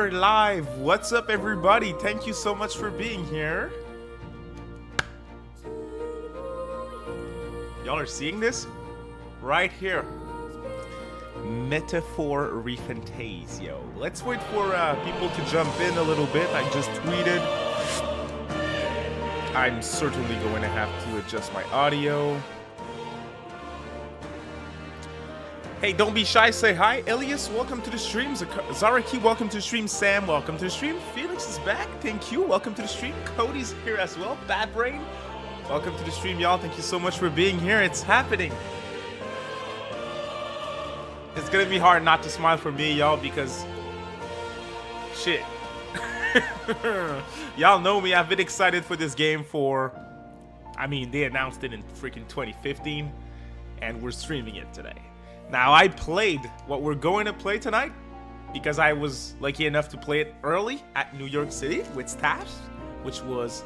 are live. What's up, everybody? Thank you so much for being here. Y'all are seeing this? Right here. Metaphor ReFantazio. Let's wait for people to jump in a little bit. I just tweeted. I'm certainly going to have to adjust my audio. Hey, don't be shy, say hi. Elias, welcome to the stream. Zaraki, welcome to the stream. Sam, welcome to the stream. Felix is back, thank you. Welcome to the stream. Cody's here as well. Bad Brain, welcome to the stream, y'all. Thank you so much for being here. It's happening. It's gonna be hard not to smile for me, y'all, because shit. Y'all know me, I've been excited for this game for, I mean, they announced it in freaking 2015, and we're streaming it today. Now, I played what we're going to play tonight because I was lucky enough to play it early at New York City with Stash, which was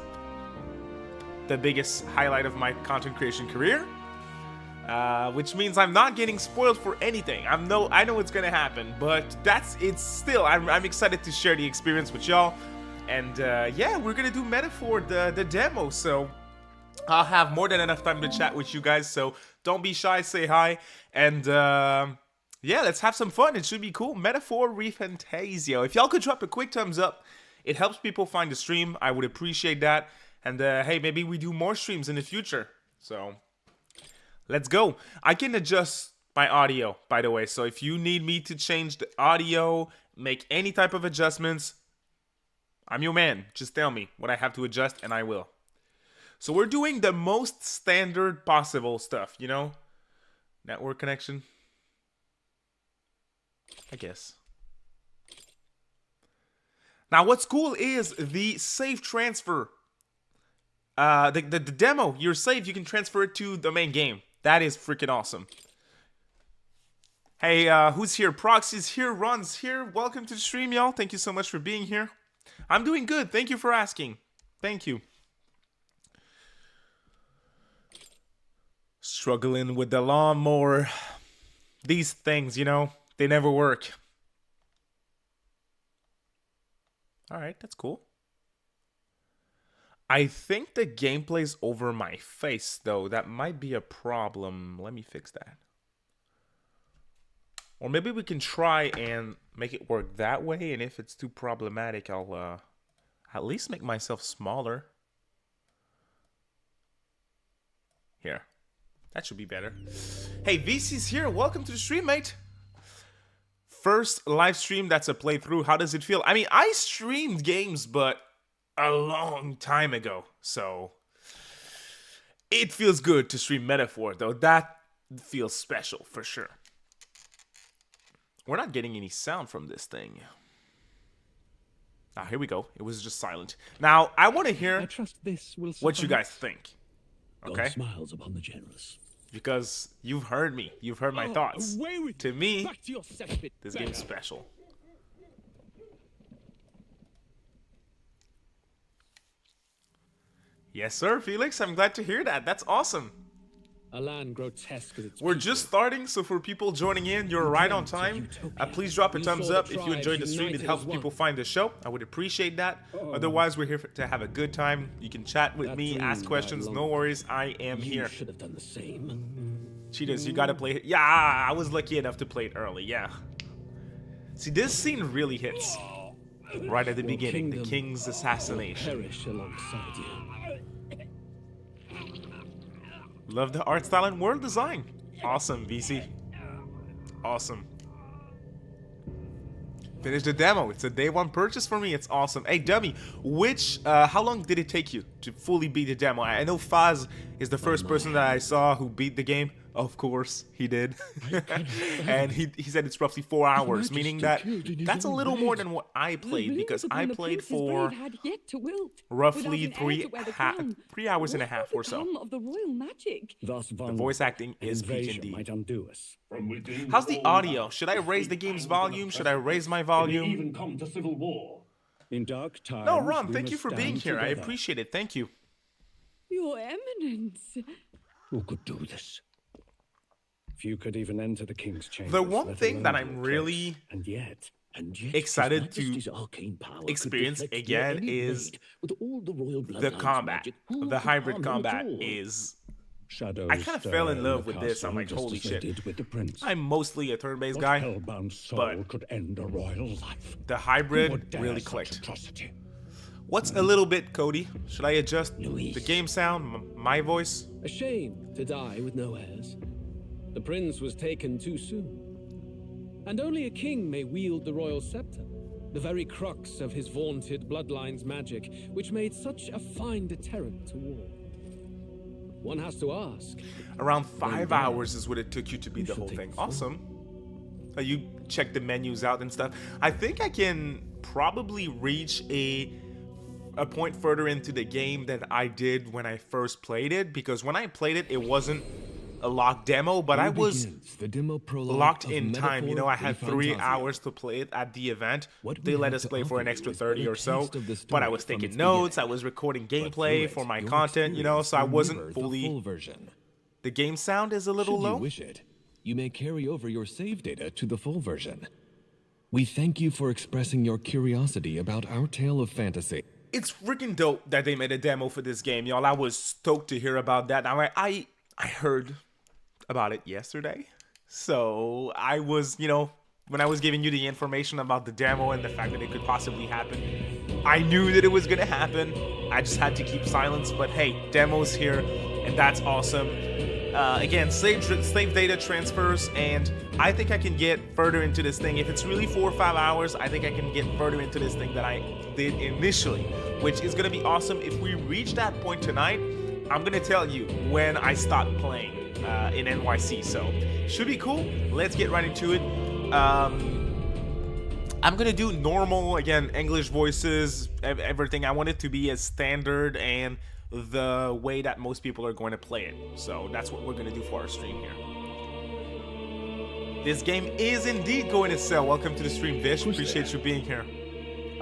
the biggest highlight of my content creation career. Which means I'm not getting spoiled for anything. I know it's gonna happen, but it's still, I'm excited to share the experience with y'all. And yeah, we're gonna do Metaphor, the demo, so I'll have more than enough time to chat with you guys, so don't be shy, say hi, and yeah, let's have some fun. It should be cool. Metaphor ReFantazio. If y'all could drop a quick thumbs up, it helps people find the stream. I would appreciate that. And hey, maybe we do more streams in the future. So let's go. I can adjust my audio, by the way, so if you need me to change the audio, make any type of adjustments, I'm your man. Just tell me what I have to adjust, and I will. So we're doing the most standard possible stuff, you know? Network connection. I guess. Now what's cool is the save transfer. The demo, your save, you can transfer it to the main game. That is freaking awesome. Hey, who's here? Proxy's here, Ron's here. Welcome to the stream, y'all. Thank you so much for being here. I'm doing good. Thank you for asking. Thank you. Struggling with the lawnmower. These things, you know, they never work. Alright, that's cool. I think the gameplay's over my face, though. That might be a problem. Let me fix that. Or maybe we can try and make it work that way, and if it's too problematic, I'll at least make myself smaller. Here. That should be better. Hey, VC's here. Welcome to the stream, mate. First live stream that's a playthrough. How does it feel? I mean, I streamed games, but a long time ago. So it feels good to stream Metaphor, though. That feels special for sure. We're not getting any sound from this thing. Ah, here we go. It was just silent. Now, I want to hear what you guys think. Okay. God smiles upon the generous. Because you've heard me. You've heard my thoughts. To me, this game's special. Yes, sir, Felix. I'm glad to hear that. That's awesome. A land grotesque as its We're just starting, so for people joining in, you're right on time. Please drop a thumbs up if you enjoyed the stream. It helps people find the show. I would appreciate that. Otherwise, we're here to have a good time. You can chat with me, ask questions. No worries, I am here. Should have done the same. Cheetahs, you gotta play it. Yeah, I was lucky enough to play it early, yeah. See, this scene really hits. Right at the beginning, the king's assassination. Perish alongside you. Love the art style and world design. Awesome, VC. Awesome. Finish the demo. It's a day one purchase for me. It's awesome. Hey, Dummy, how long did it take you to fully beat the demo? I know Faz is the first person that I saw who beat the game. Of course, he did. And he said it's roughly 4 hours, meaning that that's a little more than what I played, because I played for roughly 3 hours and a half or so. The voice acting is peak indeed. How's the audio? Should I raise the game's volume? Should I raise my volume? No, Ron, thank you for being here. I appreciate it. Thank you. Your Eminence. Who could do this? If you could even enter the king's chambers. The one thing that I'm really and yet And yet excited His to Majesty's arcane power could experience deflect again any is blade with all the royal the bloodline's combat. magic. Who The could hybrid harm him at combat all? is... Shadows I kind of fell in stir love the with this. I'm castle like, just holy as they shit. did with the prince. I'm mostly a turn-based What guy, hellbound soul but could end a royal life? the Who hybrid would dare really such clicked. atrocity? What's a little bit, Cody? Should I adjust Luis. the game sound, my voice? A shame to die with no heirs. The prince was taken too soon. And only a king may wield the royal scepter, the very crux of his vaunted bloodline's magic, which made such a fine deterrent to war. One has to ask. Around 5 hours is what it took you to beat the whole thing. Awesome. You check the menus out and stuff. I think I can probably reach a point further into the game than I did when I first played it, because when I played it, it wasn't a locked demo, but I was the demo prologue locked of in time. You know, I had 3 ReFantazio. hours to play it at the event. What They we let have us to play for offer an you extra is 30 but a or so, taste of the but I story was from taking its notes, I beginning. was recording But through gameplay it, for my your content, you know, experience so I will wasn't mirror the fully... full version. The game sound is a little Should low. you wish it, you may carry over your save data to the full version. We thank you for expressing your curiosity about our tale of fantasy. It's freaking dope that they made a demo for this game, y'all. I was stoked to hear about that. Now, I heard about it yesterday. So I was, you know, when I was giving you the information about the demo and the fact that it could possibly happen, I knew that it was going to happen. I just had to keep silence. But hey, demo's here, and that's awesome. Again, save data transfers, and I think I can get further into this thing. If it's really 4 or 5 hours, I think I can get further into this thing than I did initially, which is going to be awesome. If we reach that point tonight, I'm going to tell you when I stop playing in NYC, so should be cool. Let's get right into it. I'm going to do normal, again, English voices, everything. I want it to be as standard and the way that most people are going to play it. So that's what we're going to do for our stream here. This game is indeed going to sell. Welcome to the stream, Vish. Who's Appreciate there? you being here.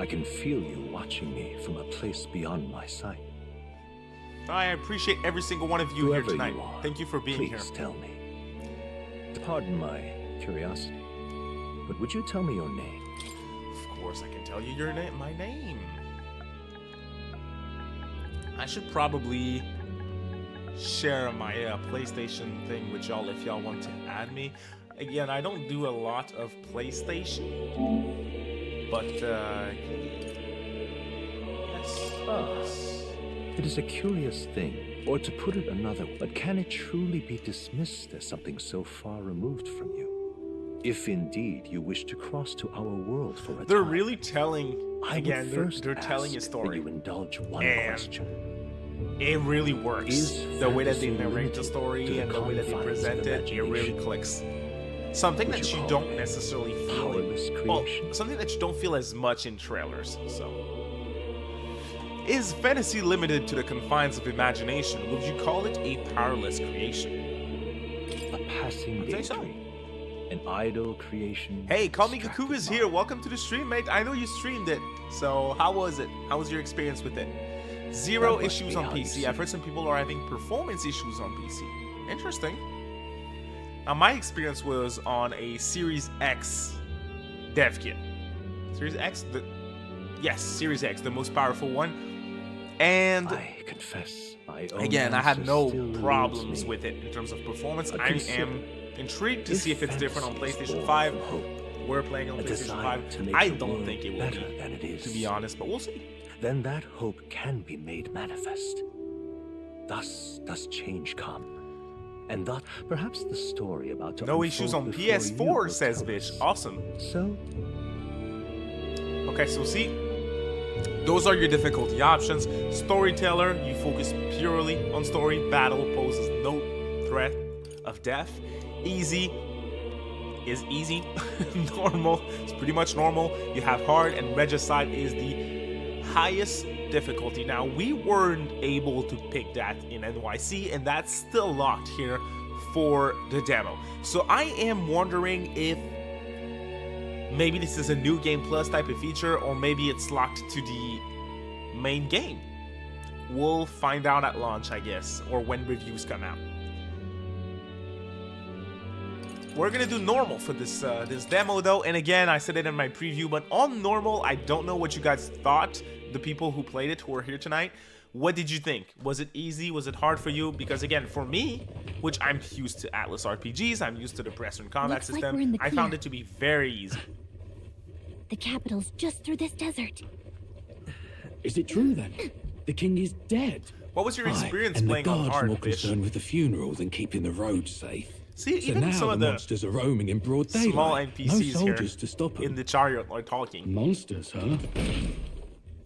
I can feel you watching me from a place beyond my sight. I appreciate every single one of you Whoever here tonight. you are, Thank you for being here. please tell me. Pardon my curiosity, but would you tell me your name? Of course, I can tell you your name. My name. I should probably share my PlayStation thing with y'all if y'all want to add me. Again, I don't do a lot of PlayStation, but yes. It is a curious thing, or to put it another way, but can it truly be dismissed as something so far removed from you? If indeed you wish to cross to our world for a They're time, really telling. I would Again, first they're telling a ask story. that you indulge one And question. It really works. Is The way that they fantasy narrate the limited story to the and the way that they confines of present it, it really imagination? clicks. Something Would that you you call don't it necessarily feel. powerless Well, creation? something that you don't feel as much in trailers. So, is fantasy limited to the confines of imagination? Would you call it a powerless creation? A passing I'd say so. daydream. An idle creation. Hey, Call Me distracted Cuckoo is mind. here. Welcome to the stream, mate. I know you streamed it. So, how was it? How was your experience with it? Zero That must issues be on how you PC. see I've it. heard some people are having performance issues on PC. Interesting. Now, my experience was on a Series X dev kit. Series X? Yes, Series X, the most powerful one. And I confess, my own again, I had answer no still eludes problems me. with it in terms of performance. But I consider, am intrigued to if see if it's different on fantasy is PlayStation born 5. from hope, We're playing on a PlayStation desire 5. to make I the don't world think it will better be, than it is, to be honest, but we'll see. then that hope can be made manifest. Thus does change come. And thus, perhaps the story about to No issues on unfold before you PS4, will says tell Vish. us. Awesome. So, Okay, so see, those are your difficulty options. Storyteller, you focus purely on story. Battle poses no threat of death. Easy is easy. Normal is pretty much normal. You have hard, and Regicide is the highest difficulty. Now, we weren't able to pick that in NYC, and that's still locked here for the demo. So I am wondering if maybe this is a new Game Plus type of feature, or maybe it's locked to the main game. We'll find out at launch, I guess, or when reviews come out. we're gonna do normal for this this demo though. And again, I said it in my preview, but on normal, I don't know what you guys thought. The people who played it, who are here tonight, what did you think? Was it easy? Was it hard for you? Because again, for me, which I'm used to Atlas RPGs, I'm used to the Western combat Looks like system, we're in the I found clear. it to be very easy. The capital's just through this desert. Is it true then? The king is dead. What was your experience and playing the on guards hard, more Fish? concerned with the funeral than keeping the roads safe. See, So even now some the of the monsters are roaming in broad daylight. small No NPCs soldiers here to stop them. in the chariot are talking. Monsters, huh?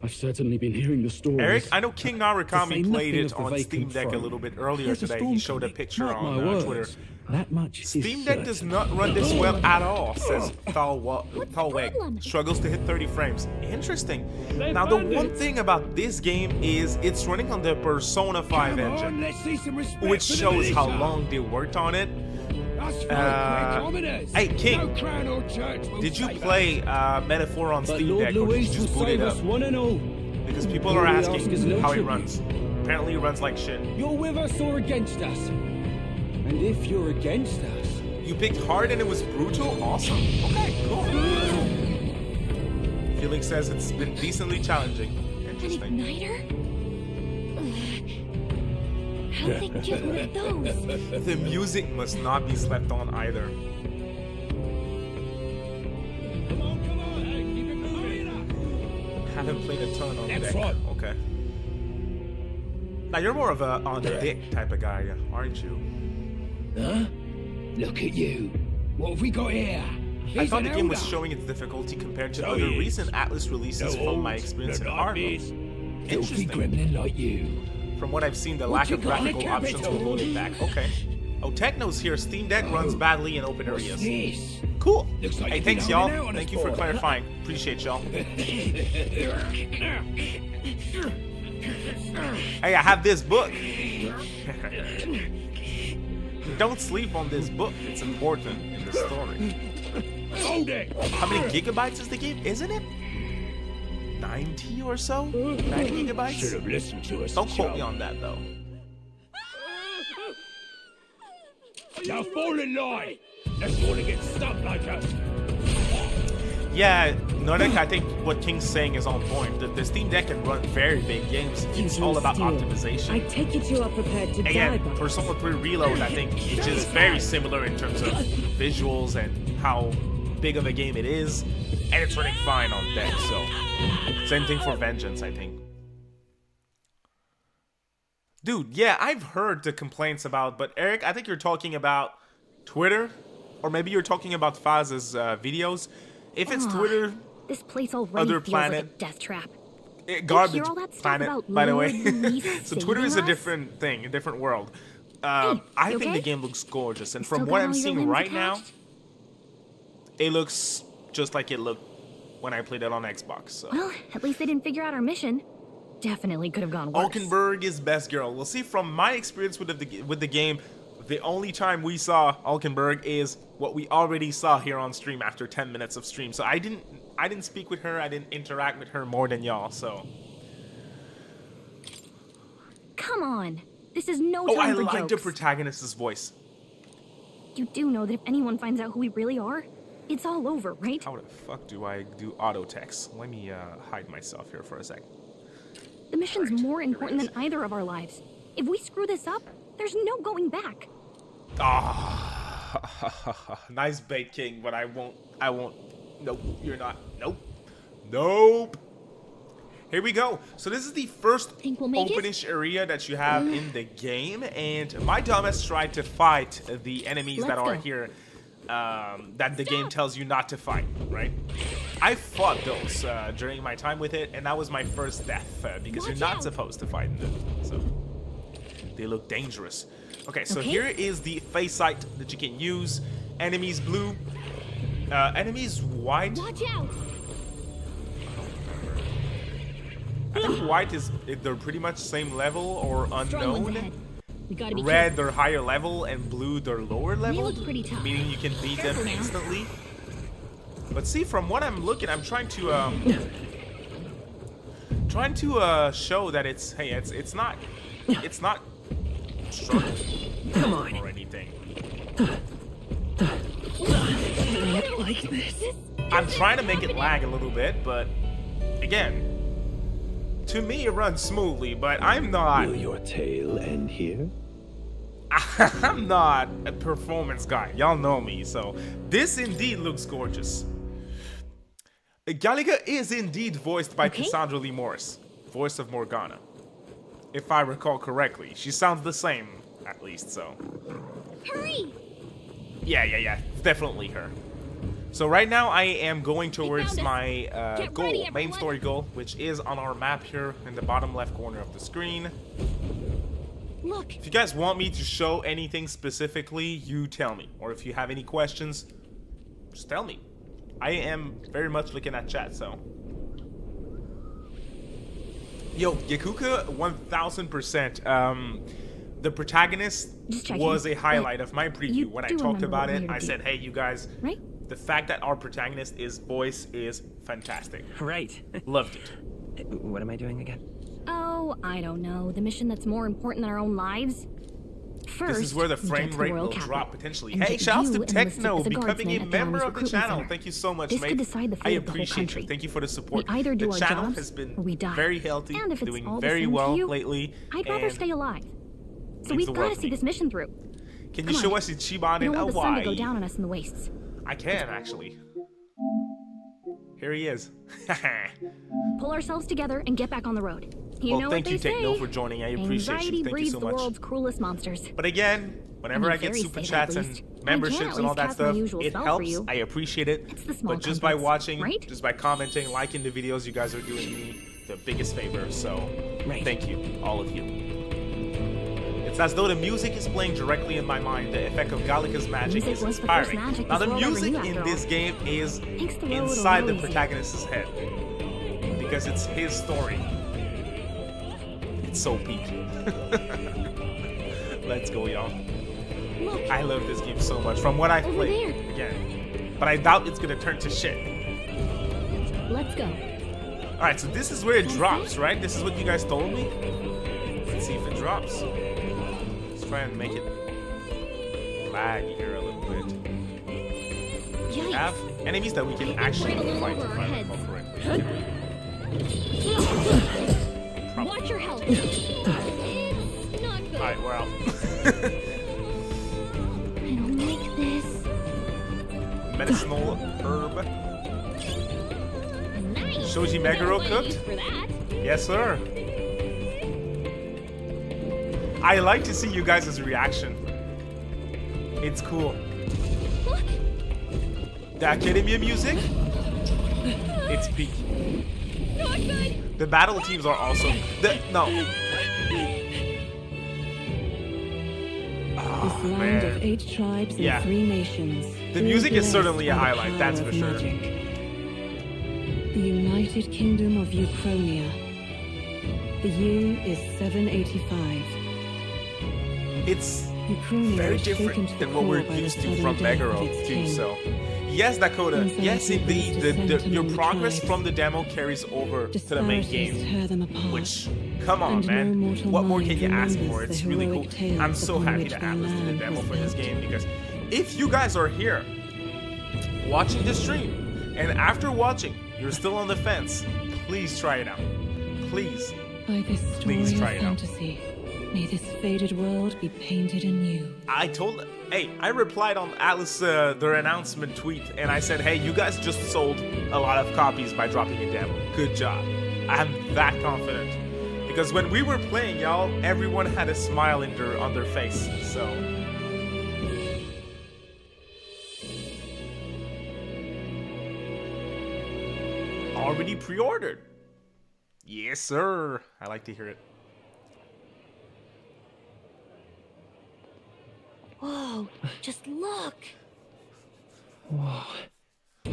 I've certainly been hearing the stories. Eric, I know King To say Narukami played nothing it of the on vacant Steam Deck a throne. little bit earlier There's a today. storm He showed a coming. picture Mark my on words. Twitter. That much is Steam Deck does certain. not run this well at all, says problem? Thalweg. Struggles to hit 30 frames. Interesting. Now, the one thing about this game is it's running on the Persona 5 engine, let's see some respect which for the shows how militia. long they worked on it. That's right, quick, commoners. Hey, King, No crown or church will did you save play us. Metaphor on But Steam Lord Deck, or did Louis you will just boot it save up? us one and all. Because people All are we ask asking is no how it tribute. runs. Apparently, it runs like shit. You're with us or against us? And if you're against us, You picked hard and it was brutal? Awesome. Okay, cool. Felix says it's been decently challenging. An Interesting. igniter? Ugh. How did they get rid of those? The music must not be slept on either. come on, hey, keep it moving. Haven't played a ton on That's deck. right. Okay. Now you're more of a on the dick type of guy, aren't you? Huh? Look at you. What have we got here? I thought the game was showing its difficulty compared to other recent Atlas releases from my experience in hard mode. Filthy Interesting. gremlin like you. From what I've seen, the lack you of got, graphical options capital? will hold it back. Okay. Oh, Techno's here. Steam Deck runs badly in open What's areas. this? Cool. Looks like Hey, you've thanks, been y'all. holding out on Thank us you for for- clarifying. Appreciate y'all. Hey, I have this book. Don't sleep on this book. It's important in the story. Hold it! How many gigabytes is the game? Isn't it 90 or so? 90 gigabytes? Should have listened to us. Don't quote me on that, though. Now fall in line. Let's want to get stuck like us. Yeah, Nordic, I think what King's saying is on point. The Steam Deck can run very big games. It's all about optimization. I take it you are prepared to die, Again, but Persona 3 Reload, I think, it's just very similar in terms of visuals and how big of a game it is. And it's running fine on deck, so. Same thing for Vengeance, I think. Dude, yeah, I've heard the complaints about, but Eric, I think you're talking about Twitter, or maybe you're talking about Faz's videos. If it's Twitter, This place already Other feels planet. like a death trap. garbage all that stuff planet, about by the way. Lord Louise So Twitter is a saving us? different thing, a different world. Hey, I you think okay? the game looks gorgeous, and Still from got what all I'm your seeing limbs right now, attached? it looks just like it looked when I played it on Xbox. So. Well, at least they didn't figure out our mission. Definitely could have gone worse. Alkenberg is best girl. We'll see. From my experience with the game, the only time we saw Alkenberg is what we already saw here on stream after 10 minutes of stream. So I didn't speak with her. I didn't interact with her more than y'all. So. Come on. This is no Oh, time I for like the jokes. protagonist's voice. You do know that if anyone finds out who we really are, it's all over, right? How the fuck do I do auto text? Let me hide myself here for a sec. The mission's Right, more here it important is. than either of our lives. If we screw this up, there's no going back. Ah, nice bait, King. But I won't. Nope, you're not. Nope. Here we go. So this is the first Think we'll make it? openish area that you have in the game, and my dumbass tried to fight the enemies that Let's are go. here. That the game tells you not to fight, right? I fought those during my time with it, and that was my first death because you're Watch not out. supposed to fight them. So they look dangerous. Okay, so Okay. here is the face sight that you can use. Enemies blue, enemies white. Watch out! I think white is they're pretty much same level or Strong ones unknown. ahead. We gotta be Red they're higher level and blue they're lower level, look pretty tough. meaning you can beat them Careful now. instantly. But see, from what I'm looking, I'm trying to show that it's not struggle Come on. or anything. like this. I'm trying to make it lag a little bit, but again, to me it runs smoothly, but I'm not. Will your tale end here? I'm not a performance guy. Y'all know me, so this indeed looks gorgeous. Gallica is indeed voiced by Cassandra Lee Morris, voice of Morgana. If I recall correctly. She sounds the same, at least, so. Hurry! Yeah. It's definitely her. So right now I am going towards my goal, main story goal, which is on our map here in the bottom left corner of the screen. Look. If you guys want me to show anything specifically, you tell me. Or if you have any questions, just tell me. I am very much looking at chat, so. Yo, Yakuka 1000%. The protagonist was a highlight of my preview. When I talked about it, I said, hey, you guys, the fact that our protagonist's voice is fantastic. Right. Loved it. What am I doing again? Oh, I don't know. The mission that's more important than our own lives? First, this is where the frame rate will drop potentially. Hey, shouts to Techno becoming a member of the channel. Thank you so much, mate. I appreciate you. Thank you for the support. The channel has been very healthy, doing very well lately. I'd rather stay alive. So we've got to see this mission through. Can you show us Ichiban in Hawaii? You don't want the sun to go down on us in the wastes. I can, actually. Here he is. Pull ourselves together and get back on the road. You know thank what you, they Techno, say. for joining. I appreciate you. Thank you so the much. world's cruelest monsters. But again, whenever I get super chats and memberships and all that stuff, it helps. I appreciate it. But just by watching, just by commenting, liking the videos, you guys are doing me the biggest favor. So thank you, all of you. It's as though the music is playing directly in my mind. The effect of Gallica's magic is inspiring. Now the music in this game is inside the protagonist's head. Because it's his story. It's so peak. Let's go, y'all. I love this game so much. From what I've played, again. But I doubt it's gonna turn to shit. Let's go. Alright, so this is where it drops, right? This is what you guys told me? Let's see if it drops. Let's try and make it lag here a little bit. We have enemies that we can actually fight if I recall correctly. Watch your health. It's not good. Alright, we're out. I don't like this. Medicinal herb. Nice. Shoji Meguro cooked? Yes, sir. I like to see you guys' reaction. It's cool. Look. The Academia music? It's peak. Not good. The battle teams are awesome. No. This land of 8 tribes and 3 nations. The music is certainly a highlight, that's for sure. Magic. The United Kingdom of Uchronia. The year is 785. It's Uchronia very was shaken different to than the what we're core by the used to sudden from death of Meguro its too, king. so. Yes, Dakota. Yes, Anxiety indeed. brings dissent Your among the progress tribes. from the demo carries over to the main Disparities game. tear them apart. Which, come on, And no man. mortal What more can mind you ask remembers for? It's the really cool. heroic tales I'm so upon happy which to their add this to the land demo was for this built. game because if you guys are here watching the stream and after watching you're still on the fence, please try it out. Please. By this story Please of try it out. fantasy, may this faded world be painted anew. I replied on Alice, their announcement tweet, and I said, hey, you guys just sold a lot of copies by dropping a demo. Good job. I'm that confident. Because when we were playing, y'all, everyone had a smile on their face, so. Already pre-ordered. Yes, sir. I like to hear it. Whoa, just look. Whoa.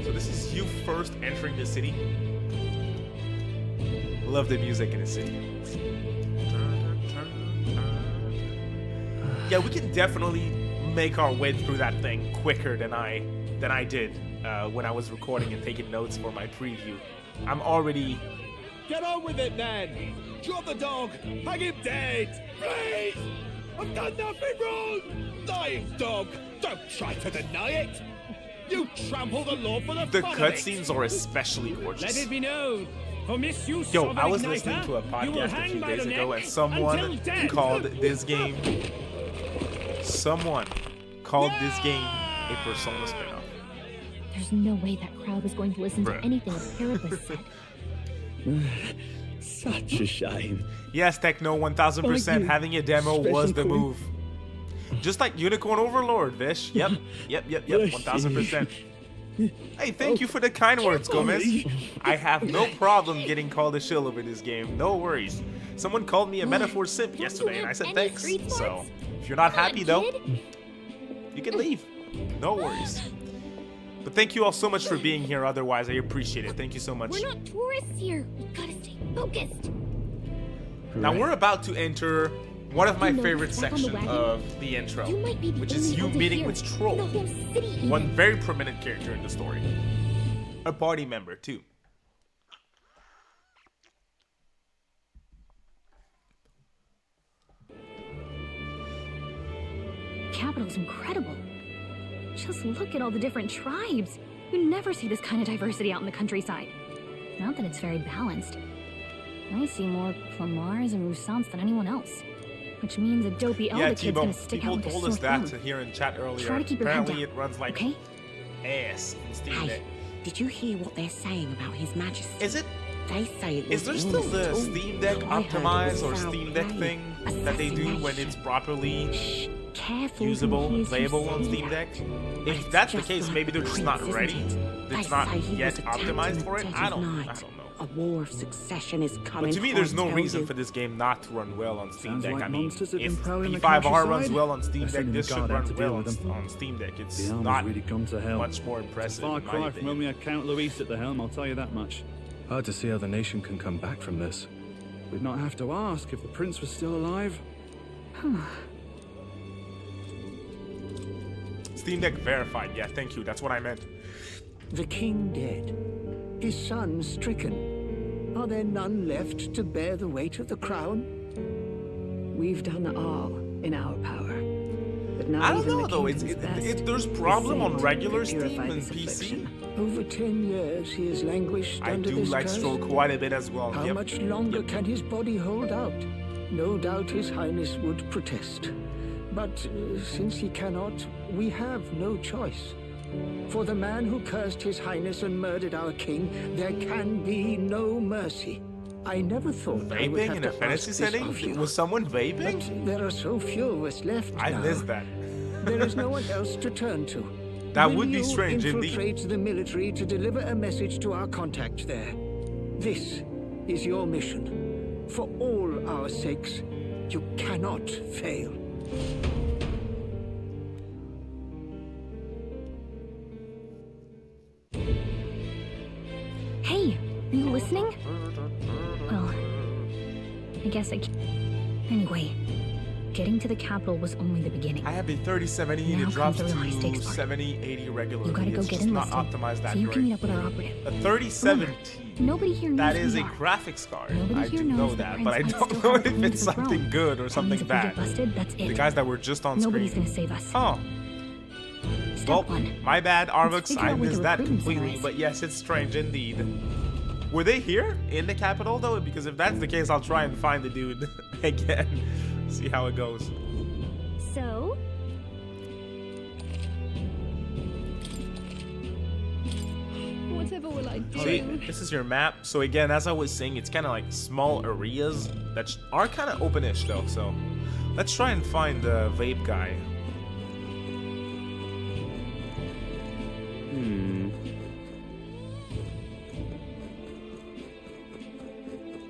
So this is you first entering the city. Love the music in the city. Yeah, we can definitely make our way through that thing quicker than I did when I was recording and taking notes for my preview. I'm already. Get on with it, then! Drop the dog! Hang him dead! Please! I've done nothing wrong! Lying dog! Don't try to deny it! You trample the law for the The fun of it. cutscenes are especially Let gorgeous. it be known, for misuse Yo, of I an was igniter, listening to a you will podcast a hang few by days the ago, neck and someone until death. called this game a Persona spin-off. There's no way that crowd was going to listen to Bruh. anything a Carapace said. Such a shame. Yes, Techno, 1000%. Thank you. Having a demo was Special the queen. move. Just like Unicorn Overlord, Vish. Yep, 1000%. Hey, thank you for the kind words, Gomez. I have no problem getting called a shill over this game. No worries. Someone called me a metaphor simp yesterday, and I said Any thanks. street So, smarts? if you're not Come on, happy though, kid. you can leave. No worries. But thank you all so much for being here. Otherwise, I appreciate it. Thank you so much. We're not tourists here. We gotta stay focused. Now we're about to enter one of my You know, favorite back on the sections wagon, of the intro, You might be the which is only you elder meeting here with in Troll, the whole city even. one very prominent character in the story. A party member, too. Capital's incredible. Just look at all the different tribes. You never see this kind of diversity out in the countryside. Not that it's very balanced. I see more Clamars and Roussants than anyone else. Which means a dopey elder Yeah, kid's gonna T-Bone, stick people out with a told sore us that thumb. here in chat earlier. Try to keep your head Apparently down, it runs like okay? ass in Steam Hey, Deck. did you hear what they're saying about His Majesty? Is it? They say it Is there was still illness the at all. Steam Deck I heard it optimize was or foul Steam Deck play, thing that they do when it's assassination. properly Shh, careful who usable, hears you playable on say Steam that. Deck? But If it's that's the just case, like maybe they're the just not prince, ready. isn't it? It's They not say he yet was attacked optimized in the for it. dead I of don't night. know. A war of succession is coming. But to me, there's no I tell reason you. for this game not to run well on Steam Sounds Deck. like I mean, monsters have if been prowling the P5R runs countryside. well on Steam They're Deck, sending this the should guard out run to well deal with them. on Steam Deck. It's The army's not really come to hell. much more It's a impressive. far in my cry from opinion. when we had Count Luis at the helm, I'll tell you that much. Hard to see how the nation can come back from this. We'd not have to ask if the prince was still alive. Steam Deck verified. Yeah, thank you. That's what I meant. The king dead, his son stricken. Are there none left to bear the weight of the crown? We've done all in our power. But now I don't even know the though. kingdom's best There's is problem on saved regular to Steam purify and this PC. affliction. Over 10 years he has languished I under do this like curse. Stroll quite a bit as well. How Yep. much longer can his body hold out? No doubt his highness would protest. But since he cannot, we have no choice. For the man who cursed his highness and murdered our king, there can be no mercy. I never thought I would Vaping have in a to fantasy ask this setting? of you. Was someone vaping? But there are so few of us left I now. missed that. There is no one else to turn to. That Will would be you strange indeed. infiltrate the military to deliver a message to our contact there. This is your mission. For all our sakes, you cannot fail. Hey, are you listening? Well, I guess I can't. Anyway, getting to the capital was only the beginning. I have a 3070 and Now it drops comes the real high-stakes to part. 70, 80 regularly. You gotta go It's get just not enlisted, optimized that so you can meet great. up with our operative. A 3070. Nobody here knows That who is a you are. graphics card. Nobody I here do knows know the that, prince but I might don't still know have the if keys it's to the something throne. good or That something means if we get bad. busted, that's it. The guys that were just on Nobody's screen. gonna save us. Oh. Step Well, one. my bad, Arvux. figure I out what missed the that recruitment center completely. is. But yes, it's strange indeed. Were they here in the capital though? Because if that's the case, I'll try and find the dude again. See how it goes. So, whatever will I do? See, this is your map. So again, as I was saying, it's kind of like small areas that are kind of open-ish though. So let's try and find the vape guy.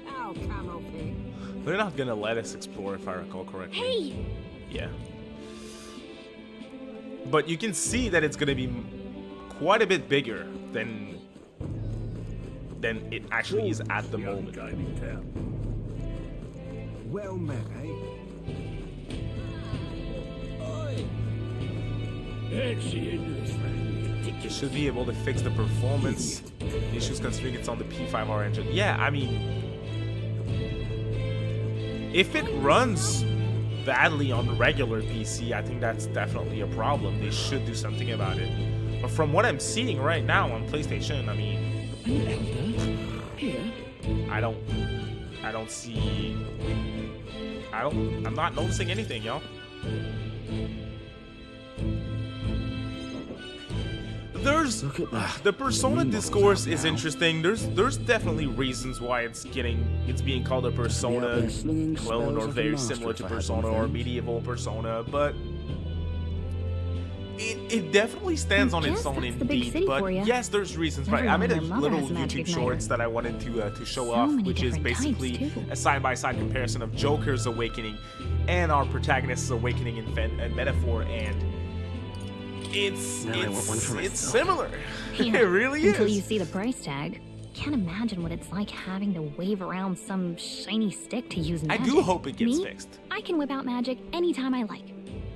Now, Camel Pig. They're not gonna let us explore, if I recall correctly. Hey, Yeah. But you can see that it's gonna be quite a bit bigger than it actually is at the moment. Well met, eh? You should be able to fix the performance issues considering it's on the P5R engine. Yeah, I mean, if it runs badly on regular PC, I think that's definitely a problem. They should do something about it. But from what I'm seeing right now on PlayStation, I mean, An elder? Here? I'm not noticing anything, y'all. There's the Persona discourse is interesting. There's definitely reasons why it's being called a Persona clone or very similar to Persona or medieval Persona, but it definitely stands on its own indeed. But yes, there's reasons. Right, I made a little YouTube shorts that I wanted to show off, which is basically a side-by-side comparison of Joker's awakening and our protagonist's awakening in Metaphor, and it's similar. Yeah, It really is. Until you see the price tag. Can't imagine what it's like having to wave around some shiny stick to use magic. I do hope it gets Me? fixed. I can whip out magic anytime I like.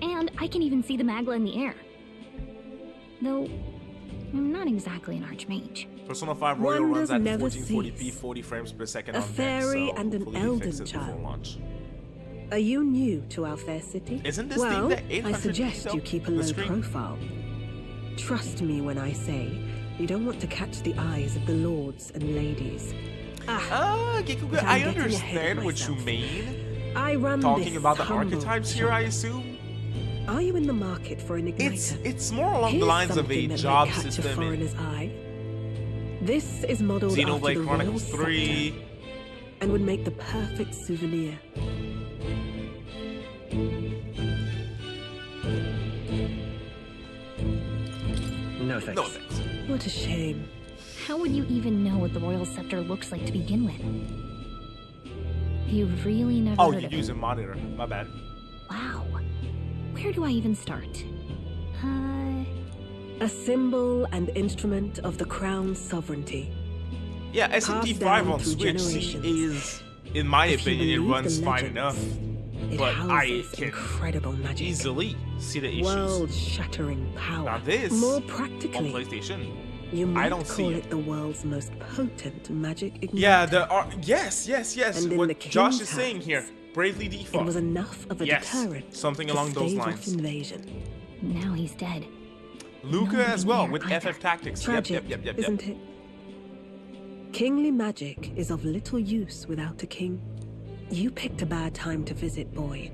And I can even see the Magla in the air. Though, I'm not exactly an archmage. Persona 5 Royal Wonders runs at never 1440p, cease. 40 frames per second A on Max, fairy so and an hopefully they elden fix it before child. launch. Are you new to our fair city? Isn't this well, thing the 800p I suggest though? you keep a The low screen? profile. Trust me when I say you don't want to catch the eyes of the lords and ladies. Gikuga, I'm I getting ahead of understand what you myself. mean. I run Talking this about the humble archetypes here, shop. I assume. Are you in the market for an igniter? It's more along Here's the lines of a something that may job catch a system in foreigner's eye. This is modeled after the Xenoblade royal Chronicles scepter 3. and would make the perfect souvenir. No thanks. No thanks. What a shame. How would you even know what the royal scepter looks like to begin with? You've really never Oh, heard you of use a monitor. My bad. Wow. Where do I even start? A symbol and instrument of the crown's sovereignty. Yeah, SMT5 down on through Switch generations. is, in my If you opinion, it believe runs the fine legends, enough. It But I houses can incredible magic. easily see the issues. World-shattering power. Now this, More on practically, PlayStation, you might don't see call it. it the world's most potent magic igniter. Yeah, yes. And in What the Josh king's is saying hands, here, bravely It default. was enough of a Yes, deterrent something to along those stave off lines. invasion. Now he's dead. Luca Nobody as well there with either. FF Tactics. Tragic, Yep. isn't it? Kingly magic is of little use without a king. You picked a bad time to visit, boy.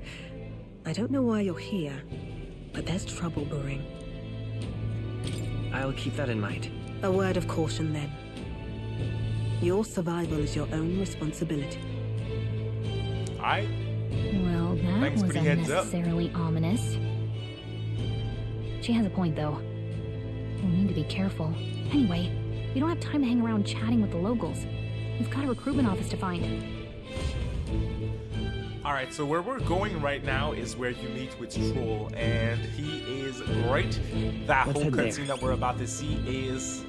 I don't know why you're here, but there's trouble brewing. I'll keep that in mind. A word of caution then. Your survival is your own responsibility. Alright. Well, that Thanks for was the heads up. unnecessarily ominous. She has a point, though. We'll need to be careful. Anyway, we don't have time to hang around chatting with the locals. We've got a recruitment office to find. Alright, so where we're going right now is where you meet with Troll, and he is great. That Let's whole head there. cutscene that we're about to see is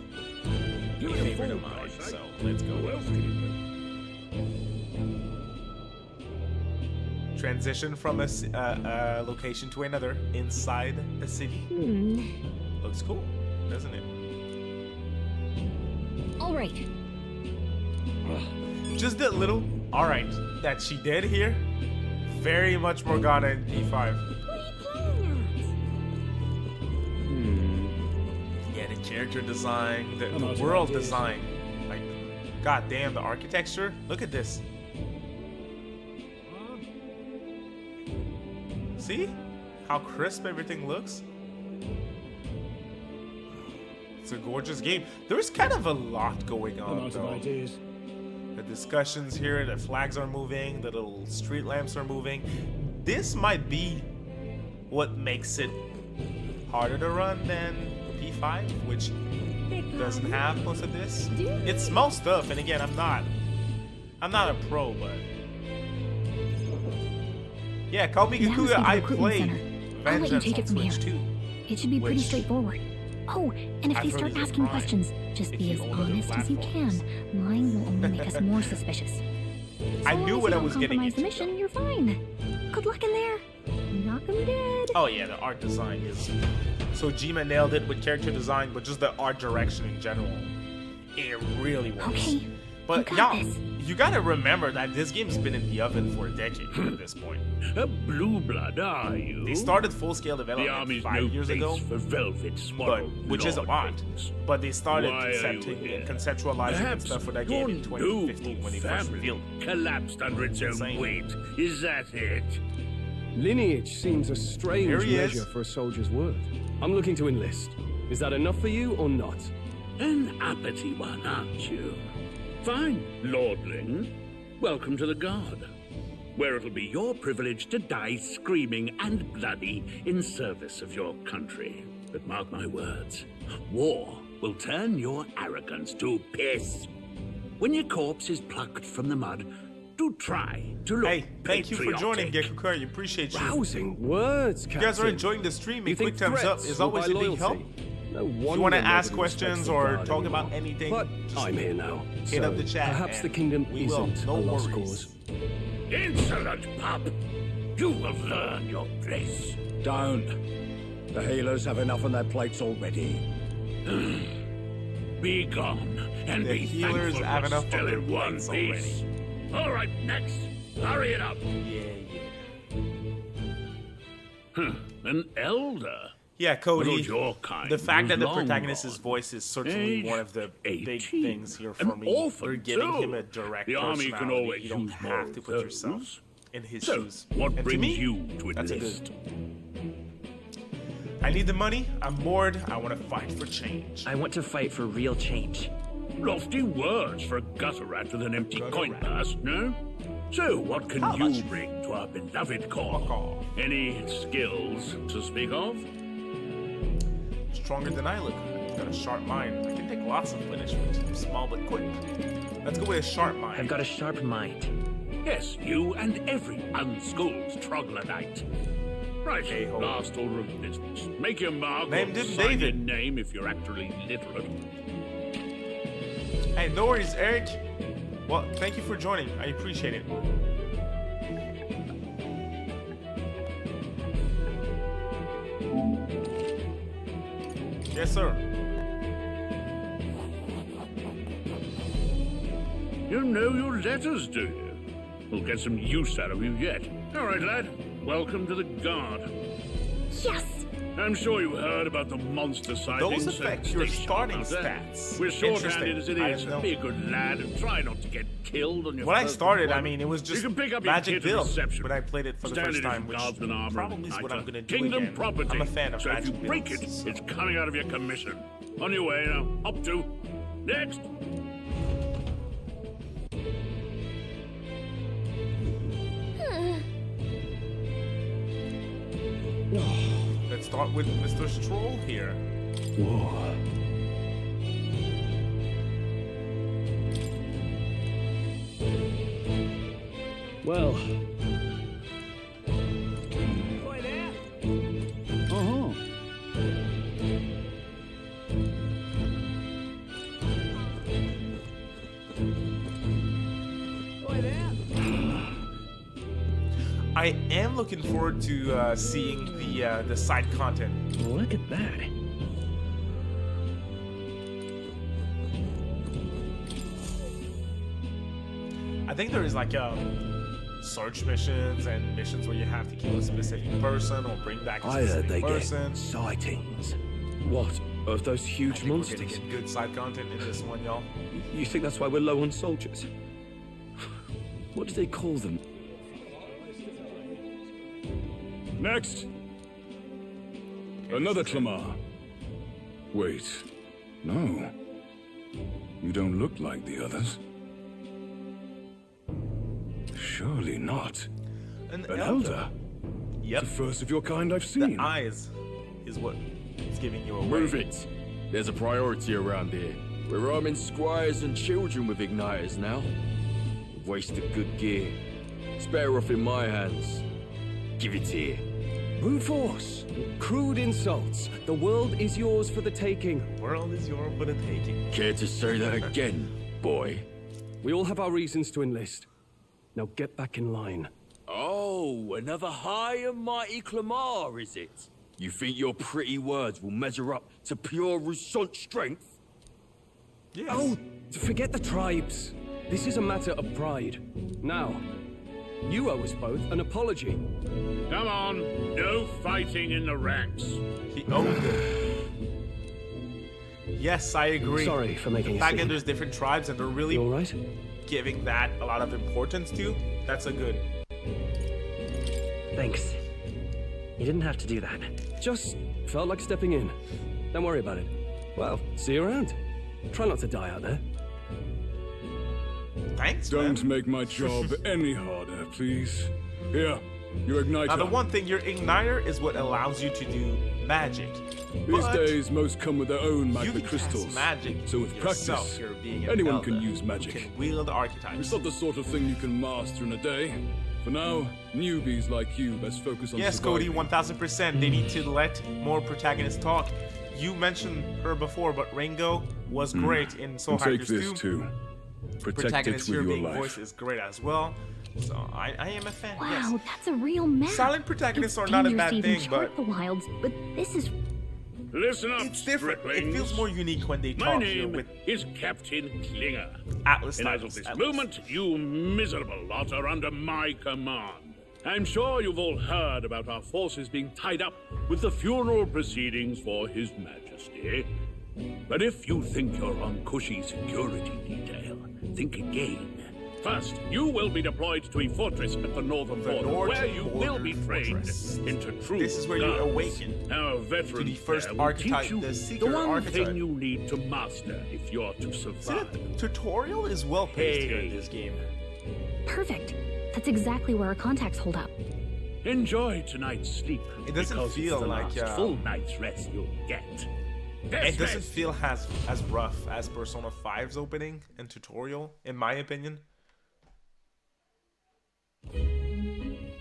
a favorite of mine, so let's go. Transition from a location to another inside a city. Looks cool, doesn't it? All right. Just that little alright that she did here. Very much Morgana in P5. Yeah, the character design, the world design. Like, goddamn, the architecture. Look at this. See how crisp everything looks? It's a gorgeous game. There's kind of a lot going on, Amount of though. ideas. The discussions here, the flags are moving, the little street lamps are moving. This might be what makes it harder to run than P5, which doesn't have most of this. It's small stuff, and again, I'm not a pro, but yeah, call me Now is Gakuya. the I recruitment played center. I'll let you Vengeance take on it from Switch here. too. It should be pretty Which straightforward. Oh, and if I've they heard start is a asking crime questions, just if be you as own other honest as you can. platforms. Lying will only make us more suspicious. I So knew long as what you I don't was getting compromise the into. mission, you're fine. Good luck in there. Knock 'em dead. Oh yeah, the art design is so Jima nailed it with character design, but just the art direction in general, it really works. Okay, But you got y'all, this. You gotta remember that this game's been in the oven for a decade at this point. A blue blood, are you? They started full-scale The development army's 5 no years place ago, for velvet but swaddled which is a lot. lordlings. But they started Why are you here? conceptualizing and Perhaps stuff for that your game in 2015 when they first family revealed it. collapsed under its own Insane. weight. Is that it? Lineage seems a strange Here he is. measure for a soldier's word. I'm looking to enlist. Is that enough for you or not? An uppity one, aren't you? Fine, lordling. Welcome to the Guard, where it'll be your privilege to die screaming and bloody in service of your country. But mark my words, war will turn your arrogance to piss. When your corpse is plucked from the mud, do try to look Hey, thank you for joining, patriotic. Gekukuri. Appreciate you. Rousing words, If you guys are Captain. enjoying the stream, a You quick think thumbs up threats is will always buy a big loyalty? help. No If you wonder want to nobody ask respects questions the or Guard talk anymore. about anything, But just I'm here now. hit up the chat. Perhaps and the kingdom we will. isn't No a lost worries. cause. Insolent pup! You will learn your place. Don't. The healers have enough on their plates already. Be gone and The be healers thankful have we're enough still on their in one plates piece. All right, next. Hurry it up. An elder. Yeah, Cody. Little your kind The fact that was the long protagonist's gone. voice is certainly Age one of the big 18. things here for An me. orphan, We're giving too. him a direct The army can personality. always You don't use more have to of put yourself those. in his So, shoes. what And to brings me, you to that's a enlist? good. I need the money. I'm bored. I want to fight for change. I want to fight for real change. Lofty words for a gutter rat with an empty Gutter coin rat. purse, no? So, what can How you much? bring to our beloved Fuck cause? off. Any skills to speak of? Stronger than I look. Got a sharp mind. I can take lots of punishment. I'm small but quick. Let's go with a sharp mind. I've got a sharp mind. Yes, you and every unschooled troglodyte. Right, A-hole. last order of business. Make your mark Named or him sign David. your name if you're actually literate. Hey, no worries, Eric. Well, thank you for joining. I appreciate it. Yes, sir. You know your letters, do you? We'll get some use out of you yet. All right, lad. Welcome to the Guard. Yes! I'm sure you heard about the monster sightings. Those affect your Stay starting sharp out there. stats. We're short-handed Interesting. as it I is. didn't know. Be a good lad and try not to get killed on your When I first started, I deployment. mean, it was just You can pick up your Magic kit at Build reception. when I played it for the first Standard time, which Guardsman armor probably is and what I'm niter. going to do Kingdom again. property. I'm a fan of so if Magic you break it, Builds, so. it's coming out of your commission. On your way now. Up to. Next. Let's start with Mr. Stroll here. Whoa. Well. Uh-huh. I am looking forward to seeing the side content. Look at that. I think there is like search missions and missions where you have to kill a specific person or bring back a I heard specific they person. get sightings. What? Of those I huge think we're getting monsters? some good side content in this one, y'all. You think that's why we're low on soldiers? What do they call them? Next. Another Clamar. Wait. No. You don't look like the others. Surely not. An An elder? Yep. The first of your kind I've The seen. eyes is what is giving you away. Move it. There's a priority around here. We're arming squires and children with igniters now. We've wasted good gear. It's better off in my hands. Give it here. Brute force. Crude insults. The world is yours for the taking. World is yours for the taking. Care to say that again, boy? We all have our reasons to enlist. Now get back in line. Oh, another high and mighty Clamar, is it? You think your pretty words will measure up to pure Roussant strength? Yes. Oh, forget the tribes. This is a matter of pride. Now, you owe us both an apology. Come on, no fighting in the ranks. He owed it. Yes, I agree. Sorry for making the a fact scene. that there's different tribes and they're really You all right? giving that a lot of importance to, that's a good. Thanks. You didn't have to do that. Just felt like stepping in. Don't worry about it. Well, see you around. Try not to die out there. Thanks, Don't man. make my job any harder, please. Here, your igniter. Now, the one thing, your igniter is what allows you to do magic. These But days, most come with their own you magma can cast crystals. magic So with yourself, practice, you're being an anyone elder can use who magic. can wield archetypes. It's not the sort of thing you can master in a day. For now, newbies like you best focus on Yes, surviving. Cody, 1000%. They need to let more protagonists talk. You mentioned her before, but Ringo was great in Soul And take Hackers this 2. too. Protect it Protagonist with here your being life. voice is great as well. So I am a fan. Wow, Yes. that's a real map. Silent protagonists It's are not a dangerous bad to even thing, chart but the wilds, but this is Listen up, it's different. It striplings. feels more unique when they My talk here name with is Captain Klinger. Atlas And as of titles. this at moment, you miserable lot are under my command. I'm sure you've all heard about our forces being tied up with the funeral proceedings for His Majesty. But if you think you're on cushy security detail, think again. First, you will be deployed to a fortress at the northern The border, North where you will Border be trained Fortress. into true This is where you guns. awaken Our veteran to the first there will archetype, teach you the Seeker the one archetype. thing you need to master if you're to See, survive. the tutorial is well paced here in Hey. this game. perfect. That's exactly where our contacts hold up. Enjoy tonight's sleep. It doesn't because feel it's the like, last full night's rest you'll get. It doesn't Dismissed. feel as rough as Persona 5's opening and tutorial, in my opinion.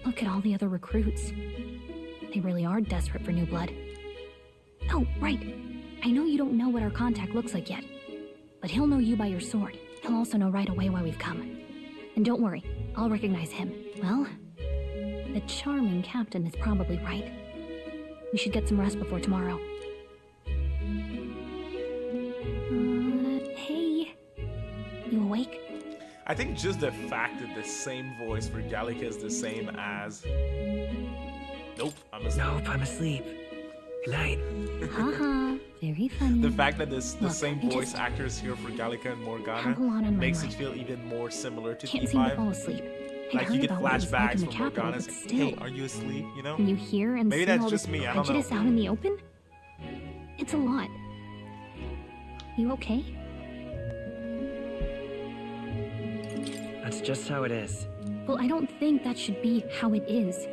Look at all the other recruits. They really are desperate for new blood. Oh, right. I know you don't know what our contact looks like yet, but he'll know you by your sword. He'll also know right away why we've come. And don't worry, I'll recognize him. Well, the charming captain is probably right. We should get some rest before tomorrow. Hey. You awake? I think just the fact that the same voice for Gallica is the same as... Nope, I'm asleep. Nope, I'm asleep. Good night. Haha, very funny. The fact that the same I voice just actors here for Gallica and have a Morgana lot on my makes it mind. feel even more similar to Can't seem to fall T5. asleep. I'd Like you heard get about what it was like flashbacks in the from capital, Morgana's, but hey, still. are you asleep, you know? When you hear and Maybe see that's all just this me, I don't prejudice know. out in the open, it's a lot. You okay? That's just how it is. Well, I don't think that should be how it is.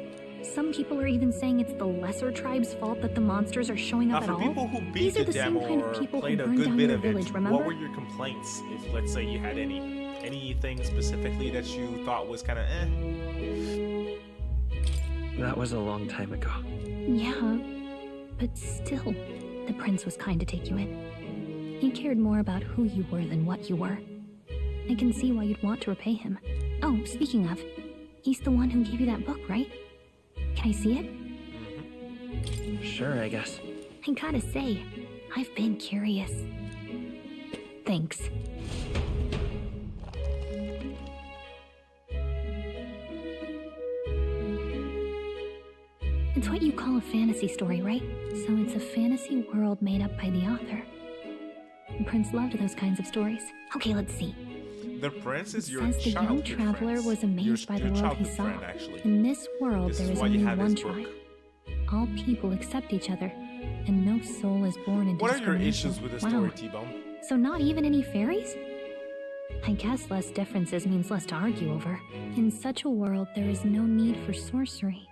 Some people are even saying it's the lesser tribe's fault that the monsters are showing Now, up at for all. people who beat These are the the same demo kind or of people who played a burned good down bit your of village, it, remember? what were your complaints? If, let's say, you had anything specifically that you thought was kind of That was a long time ago. Yeah, but still, the prince was kind to take you in. He cared more about who you were than what you were. I can see why you'd want to repay him. Oh, speaking of, he's the one who gave you that book, right? Can I see it? Sure, I guess. I gotta say, I've been curious. Thanks. It's what you call a fantasy story, right? So it's a fantasy world made up by the author. The prince loved those kinds of stories. Okay, let's see. The prince is your Says the young childhood traveler friend. was amazed by the your world he childhood saw. friend, actually. In this world, This there is is why you only have one his book. tribe. All people accept each other, and no soul is born into What are your discrimination. issues with the Wow. story, T-Bone? So not even any fairies? I guess less differences means less to argue over. In such a world, there is no need for sorcery.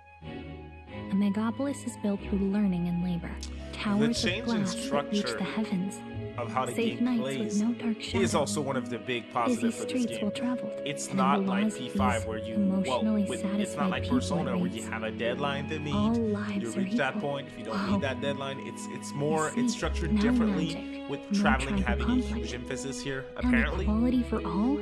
A megapolis is built through learning and labor. Towers change of in glass that reach structure the heavens. Of how the Safe game nights plays with no dark is shadows. also one of the big Busy positives for this streets game. well traveled. It's and not the like laws P5 these where you emotionally it's not satisfied like people Persona it where you rates. have a deadline to meet. All lives You are reach that equal. point. If you don't Wow. meet that deadline, it's more You it's see, structured no differently magic, with no traveling tribal having a conflict. huge emphasis here. And Apparently, equality for all?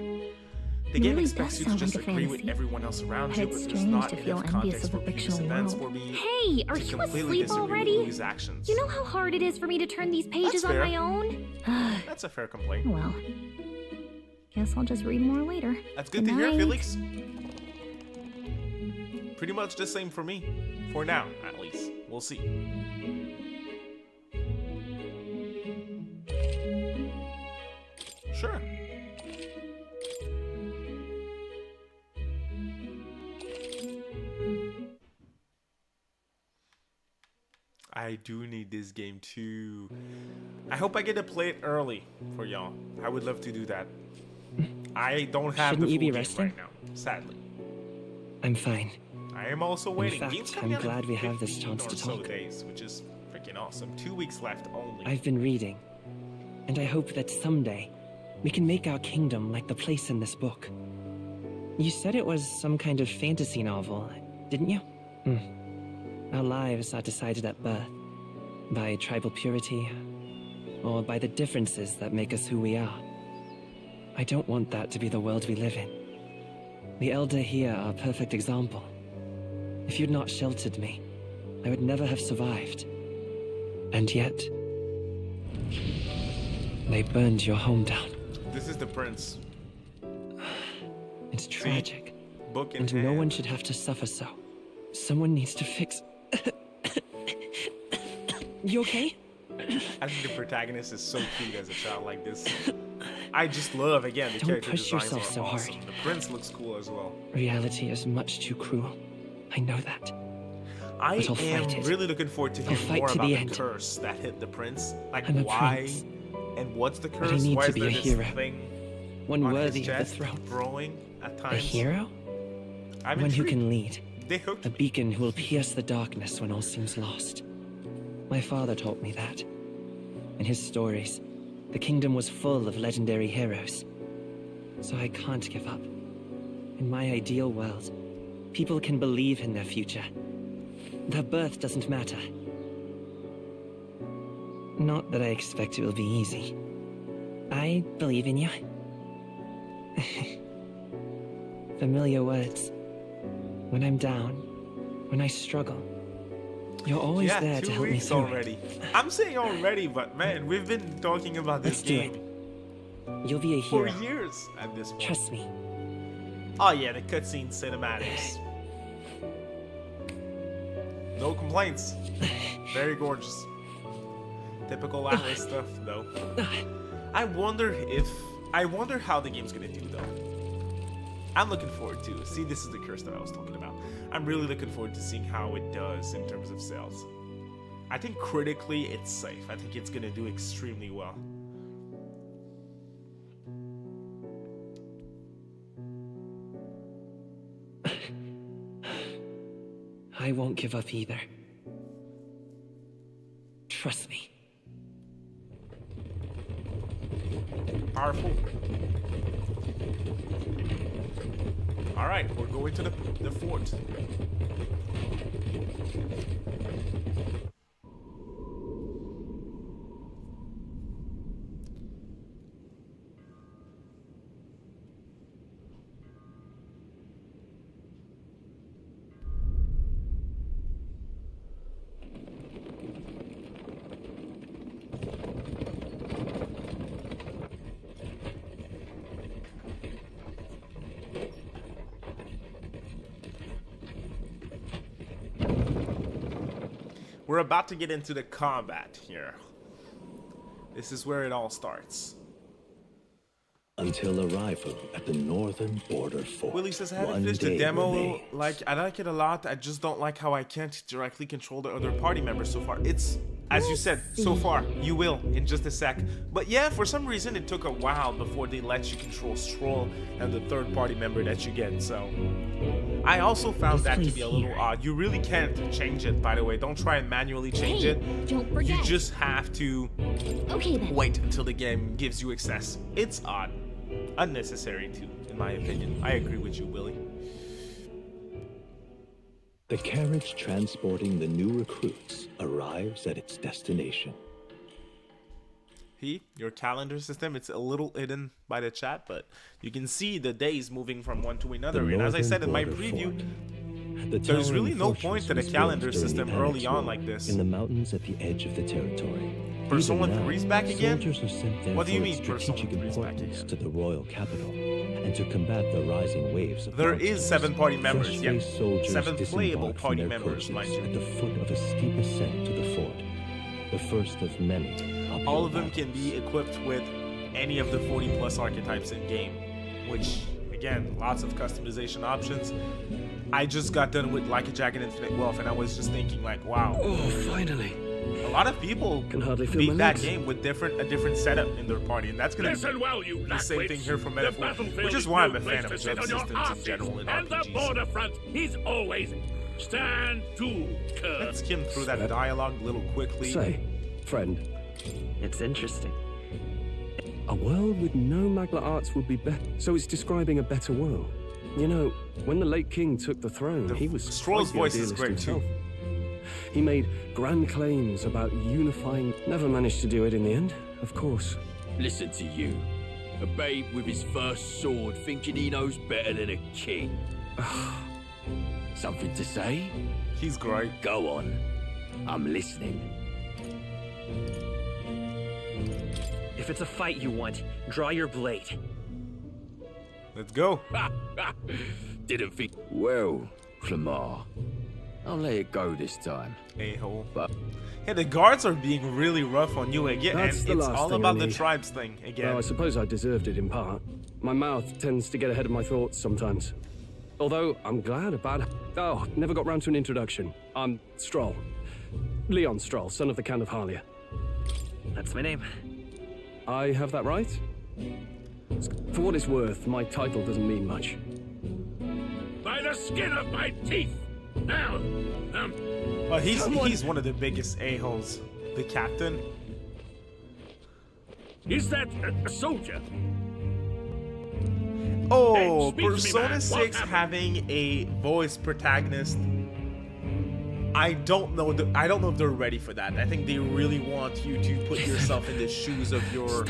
the game really expects does you to sound just like a agree with fantasy. everyone else around But you, it's but there's strange not to feel enough envious context of for a previous fictional events world. for me Hey, are to you completely asleep disagree already? with Louis' actions. You know how hard it is for me to turn these pages That's on fair. my own? That's a fair complaint. Well, Guess I'll just read more later. That's good to hear, Felix. Pretty much the same for me. For now, at least. We'll see. Sure. I do need this game too. I hope I get to play it early for y'all. I would love to do that. I don't have the full game right now, sadly. I'm fine. I am also waiting. In Game's fact, coming I'm out in glad we have this 15 chance or to so talk. days, which is freaking awesome. 2 weeks left only. I've been reading, and I hope that someday we can make our kingdom like the place in this book. You said it was some kind of fantasy novel, didn't you? Our lives are decided at birth, by tribal purity, or by the differences that make us who we are. I don't want that to be the world we live in. The Elder here are a perfect example. If you'd not sheltered me, I would never have survived. And yet, they burned your home down. This is the prince. It's tragic. Book in and hand. No one should have to suffer so. Someone needs to fix... You okay? I think the protagonist is so cute as a child like this. I just love, again, the Don't character push designs yourself are so awesome. hard. The prince looks cool as well. Reality is much too cruel. I know that. I But I'll am fight it. really looking forward to I'll hearing fight more to about the the end. curse that hit the prince. Like, I'm a why prince. and what's the But I curse? need Why to is be there a this hero. thing One on worthy his of the chest throne. growing at A times? hero? I'm One who intrigued. can lead. They hooked A beacon who will pierce the darkness when all seems lost. My father taught me that. In his stories, the kingdom was full of legendary heroes. So I can't give up. In my ideal world, people can believe in their future. Their birth doesn't matter. Not that I expect it will be easy. I believe in you. Familiar words. When I'm down, when I struggle, you're always there to help me 2 weeks through already. I'm saying already, but man, we've been talking about this Let's do game it. You'll be a for hero. years at this point. Trust me. Oh yeah, the cutscene cinematics. No complaints. Very gorgeous. Typical Atlas stuff, though. I wonder how the game's gonna do, though. I'm looking forward to it. See, this is the curse that I was talking about. I'm really looking forward to seeing how it does in terms of sales. I think critically it's safe. I think it's gonna do extremely well. I won't give up either. Trust me. Powerful. Alright, we're going to the fort. We're about to get into the combat here. This is where it all starts. Until arrival at the northern border fort. Willie says, I haven't one finished the day demo. remains. I like it a lot. I just don't like how I can't directly control the other party members so far. It's, as you said, so far. You will in just a sec. But yeah, for some reason it took a while before they let you control Stroll and the third party member that you get. So I also found that to be a little odd. You really can't change it, by the way. Don't try and manually change it. Don't forget. You just have to Okay then. wait until the game gives you access. It's odd. Unnecessary too, in my opinion. I agree with you, Willie. The carriage transporting the new recruits arrives at its destination. Your calendar system, it's a little hidden by the chat, but you can see the days moving from one to another. And as I said in my preview, there's really no point to the calendar system early on like this. In the mountains at the edge of the territory. Persona Even now, 3's back again? Soldiers are sent there What do you for mean its Persona strategic 3's back importance again? to the royal capital, and to combat the rising waves of There monsters. is 7 party members, yeah. Fresh-faced soldiers 7 disembark playable from party their members, coaches mind you. at the foot of a steep ascent to the fort, the first of many uphill All of them battles. can be equipped with any of the 40 plus archetypes in game, which again, lots of customization options. I just got done with Like a Dragon Infinite Wealth, and I was just thinking like, wow. Oh, finally. A lot of people Can hardly feel beat my that legs. game with a different setup in their party, and that's gonna Listen be well, you the same lackwits. thing here from The Metaphor, battlefield which is is why no I'm a place fan to of sit jump on your systems in asses, general in and the RPGs. border front is always stand to curve. Let's skim through that dialogue a little quickly. Say, friend, It's interesting. a world with no magna arts would be better. So it's describing a better world. You know, when the late king took the throne, he was Stroll's quite the voice is idealist great, too. himself. He made grand claims about unifying. Never managed to do it in the end, of course. Listen to you. A babe with his first sword thinking he knows better than a king. Something to say? He's great. Go on. I'm listening. If it's a fight you want, draw your blade. Let's go. Didn't think. Well, Clamar, I'll let it go this time. A-hole. But yeah, the guards are being really rough on you again, That's and the it's last all thing about I the need. tribes thing again. Well, I suppose I deserved it in part. My mouth tends to get ahead of my thoughts sometimes. Although, I'm glad about... Oh, never got round to an introduction. I'm Stroll. Leon Stroll, son of the Count of Harlia. That's my name. I have that right? For what it's worth, my title doesn't mean much. By the skin of my teeth. Now, Well, he's one of the biggest a-holes. The captain. is that a soldier? Oh, Hey, speak to me, Persona man. What 6 happened? having a voice protagonist. I don't know if they're ready for that. I think they really want you to put yourself in the shoes of your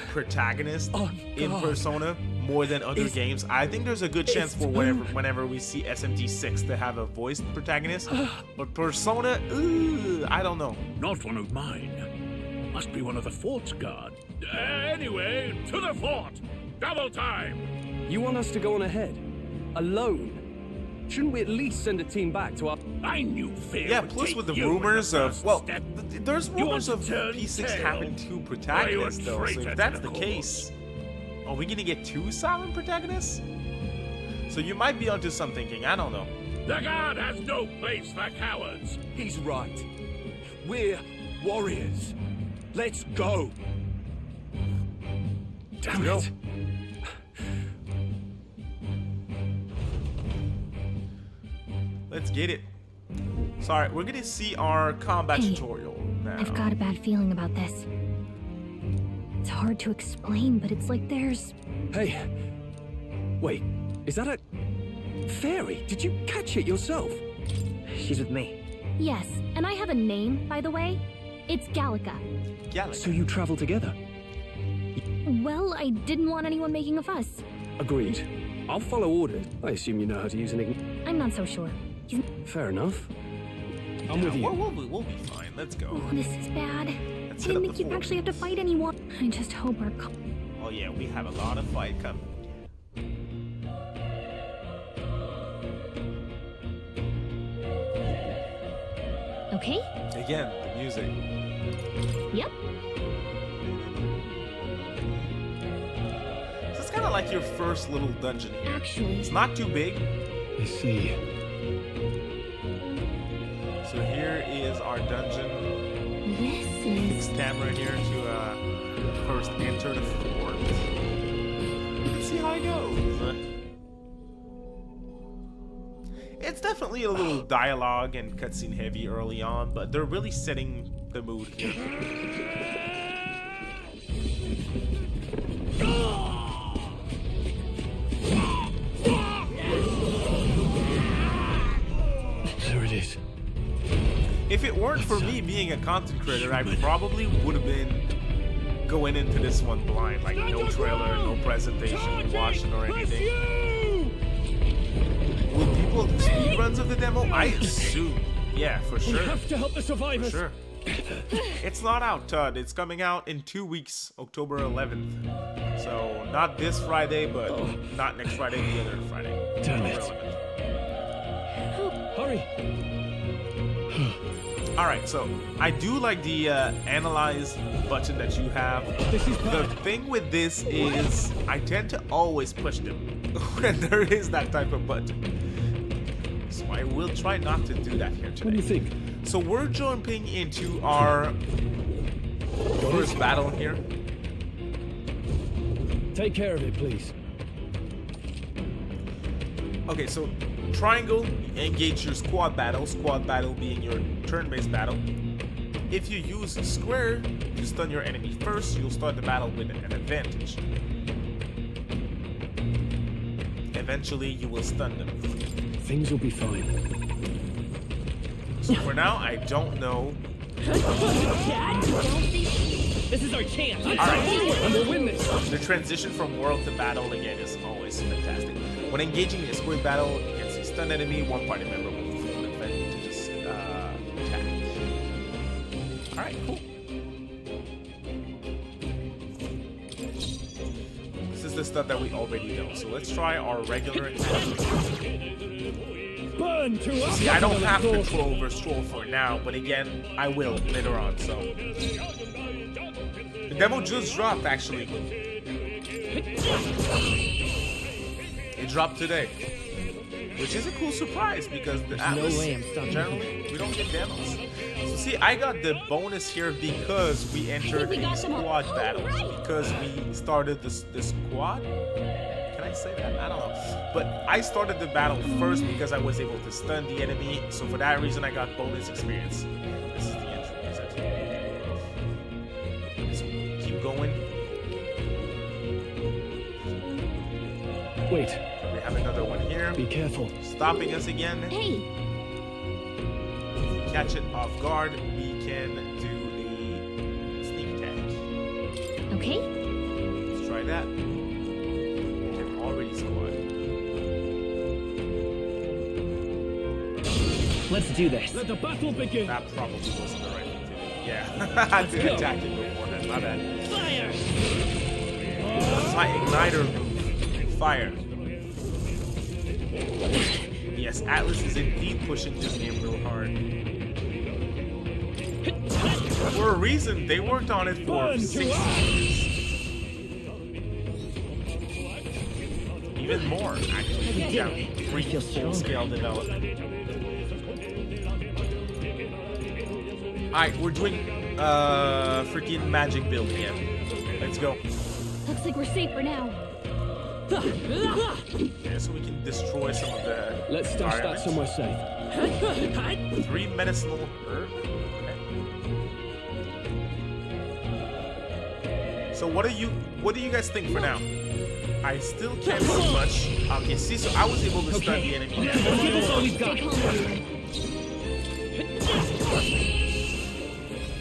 protagonist in Persona more than other games. I think there's a good chance for whenever we see SMT6 to have a voice protagonist. But Persona, I don't know. Not one of mine. Must be one of the fort's guard. Anyway, to the fort. Double time. You want us to go on ahead? Alone? Shouldn't we at least send a team back to our... I knew fear Yeah, would plus take with the you in rumors the of, first well, step. there's You rumors want of to turn P6 tail? having 2 Are you a protagonists though, so traitor if that's to the the case, are we gonna get 2 silent protagonists? So you might be onto something, King, I don't know. The guard has no place for cowards. He's right. We're warriors. Let's go. Damn Let's it. Let's get it. Sorry, we're gonna see our combat Hey, tutorial now. I've got a bad feeling about this. It's hard to explain, but it's like there's... Hey. Wait, is that a... fairy? Did you catch it yourself? She's with me. Yes, and I have a name, by the way. It's Gallica. So you travel together? Well, I didn't want anyone making a fuss. Agreed. I'll follow orders. I assume you know how to use an I'm not so sure. Fair enough. I'm with you. We'll be fine. Let's go. Oh, this is bad. Let's I hit didn't up think the you'd fort. actually have to fight anyone. I just hope our... Oh yeah, we have a lot of fight coming. Okay? Again, the music. Yep. So it's kind of like your first little dungeon here. Actually... It's not too big. I see. So here is our dungeon. This is... Camera here to first enter the fort. Let's see how it goes. It's definitely a little dialogue and cutscene heavy early on, but they're really setting the mood here. There it is. If it weren't for me being a content creator, I probably would have been going into this one blind, like no trailer, no presentation, watching or anything. Will people do speedruns of the demo? I assume. Yeah, for sure. We have to help the survivors. For sure. It's not out, Todd. It's coming out in 2 weeks, October 11th. So not this Friday, but not next Friday, the other Friday. Damn it. Hurry. Alright, so I do like the analyze button that you have. The thing with this is I tend to always push them when there is that type of button. So I will try not to do that here today. What do you think? So we're jumping into our first battle here. Take care of it, please. Okay, so triangle, engage your squad battle being your turn-based battle. If you use square to stun your enemy first, you'll start the battle with an advantage. Eventually, you will stun them. Things will be fine. So for now, I don't know. This is our chance. Alright. And we'll win this. The transition from world to battle again is always fantastic. When engaging in a square battle against a stunned enemy, one party member will move from the event to just attack. Alright, cool. This is the stuff that we already know. So let's try our regular attack. Burn to us. See, I don't have control over Stroll for now, but again, I will later on, so. The demo just dropped, actually. It dropped today. Which is a cool surprise, because the Atlas, no way I'm stopping. generally, we don't get demos. So see, I got the bonus here because we entered a squad battle. Because we started the squad? Can I say that? I don't know. But I started the battle first because I was able to stun the enemy. So for that reason, I got bonus experience. This is the entry. So keep going. Wait. We have another one here. Be careful. Stopping us again. Hey. Catch it off guard. We can do a sneak attack. Okay. Let's try that. We can already squad. Let's do this. Let the battle begin. That probably wasn't the right thing to do. Yeah, I did attack it beforehand. My bad. Fire! That's my igniter move. Fire. Yes, Atlas is indeed pushing this game real hard. For a reason, they worked on it for 6 years. Even more, actually. Yeah, full-scale development. Alright, we're doing freaking magic build again. Let's go. Looks like we're safe for now. Yeah, so we can destroy some of the. Let's stash that somewhere safe. 3 medicinal herb. Okay. So what do you guys think for now? I still can't do much. Okay, see, so I was able to stun the enemy. Give us all we've got.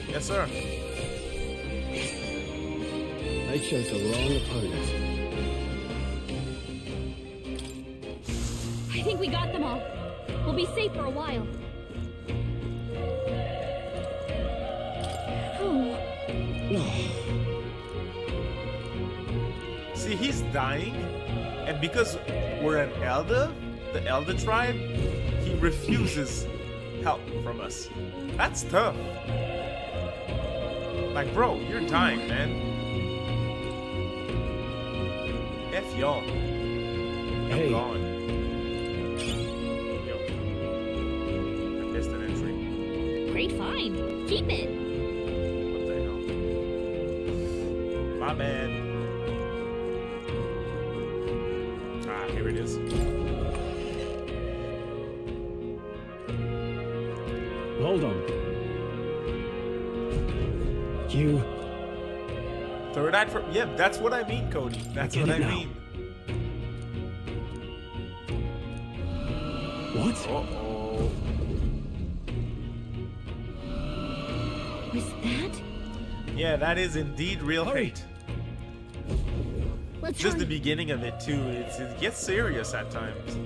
Yes, sir. They chose the wrong opponent. I think we got them all. We'll be safe for a while. See, he's dying, and because we're an Elder, the Elder tribe, he refuses help from us. That's tough. Like, bro, you're dying, man. F y'all. I'm gone. Yo. I missed an entry. Great find. Keep it. What the hell? My bad. Ah, here it is. Hold on. You. Third eye for. Yeah, that's what I mean, Cody. That's what I mean. What? Uh-oh. Was that? Yeah, that is indeed real hate. Let's Just hurry. the beginning of it, too. It gets serious at times.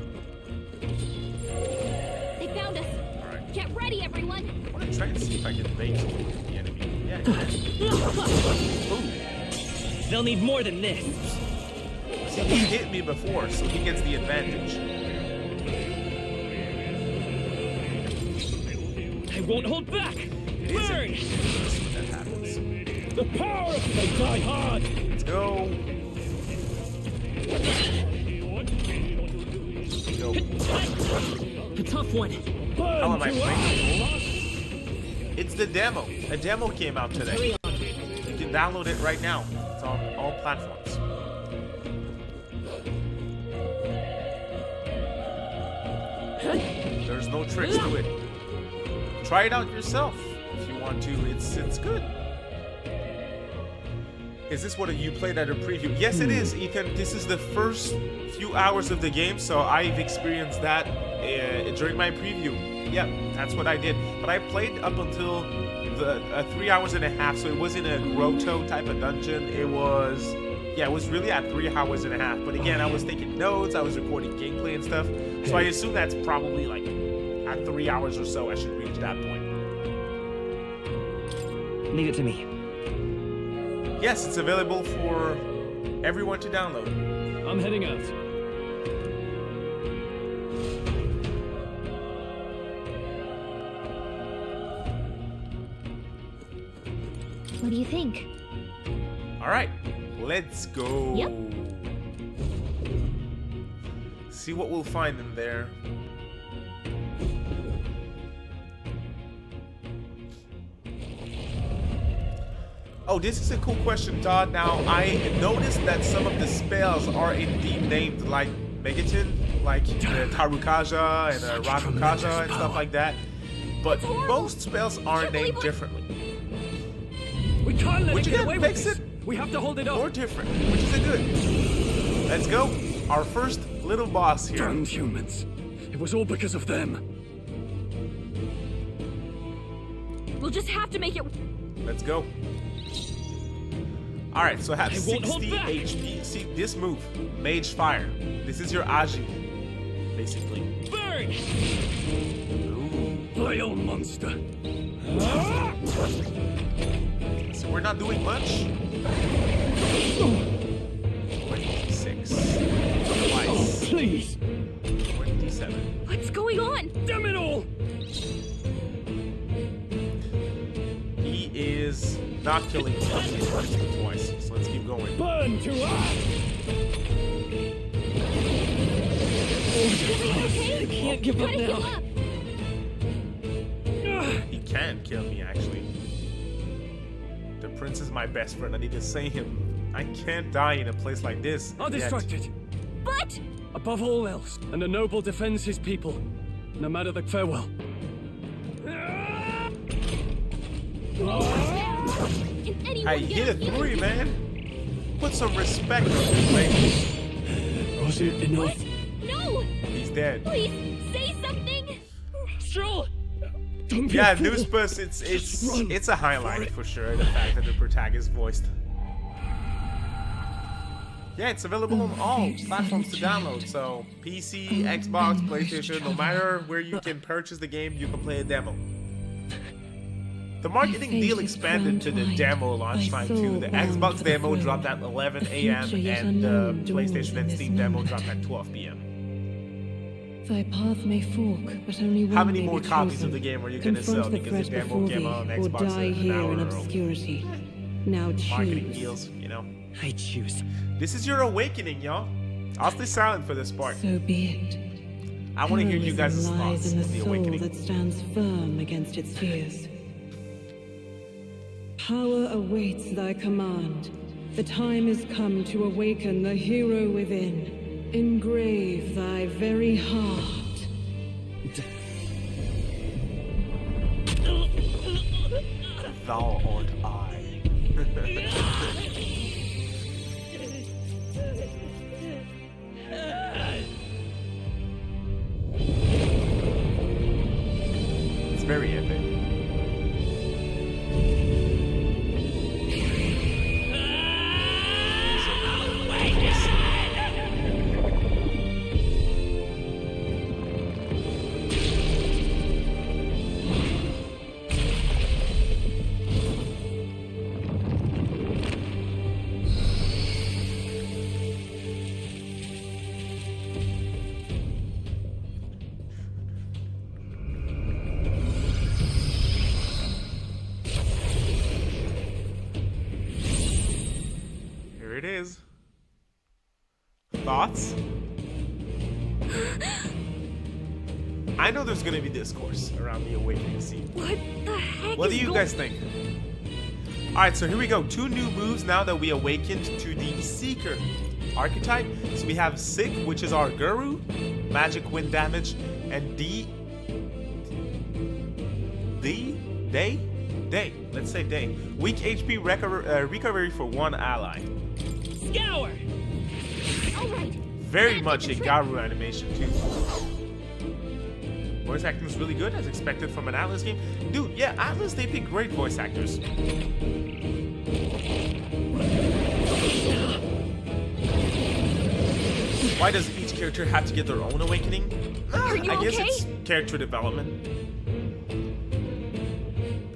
They found us. Alright. Get ready, everyone. want to try and see if I can bait the enemy. Yeah. Ooh. They'll need more than this. See, he hit me before, so he gets the advantage. I won't hold back. Burn! That happens. The power of they die hard. Let's go. Go. A tough one. How am I playing? It's the demo. A demo came out today. You can download it right now. It's on all platforms. There's no tricks to it. Try it out yourself if you want to. It's good. Is this what you played at a preview? Yes, it is, Ethan. This is the first few hours of the game, so I've experienced that during my preview. Yeah, that's what I did. But I played up until the 3 hours and a half, so it wasn't a grotto type of dungeon. It was really at 3 hours and a half. But again, I was taking notes, I was recording gameplay and stuff, so I assume that's probably like at 3 hours or so I should reach that point. Leave it to me. Yes, it's available for everyone to download. I'm heading out. What do you think? All right, let's go. Yep. See what we'll find in there. Oh, this is a cool question, Todd. Now, I noticed that some of the spells are indeed named like Megaton, like Tarukaja and Rakukaja and stuff like that. But most spells are named differently. We can't let Which it get again away makes with it this. We have to hold it up. more different, which is a good. Let's go. Our first little boss here. Damn humans. It was all because of them. We'll just have to make it. Let's go. All right, so I have I won't 60 hold back. HP. See this move, Mage Fire. This is your Aji, basically. Burn! Vile monster. So we're not doing much. 26. Twice. Please. 27. What's going on? Damn it all! He is not killing me. Twice. So let's keep going. Burn to us! Okay. I can't give up Try to heal now. up. He can kill me, actually. The prince is my best friend. I need to save him. I can't die in a place like this. Are yet. distracted. But Above all else, and a noble defends his people, no matter the farewell. can anyone Hey, get hit a healing? 3, man. Put some respect on his name. Was it enough? No! He's dead. Please, say something! Stroll! Don't be Yeah, a fool. Newsbus, it's a highlight for sure, the fact that the protagonist voiced. Yeah, it's available on all platforms to download, so PC, Xbox, PlayStation, no matter where you can purchase the game, you can play a demo. The marketing deal expanded to the demo launch time too. The Xbox demo dropped at 11 a.m. and the PlayStation and Steam demo dropped at 12 p.m. Thy path may fork, but only one How many may more be copies chosen. of the game are you going to sell? Confront the Because the threat demo before came out on thee, or Xbox die an here hour in early. obscurity. Now Marketing choose. deals, you know. I choose. This is your awakening, y'all. I'll stay silent for this part. So be it. I want to hear you guys' Heroism lies thoughts in on the the soul awakening. that stands firm against its fears. Power awaits thy command. The time is come to awaken the hero within. Engrave thy very heart. Thou art I. It's very epic. Here it is. Thoughts? I know there's gonna be discourse around the awakening scene. What the heck? What do you guys think? Alright, so here we go. 2 new moves now that we awakened to the Seeker archetype. So we have Sick, which is our Guru, magic wind damage, and Day. Let's say Day. Weak HP recovery for 1 ally. Scour! Alright. Very much a Garu animation too. Voice acting is really good, as expected from an Atlas game. Dude, yeah, Atlas, they pick great voice actors. Why does each character have to get their own awakening? Are you I guess okay? it's character development.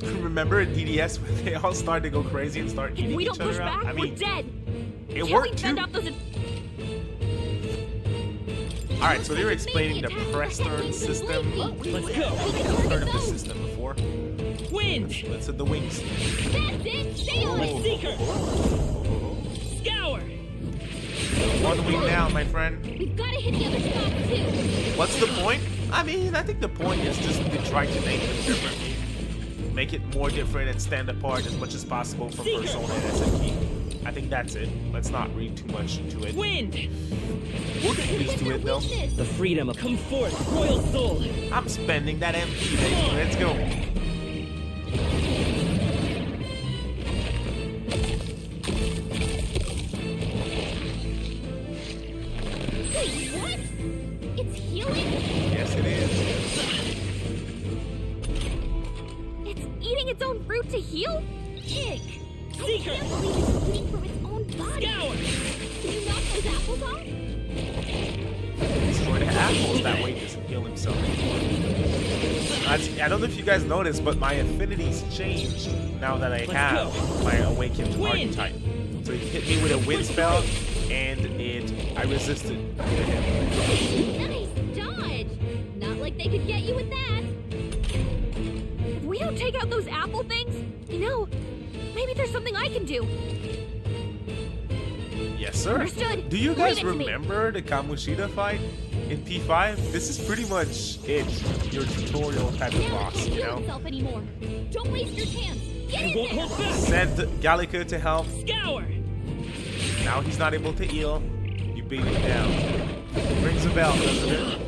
Remember in DDS when they all started to go crazy and start eating If we each don't other push out? back, I mean, we're dead. it Can't worked we too. fend off those... Alright, so they were explaining the Prestern system. Let's I've heard of this system before. Wind! Let's hit the wings. That's it! Stay on it! Seeker! Scour! 1 wing down, my friend. We've got to hit the other spot, too. What's the point? I mean, I think the point is just to try to make them different. Make it more different and stand apart as much as possible from Persona and SMT. I think that's it. Let's not read too much into it. Wind! We'll get used to it, though. The freedom of come forth, royal soul! I'm spending that MP, baby. Let's go. Wait, what? It's healing? Yes, it is. It's eating its own fruit to heal? Ick! Seeker! I can't believe it's eating from its own body! Scour! Did you knock those apples off? Destroy the apples, that way he doesn't heal himself anymore. I don't know if you guys noticed, but my affinities changed now that I have my awakened archetype. So he hit me with a wind spell, and I resisted. Nice dodge! Not like they could get you with that. If we don't take out those apple things, maybe there's something I can do. Yes, sir. Understood. Do you guys Leave it to me. remember the Kamoshida fight in P5? This is pretty much it. Your tutorial type of Now it boss, can't you heal know? itself anymore. Don't waste your chance. Get in there! Send Gallica to help. Scour! Now he's not able to heal. You beat him down. Rings a bell, doesn't it?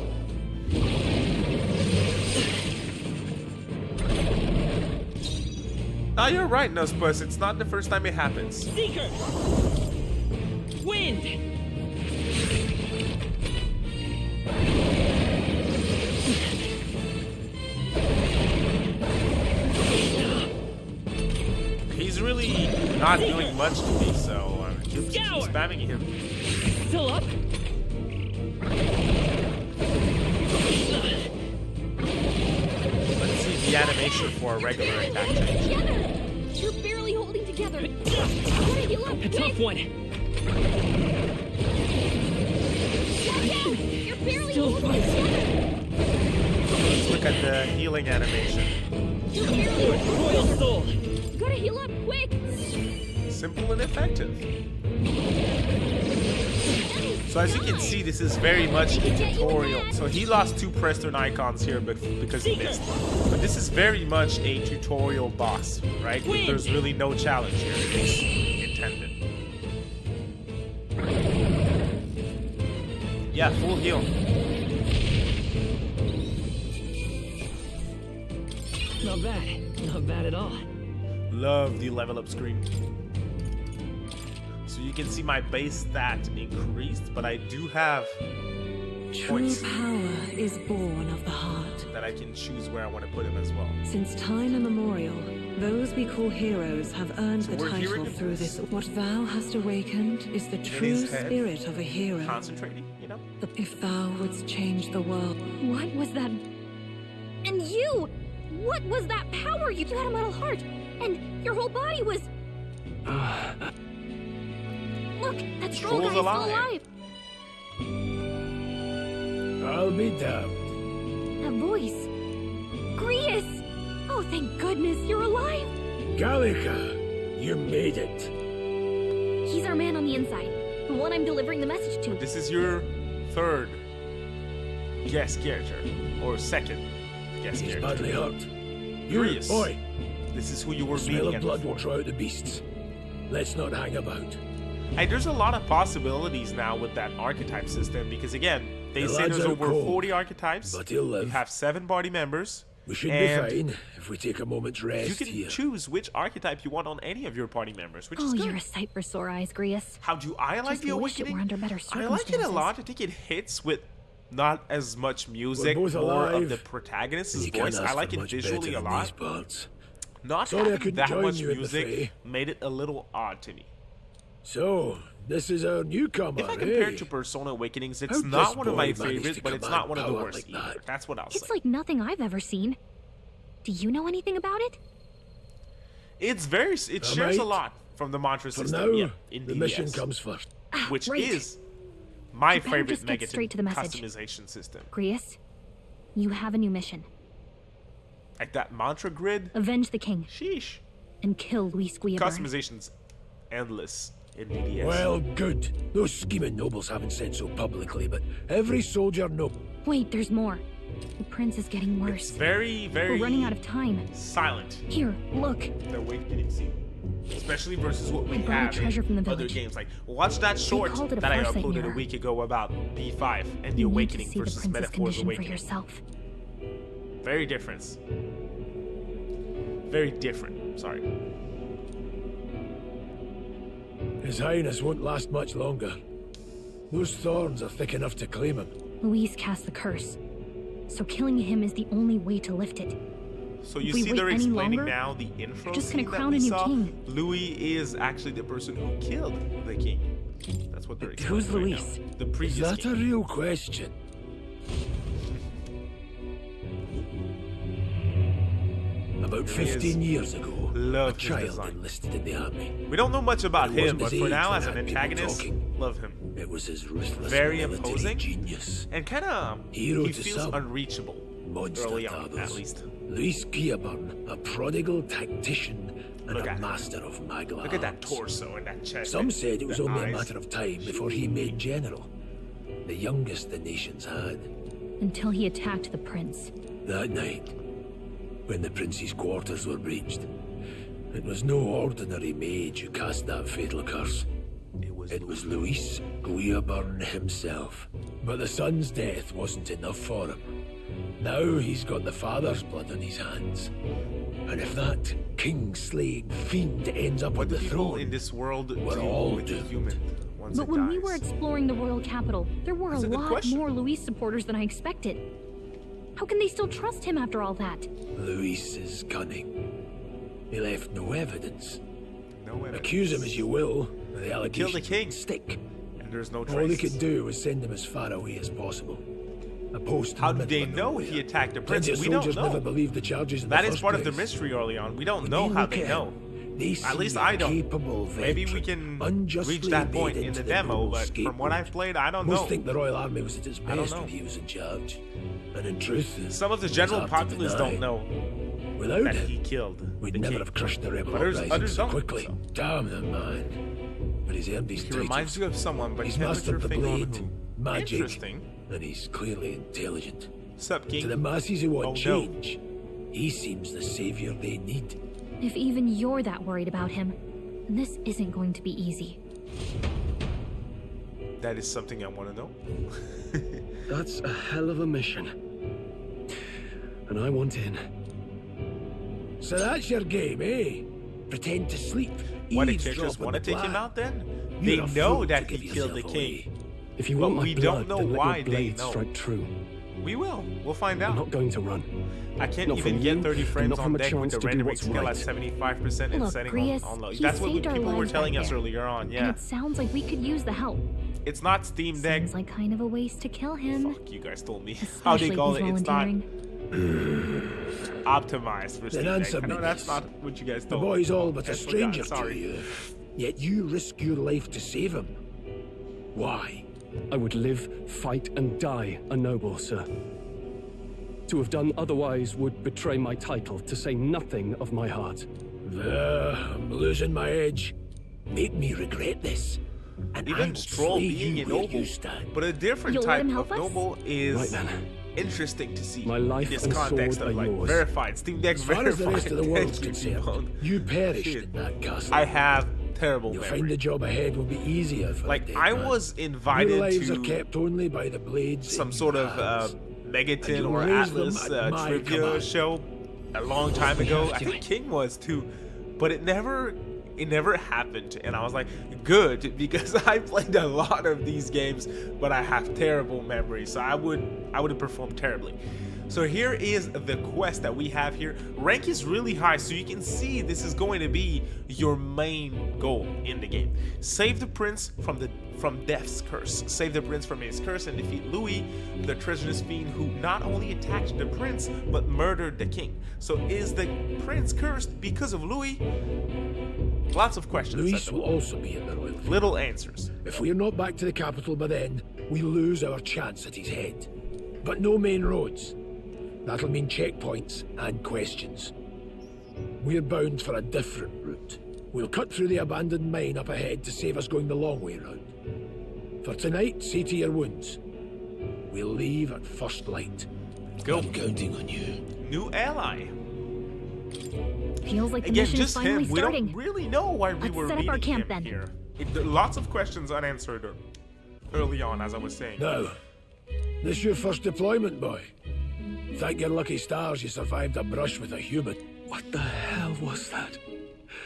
No, you're right, Nospus. It's not the first time it happens. Seeker! Wind! He's really not doing much to me, so keep spamming him. Still up? Let's see the animation for a regular attack change. Together! You're barely holding together. Gotta heal up, A tough one. You're barely Still holding together. Let's look at the healing animation. You're barely holding Royal together. soul! Gotta heal up quick. Simple and effective. So as you can see, this is very much a tutorial. So he lost 2 Prestern icons here because he missed. But this is very much a tutorial boss, right? There's really no challenge here. It's intended. Yeah, full heal. Not bad. Not bad at all. Love the level up screen. So you can see my base stat increased, but I do have True points power is born of the heart. that I can choose where I want to put them as well. Since time immemorial, those we call heroes have earned So the we're hearing title of through this. this. What thou hast awakened is the true his head, spirit of a hero. Concentrating, you know? If thou wouldst change the world. What was that? And you! What was that power? You had a metal heart, and your whole body was... Look, that troll guy's Troll's still alive. alive. I'll be damned. That voice. Grius! Oh, thank goodness you're alive. Gallica, you made it. He's our man on the inside. The one I'm delivering the message to. This is your third guest character. Or second guest He's character. badly hurt. Curious. Boy. This is who you were Smell meeting of at blood before. will draw out the beasts. Let's not hang about. Hey, there's a lot of possibilities now with that archetype system because again, they The say lad's there's out over cold, 40 archetypes. but he'll live. You have 7 party members. We should and be fine if we take a moment's rest you can here. choose which archetype you want on any of your party members, which Oh, is good. you're a sight for sore eyes, Grius. How do I like Just the wish it Awakening? were under better I like it a circumstances. lot. I think it hits with not as much music, both more of alive, the protagonist's and you can't voice. I ask like for it much visually better a in lot. these parts. Not Sorry I having couldn't that join much you in the music fray. made it a little odd to me. So, this is our newcomer, If I compare eh? it to Persona Awakenings, it's How'd not this one of my boy manage favorites, to but it's command not one of the power worst like either. that? That's what I'll say. It's like nothing I've ever seen. Do you know anything about it? It shares Alright. a lot from the mantra For system, now, in the DDS, mission comes first. which right. is my You better favorite just get straight to the message. customization system. Grius, you have a new mission. Like that mantra grid, Avenge the king. Sheesh. And kill Luis Guillaburn. Customization's endless in DDS. Well, good. Those scheming nobles haven't said so publicly, but every soldier knows. Wait, there's more. The prince is getting worse. it's very We're running out of time. silent. Here, look. The Awakening scene. Especially versus what we I brought a have treasure from in the other village. games. Like, watch that short called it a that I foresight uploaded a mirror. week ago about B5 and the You need Awakening to see the versus prince's Metaphor's condition for Awakening. yourself. Very different. Very different. Sorry. His Highness won't last much longer. Those thorns are thick enough to claim him. Luis cast the curse. So killing him is the only way to lift it. So you If we see wait they're any explaining longer, now the intro they're just scene gonna that crown we a new saw. king. Louis is actually the person who killed the king. That's what they're explaining Who's right Luis? now. The Is previous that king. a real question? About 15 years ago, Love a his child design. enlisted in the army. We don't know much about It him, wasn't but his for age now, when as I an had people antagonist, talking. love him. It was his ruthless Very military imposing. genius. And kind of, Hero he to feels some, unreachable monster early to on, others. at least. Luis Guillaburn, a prodigal tactician and Look a at him. master of magla Look at that arts. torso and that chest. Some and said it was the only eyes. a matter of time before he made general, the youngest the nations had. Until he attacked the prince. That night, when the prince's quarters were breached, it was no ordinary mage who cast that fatal curse. It was Luis Guillaburn himself. But the son's death wasn't enough for him. Now he's got the father's blood on his hands. And if that king-slaying fiend ends up on the People throne, in this world we're do all with the doomed. human once But it when dies. we were exploring the royal capital, there were That's a a good lot question. more Luis supporters than I expected. How can they still trust him after all that? Luis is cunning. He left no evidence. No evidence. Accuse him as you will, the Kill allegations the king. would stick. And there's no All they traces. could do was send him as far away as possible. A post. How in the do they middle of know nowhere. he attacked the prince? Plenty of We don't soldiers know. never believed the charges in That the is first part of the place. mystery early on. We don't When know they how look they at know. him, they At see least a I don't. capable Maybe we veteran, can unjustly reach that made point in into the demo, noble but from scapegoat. what I've played, I don't Most know. think the Royal Army was at its I don't best know. when he was in charge. And in truth, Some of the it's general hard to populace deny. don't know Without that him, he killed we'd the never king. have crushed the rebel Others uprising so don't, quickly. so. Damn the man. But he's earned his He titles. reminds you of someone, but He's he can't put mastered your the finger on blade, who. magic, Interesting. and he's clearly intelligent. Sup, King? To the masses who want Oh, no. change, he seems the savior they need. If even you're that worried about him, then this isn't going to be easy. That is something I want to know. That's a hell of a mission. And I want in. So that's your game, eh? Pretend to sleep. Why the eavesdrop characters on want to the take him plan. out then? You're They a know fool that to he give killed the yourself king. If you But want my we blood, don't know then why let your they blade know. strike true. We will. We'll find I'm out. not going to run. I can't Not even from get you, 30 and frames not on from a deck with chance the to do rendering what's scale right. at 75% and Look, setting Grius, on low. he That's what saved our people were lives telling back us there. earlier on, And yeah. it sounds like we could use the help. It's not Steam Deck. Seems like kind of a waste to kill him. Fuck, you guys told me. How Especially they call if it, he's it's not volunteering. optimized for Then Steam Deck. answer I know me that's this. not what you guys The told boy's me. all but a I forgot, stranger to sorry. you. Yet you risk your life to save him. Why? I would live, fight, and die a noble, sir. To have done otherwise would betray my title, to say nothing of my heart. I'm losing my edge. Make me regret this. And I Even will Stroll slay being you a where noble, you stand. but a different You'll let type him of help us? noble is Right then. interesting to see My life in this and context sword of are like yours. verified Steam Deck As far as the rest of the verified world's concerned, you perished in that castle. I have terrible You'll memory. find the job ahead will be easier for Like a dead I man. was Your invited lives are to kept only by the blades some in sort your of hands. Megaton you'll or raise them Atlas at my trivia command. show a long time ago. I think King was too, but it never happened. And I was like, good, because I played a lot of these games, but I have terrible memory, so I would have performed terribly. So here is the quest that we have here. Rank is really high, so you can see this is going to be your main goal in the game. Save the prince from death's curse. Save the prince from his curse and defeat Louis, the treasonous fiend who not only attacked the prince, but murdered the king. So is the prince cursed because of Louis? Lots of questions. Luis will also be in the royal. Little answers. If we're not back to the capital by then, we lose our chance at his head. But no main roads. That'll mean checkpoints and questions. We're bound for a different route. We'll cut through the abandoned mine up ahead to save us going the long way round. For tonight, see to your wounds. We'll leave at first light. Go. I'm counting on you. New ally. Feels like the Again, mission is just finally him. We starting. don't really know why we Let's were set up our meeting camp him then. here. Lots of questions unanswered early on, as I was saying. Now, this your first deployment, boy? Thank your lucky stars you survived a brush with a human. What the hell was that?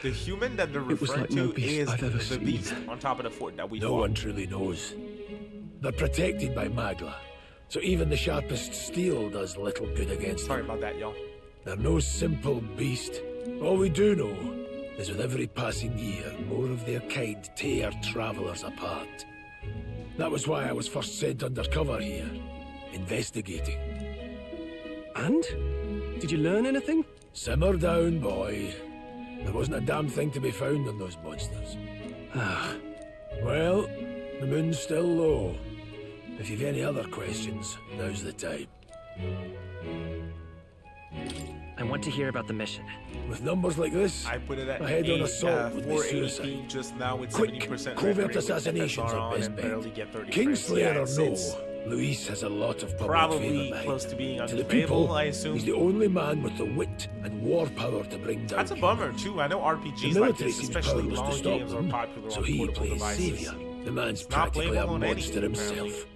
The human that they're It was referring like no to beast is I've ever the seen. beast on top of the fort that we No fought. one truly knows. They're protected by Magla, so even the sharpest steel does little good against Sorry them. about that, y'all. They're no simple beast. All we do know is with every passing year, more of their kind tear travelers apart. That was why I was first sent undercover here, investigating. And? Did you learn anything? Simmer down, boy. There wasn't a damn thing to be found on those monsters. Ah. Well, the moon's still low. If you've any other questions, now's the time. I want to hear about the mission. With numbers like this, I put it at a head on assault would be 418 suicide. just now with Quick, 70% covert rate with assassinations FSR are on best and bet. barely get 30 Kingslayer frames. or Yeah, no, it's Luis has a lot of public probably favor close to being To the unplayable, people, I assume. he's the only man with the wit and war power to bring down. That's a bummer too. I know The RPGs like military this, seems especially powerless to long stop games, are them, popular so on he portable plays devices. savior. The man's Not practically a playable on monster anything, himself.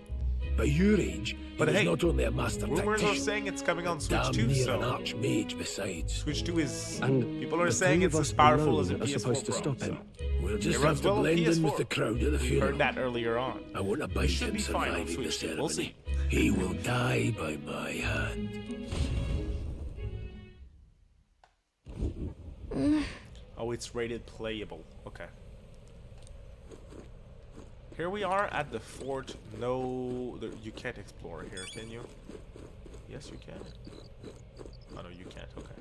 By your age, But he was hey, not only a master rumors are tactician, saying it's coming on Switch damn 2, near so an archmage besides. Switch 2 is. And People are the saying three it's of as us powerful as a alone are PS4 supposed to Pro, stop him. We'll just It have runs to well on blend in PS4. with the crowd at the We funeral. heard that earlier on. I won't abide It should him be fine on surviving the Switch 2. ceremony. We'll see. He will die by my hand. Oh, it's rated playable. Okay. Here we are at the fort. No, you can't explore here, can you? Yes, you can. Oh, no, you can't. Okay.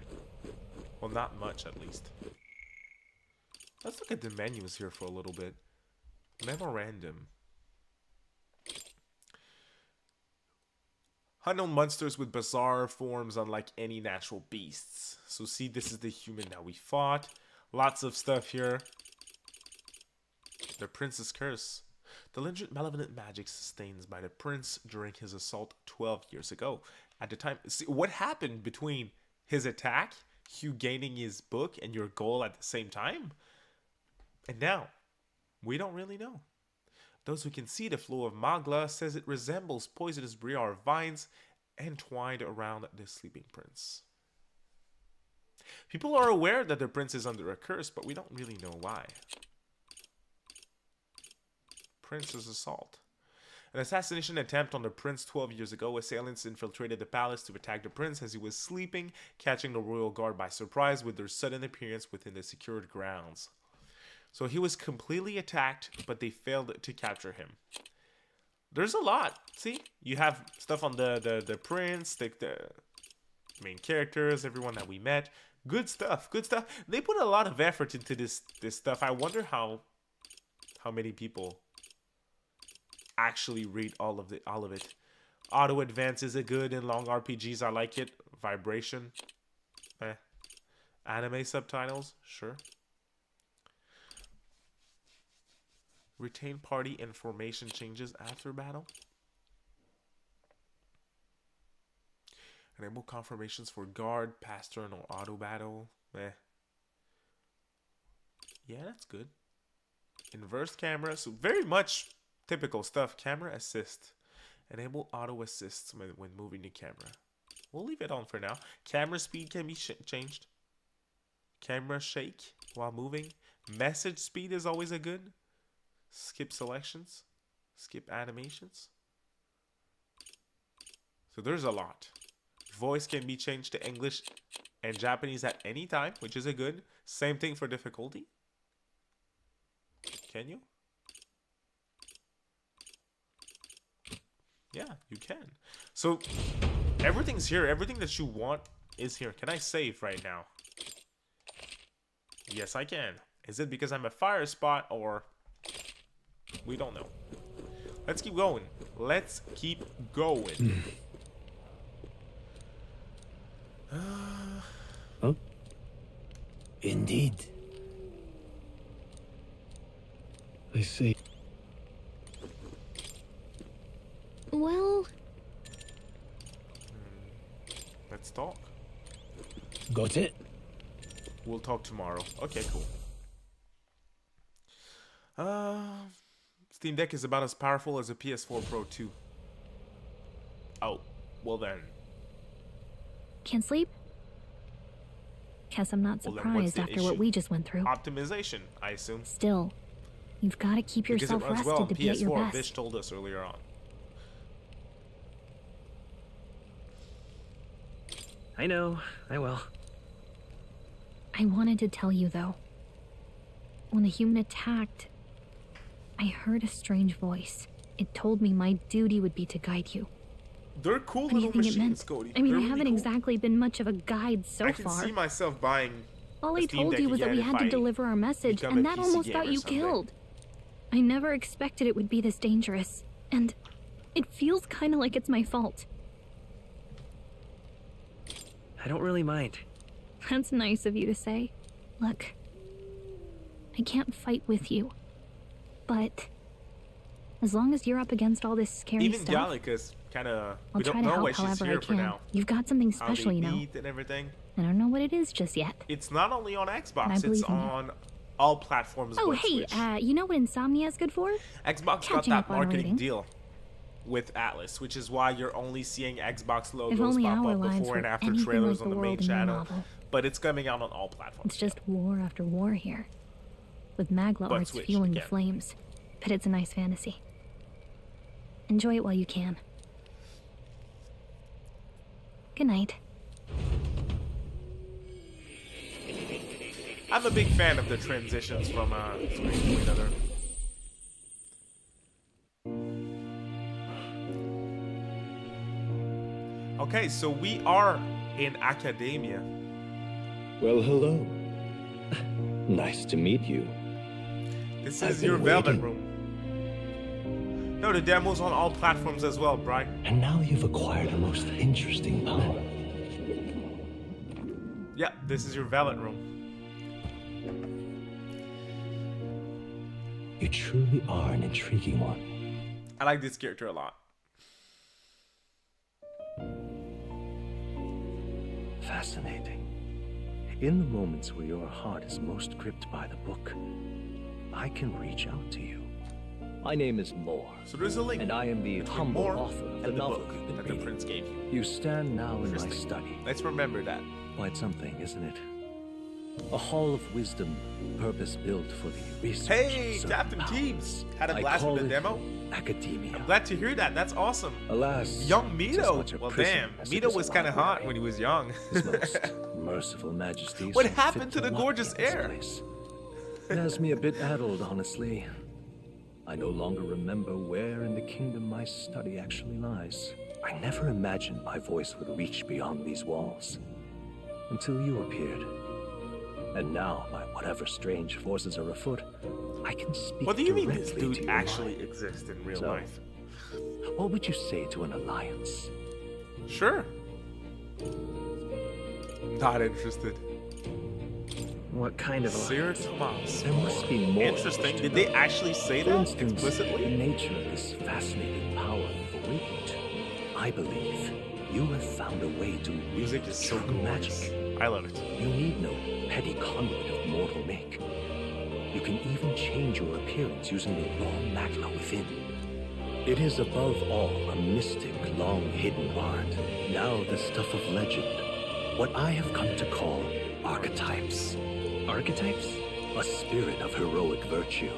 Well, not much, at least. Let's look at the menus here for a little bit. Memorandum. Unknown monsters with bizarre forms unlike any natural beasts. So see, this is the human that we fought. Lots of stuff here. The Prince's Curse. The legend malevolent magic sustained by the prince during his assault 12 years ago. At the time, see, what happened between his attack, you gaining his book, and your goal at the same time? And now, we don't really know. Those who can see the flow of Magla says it resembles poisonous briar vines entwined around the sleeping prince. People are aware that the prince is under a curse, but we don't really know why. Prince's assault. An assassination attempt on the prince 12 years ago. Assailants infiltrated the palace to attack the prince as he was sleeping, catching the royal guard by surprise with their sudden appearance within the secured grounds. So he was completely attacked, but they failed to capture him. There's a lot. See? You have stuff on the prince, the main characters, everyone that we met. Good stuff. Good stuff. They put a lot of effort into this stuff. I wonder how many people actually read all of it. Auto advance is a good in long RPGs. I like it. Vibration. Anime subtitles. Sure. Retain party information changes after battle. Enable confirmations for guard, past turn, or auto battle. Yeah, that's good. Inverse camera, so very much typical stuff. Camera assist. Enable auto assist when moving the camera. We'll leave it on for now. Camera speed can be changed. Camera shake while moving. Message speed is always a good. Skip selections. Skip animations. So there's a lot. Voice can be changed to English and Japanese at any time, which is a good. Same thing for difficulty. Can you? Yeah, you can. So everything's here. Everything that you want is here. Can I save right now? Yes, I can. Is it because I'm a fire spot or... We don't know. Let's keep going. Let's keep going. Huh? Indeed. I see. Well... Let's talk. Got it? We'll talk tomorrow. Okay, cool. Steam Deck is about as powerful as a PS4 Pro 2. Oh, well then. Can't sleep? Guess I'm not surprised after what we just went through. Optimization, I assume. Still, you've got to keep yourself rested to be at your best. Bish told us earlier on. I know, I will. I wanted to tell you, though. When the human attacked, I heard a strange voice. It told me my duty would be to guide you. They're cool What do you little think it meant? machines, Cody. I mean, They're I really haven't cool. exactly been much of a guide so I can far. see myself buying. All a I Steam told Deck you was that we again had to if I deliver our message, become and a that PC almost got gamer you someday. killed. I never expected it would be this dangerous, and it feels kind of like it's my fault. I don't really mind. That's nice of you to say. Look, I can't fight with you, but as long as you're up against all this scary Even stuff, Gallica's kind of. I'll We try don't to know help why she's however I here for can. now. You've got something How special, they you know. meet and everything. I don't know what it is just yet. It's not only on I Xbox. believe It's in you. on all platforms. Oh, but hey, Switch. you know what Insomnia is good for? Xbox got Catching that up on marketing reading. deal with Atlas, which is why you're only seeing Xbox logos only pop our up lives before were and after anything trailers like on the the main world in your channel. novel. But it's coming out on all platforms. It's just war after war here. With Magla But arts Switch, fueling the again. flames. But it's a nice fantasy. Enjoy it while you can. Good night. I'm a big fan of the transitions from screen to another. Okay, so we are in academia. Well, hello. Nice to meet you. This I've is been your Velvet waiting. Room. No, the demo's on all platforms as well, Brian. And now you've acquired a most interesting power. Yeah, this is your Velvet Room. You truly are an intriguing one. I like this character a lot. Fascinating. In the moments where your heart is most gripped by the book, I can reach out to you. My name is Moore. So there's a link. And I am the between humble Moore author of the and novel book you've been that the reading. prince gave you. You stand now in my Interesting. study. Let's remember that. Quite something, isn't it? A hall of wisdom, purpose-built for the research. Hey, of Captain powers. Teams! Had a I blast call with the it demo. Academia. I'm glad to hear that. That's awesome. Alas, Young it's as much Mito. a Well, prison damn. as it Mito is a was kind of library. hot when he was young. His most merciful majesty. What saw happened fit to the lock gorgeous me in this air? place. It has me a bit addled, honestly. I no longer remember where in the kingdom my study actually lies. I never imagined my voice would reach beyond these walls. Until you appeared. And now, by whatever strange forces are afoot, I can speak What do you mean this directly to dude your actually mind. exists in real So, life? What would you say to an alliance? Sure. Not interested. What kind of a Sir Tomas. There must be more. Interesting. Did they actually say For that instance, explicitly? the nature of this fascinating power you've awakened. I believe you have found a way to Music wield is so true glorious. magic. I love it. You need no petty conduit of mortal make. You can even change your appearance using the raw magma within. It is above all a mystic, long-hidden art, now the stuff of legend. What I have come to call archetypes. Archetypes? A spirit of heroic virtue.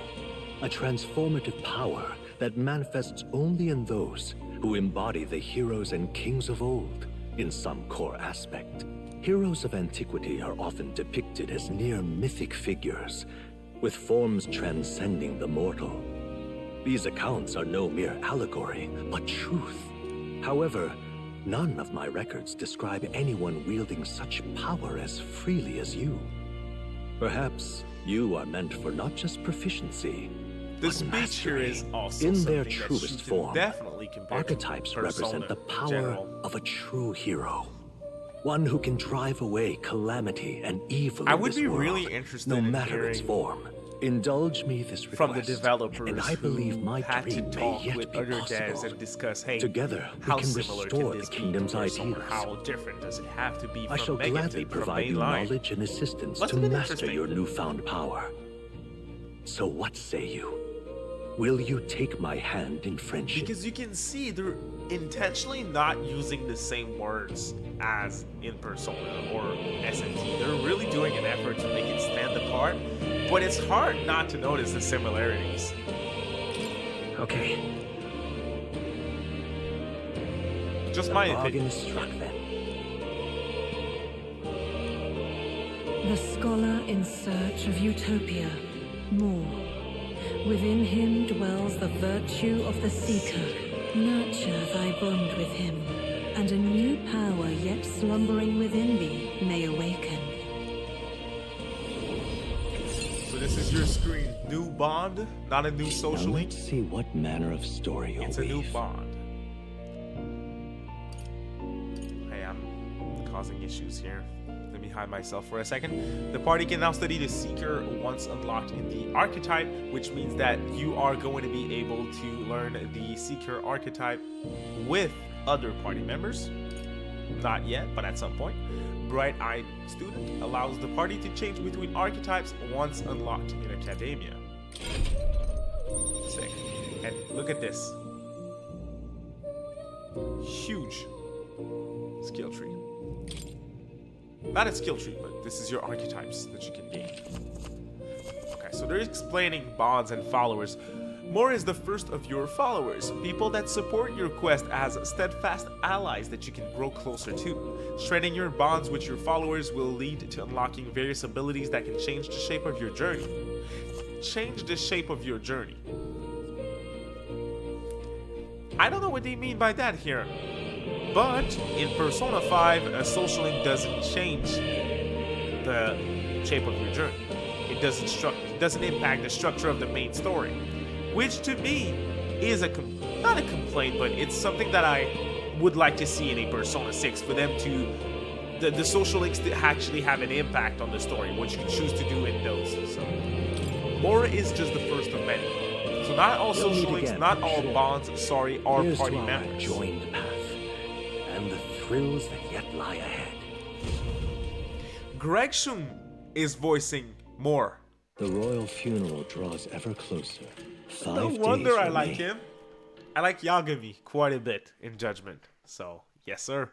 A transformative power that manifests only in those who embody the heroes and kings of old in some core aspect. Heroes of antiquity are often depicted as near mythic figures, with forms transcending the mortal. These accounts are no mere allegory, but truth. However, none of my records describe anyone wielding such power as freely as you. Perhaps you are meant for not just proficiency, The but speech mastery. here is also In something their that truest you can form, definitely compare to archetypes Persona represent the in power general. of a true hero. One who can drive away calamity and evil I in would this be world, really interested no in matter its hearing form. Indulge me this request, from the developers and I believe who my had to dream may talk yet with be other devs possible. and discuss, hey, Together, we how can similar restore can the this be kingdom's to Persona? ideals. How different does it have to be I from shall Megaton, gladly from provide you mainline? knowledge and assistance Must to have been master interesting. your newfound power. So what say you? Will you take my hand in friendship? Because you can see they're intentionally not using the same words as in Persona or SNT. They're really doing an effort to make it stand apart, but it's hard not to notice the similarities. Okay. Just my bargain opinion. is struck then. The scholar in search of utopia. More. Within him dwells the virtue of the seeker. Nurture thy bond with him, and a new power yet slumbering within thee may awaken. So this is your screen. New bond, not a new social Now link. let's see what manner of story you'll It's a new weave. bond. Hey, I'm causing issues here. Let me hide myself for a second. The party can now study the Seeker once unlocked in the archetype, which means that you are going to be able to learn the Seeker archetype with other party members. Not yet, but at some point. Bright-Eyed Student allows the party to change between archetypes once unlocked in Academia. Sick. And look at this. Huge skill tree. Not a skill tree, but this is your archetypes that you can gain. Okay, so they're explaining bonds and followers. More is the first of your followers, people that support your quest as steadfast allies that you can grow closer to. Strengthening your bonds with your followers will lead to unlocking various abilities that can change the shape of your journey. Change the shape of your journey. I don't know what they mean by that here. But in Persona 5, a social link doesn't change the shape of your journey. It doesn't impact the structure of the main story, which to me is not a complaint, but it's something that I would like to see in a Persona 6 for them to the social links to actually have an impact on the story, what you choose to do in those. So Mora is just the first of many. So not all We'll meet social links, again, not all sure. bonds, are Here's party to our members. joined path, and the thrills that yet lie ahead. Greg Shun is voicing more. The royal funeral draws ever closer. No 5 wonder days I like remain. him. I like Yagami quite a bit in Judgment. So, yes, sir.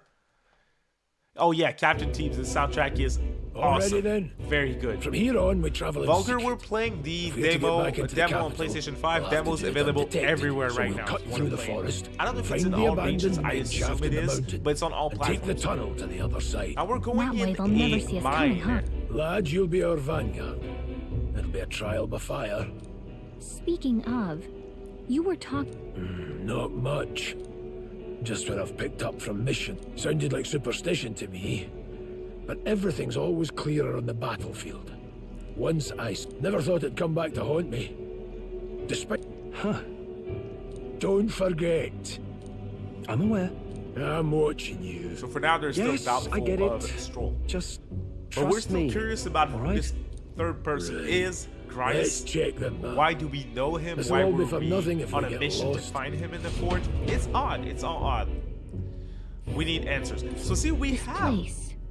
Oh, yeah, Captain Teebs' soundtrack is Already awesome. then. Very good. From here on, we travel in Vulgar, secret. we're playing the If we are to get demo, back into the demo on capital, PlayStation 5. we'll have to Demos do it available undetected, everywhere so right we'll now. cut if you wanna through the play it. forest, I don't know if it's find in the all regions. abandoned I mine shaft assume it in the is, mountain, but it's on all and platforms. take the tunnel to the other side. Now we're going That way in they'll never a see us coming, huh? mine. Lad, you'll be our vanguard. It'll be a trial by fire. Speaking of, you were talking. Not much. Just what I've picked up from mission. Sounded like superstition to me. But everything's always clearer on the battlefield. Once ice. Never thought it'd come back to haunt me. Despite... Huh. Don't forget. I'm aware. I'm watching you. So for now, there's Yes, still doubtful I get of it. Stroll. Just But we're trust still me. curious about all right? this third person Right. is Grice. Let's check the map. Why do we know him? This Why will were be for we nothing if we on a get mission to lost. find him in the fort? It's odd. It's all odd. We need answers. So see, we have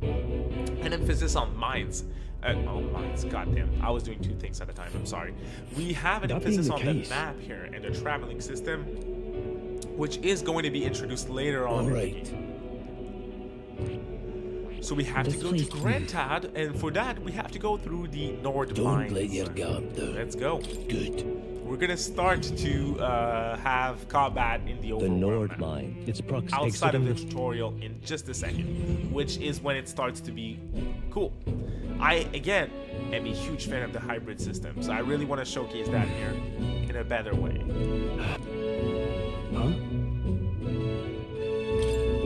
an emphasis on mines. Mines. Goddamn. I was doing two things at a time. I'm sorry. We have an That being emphasis the on case. the map here and the traveling system, which is going to be introduced later on. All in the right. game. So we have to go to Grantad, and for that we have to go through the Nord Don't mines. let your guard down. Let's go. Good. We're gonna start to have combat in the The overworld Nord map. mine. It's Outside of the exiting tutorial in just a second, which is when it starts to be cool. I, again, am a huge fan of the hybrid system, so I really want to showcase that here in a better way. Huh?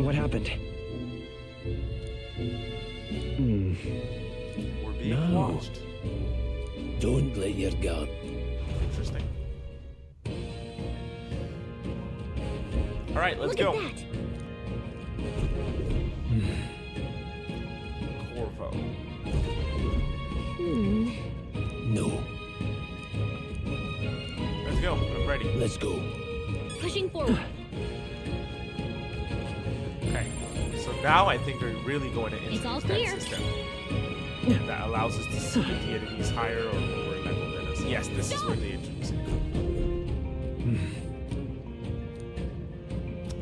What happened? We're being No. watched. Don't let your guard. Interesting. All right, let's Look go. at that. Corvo. No. Let's go. I'm ready. Let's go. Pushing forward. Okay. So now I think they're really going to It's all introduce clear. that system that allows us to see if the enemy is higher or lower level than us. Yes, this is where they introduce it.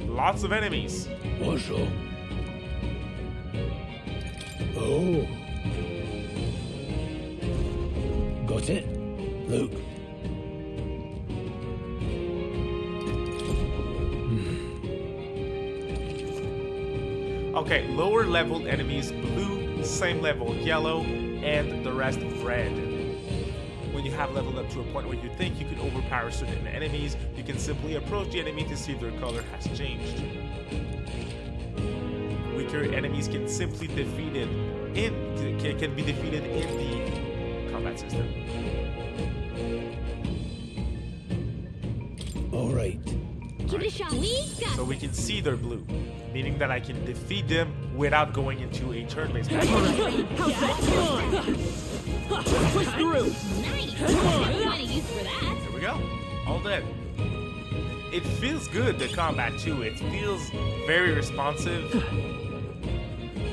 Lots of enemies. What's up? Oh. Got it? Look. Okay, lower leveled enemies blue, same level yellow, and the rest red. When you have leveled up to a point where you think you could overpower certain enemies, you can simply approach the enemy to see if their color has changed. Weaker enemies can simply be defeated in the combat system. All right. Give it a shot. We got So we can see they're blue, meaning that I can defeat them without going into a turn-based battle. push through. Nice. Find a use for that. There we go. All dead. It feels good, the combat too. It feels very responsive.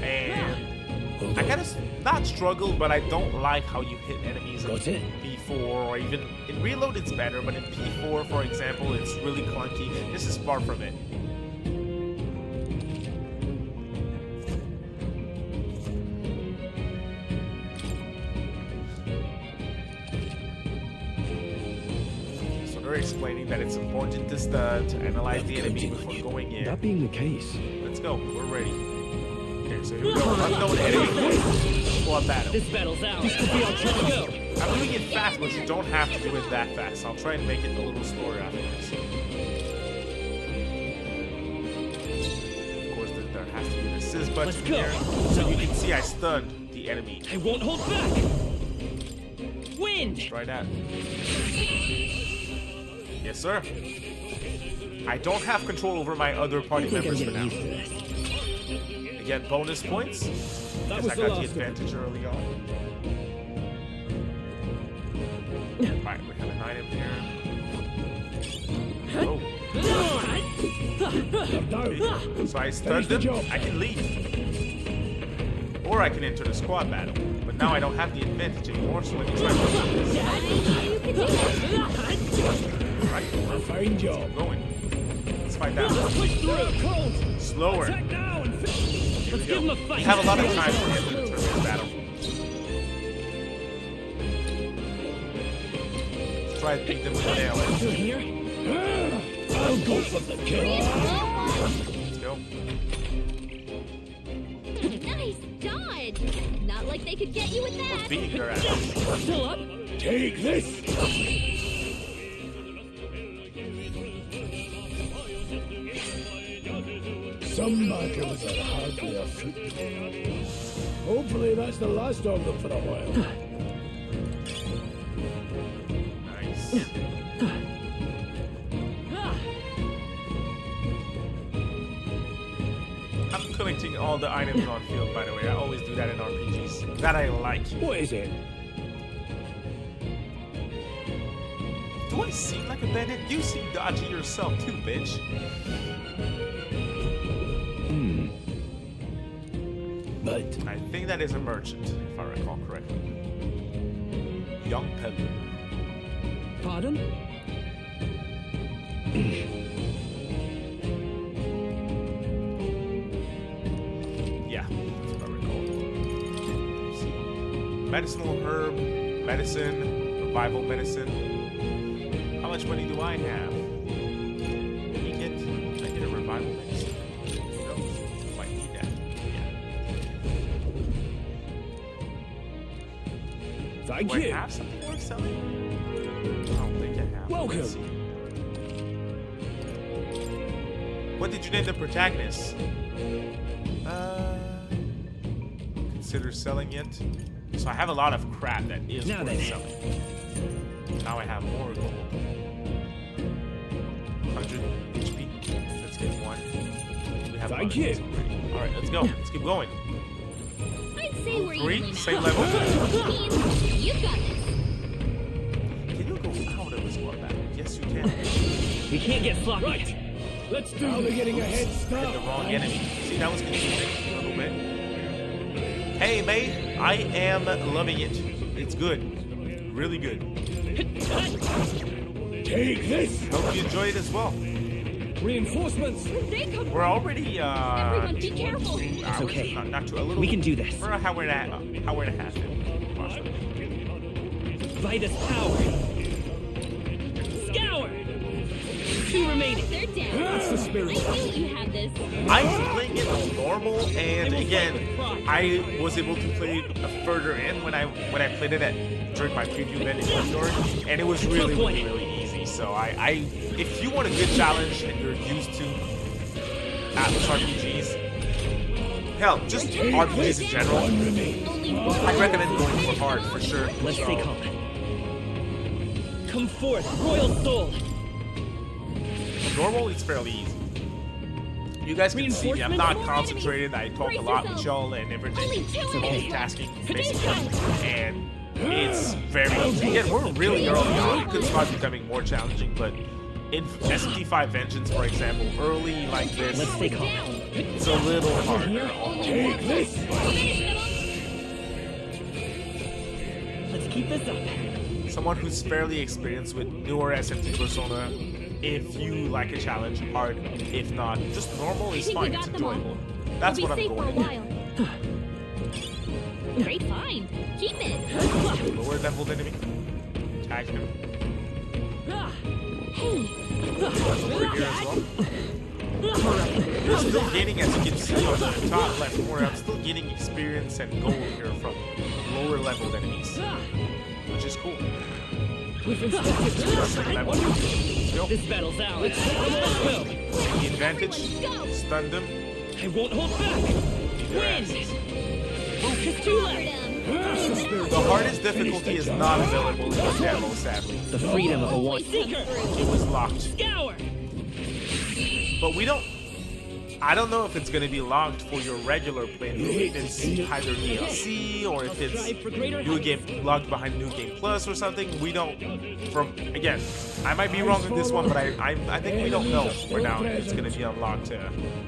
And I kind of not struggle, but I don't like how you hit enemies in P4 or even in Reload it's better, but in P4, for example, it's really clunky. This is far from it. So they're explaining that it's important to stun, to analyze the enemy before going in. That being the case, Let's go. We're ready. Okay, so here we go. Unknown enemy. Squad battle. This battle's ours. This could be our chance to go. I'm doing it fast, but you don't have to do it that fast. I'll try and make it a little slower afterwards. Of course, there has to be an assist button Let's go. here. So you can see I stunned the enemy. I won't hold back. Wind. Try that. Yes, sir. I don't have control over my other party members for now. Again, bonus points. Because I got the advantage early on. Alright, we have an item here. Oh. Okay. So I stunned them. I can leave. Or I can enter the squad battle. But now I don't have the advantage anymore, so let me try this. Alright, fine job. Keep going. Let's fight that. Slower. Let's give him a fight. We have a lot of time for him to enter this battle. Let's try to beat them with an nail. You're here? I'll go for the kill. Let's go. Nice dodge. Not like they could get you with that. Beating their ass. Still up? Take this. Some battles are hardly a foot. Hopefully that's the last of them for a while. Nice. I'm collecting all the items on field, by the way. I always do that in RPGs. That I like. What is it? Do I seem like a bandit? You seem dodgy yourself too, bitch. But I think that is a merchant, if I recall correctly. Young peddler. Pardon? Yeah, that's what I recall. Medicinal herb, medicine, revival medicine. How much money do I have? Can I get a revival medicine? No, might need that. Yeah. Thank do you. I have something worth selling? I don't think I have. Welcome. Let's see. What did you name the protagonist? Consider selling it. So I have a lot of crap that is worth selling. Now I have more gold. 100 HP. Let's get one. We have Thank you. All right, let's go. Let's keep going. I'd say we're 3, evenly same matched. level. You've got this. Can you go out of this one back? Yes, you can. We can't get sloppy. Right. Let's do this. We're getting a head I hit start. the wrong enemy. See, that was confusing a little bit. Hey, mate, I am loving it. It's good. Really good. Take this. Hope you enjoy it as well. Reinforcements. We're already, Everyone, be careful. It's okay. Not too, a little. We can do this. We're a hour and a half. Vitus power. Scour. 2 remaining. They're dead. That's the spirit. I knew you had this. I'm playing it on normal, and again, I was able to play it further in when I played it during my preview event in New York, and it was really easy. So I if you want a good challenge and you're used to Atlas RPGs, hell, just RPGs in general, I recommend going for hard for sure. Let's stay calm. Come forth, Royal Soul. Normal, it's fairly easy. You guys can see me. I'm not concentrated. I talk a lot with y'all and everything. It's multitasking, basically. And it's very easy. Again, we're really early on. It could start becoming more challenging, but in SMT5 Vengeance, for example, early like this, Let's stay calm. it's a little harder. Take this. Let's keep this up. Someone who's fairly experienced with newer SMT Persona, if you like a challenge, hard. If not, just normal is fine. It's enjoyable. That's what I'm going with. Great find. Keep it. Lower leveled enemy. Tag him. Hey. Over here as well. You're still gaining, as you can see on the top left corner, I'm still gaining experience and gold here from lower leveled enemies, which is cool. Second level. This battle's ours. Let's go. The advantage. Stunned him. I won't hold back. Win. Just 2 left. The hardest difficulty is not available in this demo, sadly. The freedom of a one. It was locked. Scour. But we don't. I don't know if it's going to be locked for your regular playthrough. If it's either DLC or if it's new game locked behind New Game Plus or something. We don't. Again, I might be wrong on this one, but I think we don't know for now. If it's going to be unlocked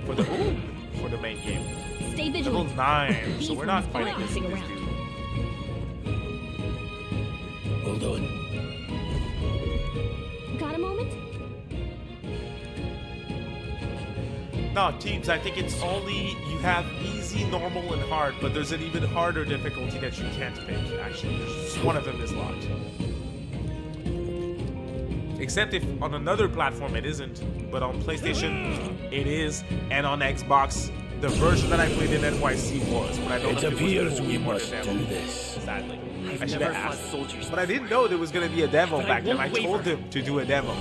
for the main game. Stay Level vigilant. 9, so we're not fighting this dude. hold on. Got a moment? No, teams, I think it's only you have easy, normal, and hard, but there's an even harder difficulty that you can't pick, actually. Just one of them is locked. Except if on another platform it isn't, but on PlayStation it is, and on Xbox, the version that I played in NYC was, but I don't know if it was the full game or the demo. Sadly. I should have asked. But I didn't know there was going to be a demo back then. I told them to do a demo.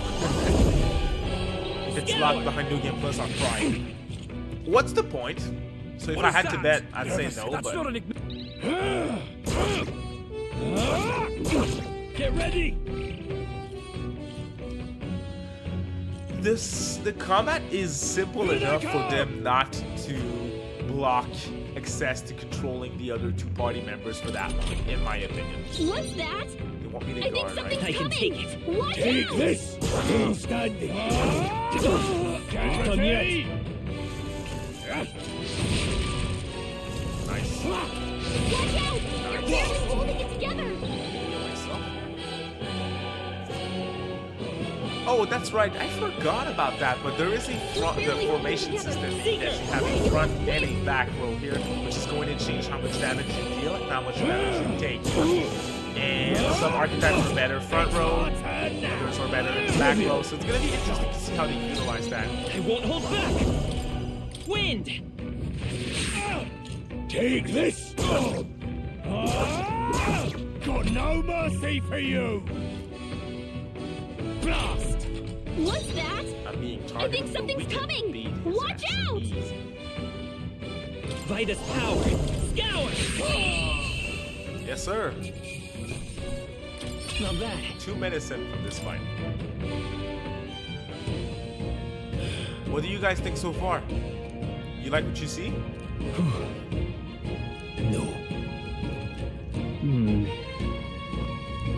If it's locked behind New Game Plus, I'm crying. What's the point? So if I had to bet, I'd say no, but... Get ready! The combat is simple enough for them not to block access to controlling the other two party members for that long, in my opinion. What's that? want me to I think guard, something's right? coming. Take it. Watch Take out! this! Still standing. Can't done yet. Nice. Watch out! You're barely holding it together. Oh, that's right. I forgot about that. But there is the formation system that you have a front and a back row here, which is going to change how much damage you deal and how much damage you take. And some archetypes are better front row, others are better in the back row. So it's going to be interesting to see how they utilize that. I won't hold back. Wind. Take this! Got no mercy for you! Blast. What's that? I'm being I targeted. think something's coming. Watch out! Vitus power. Scour. Yes, sir. Not bad. 2 minutes in from this fight. What do you guys think so far? You like what you see? No.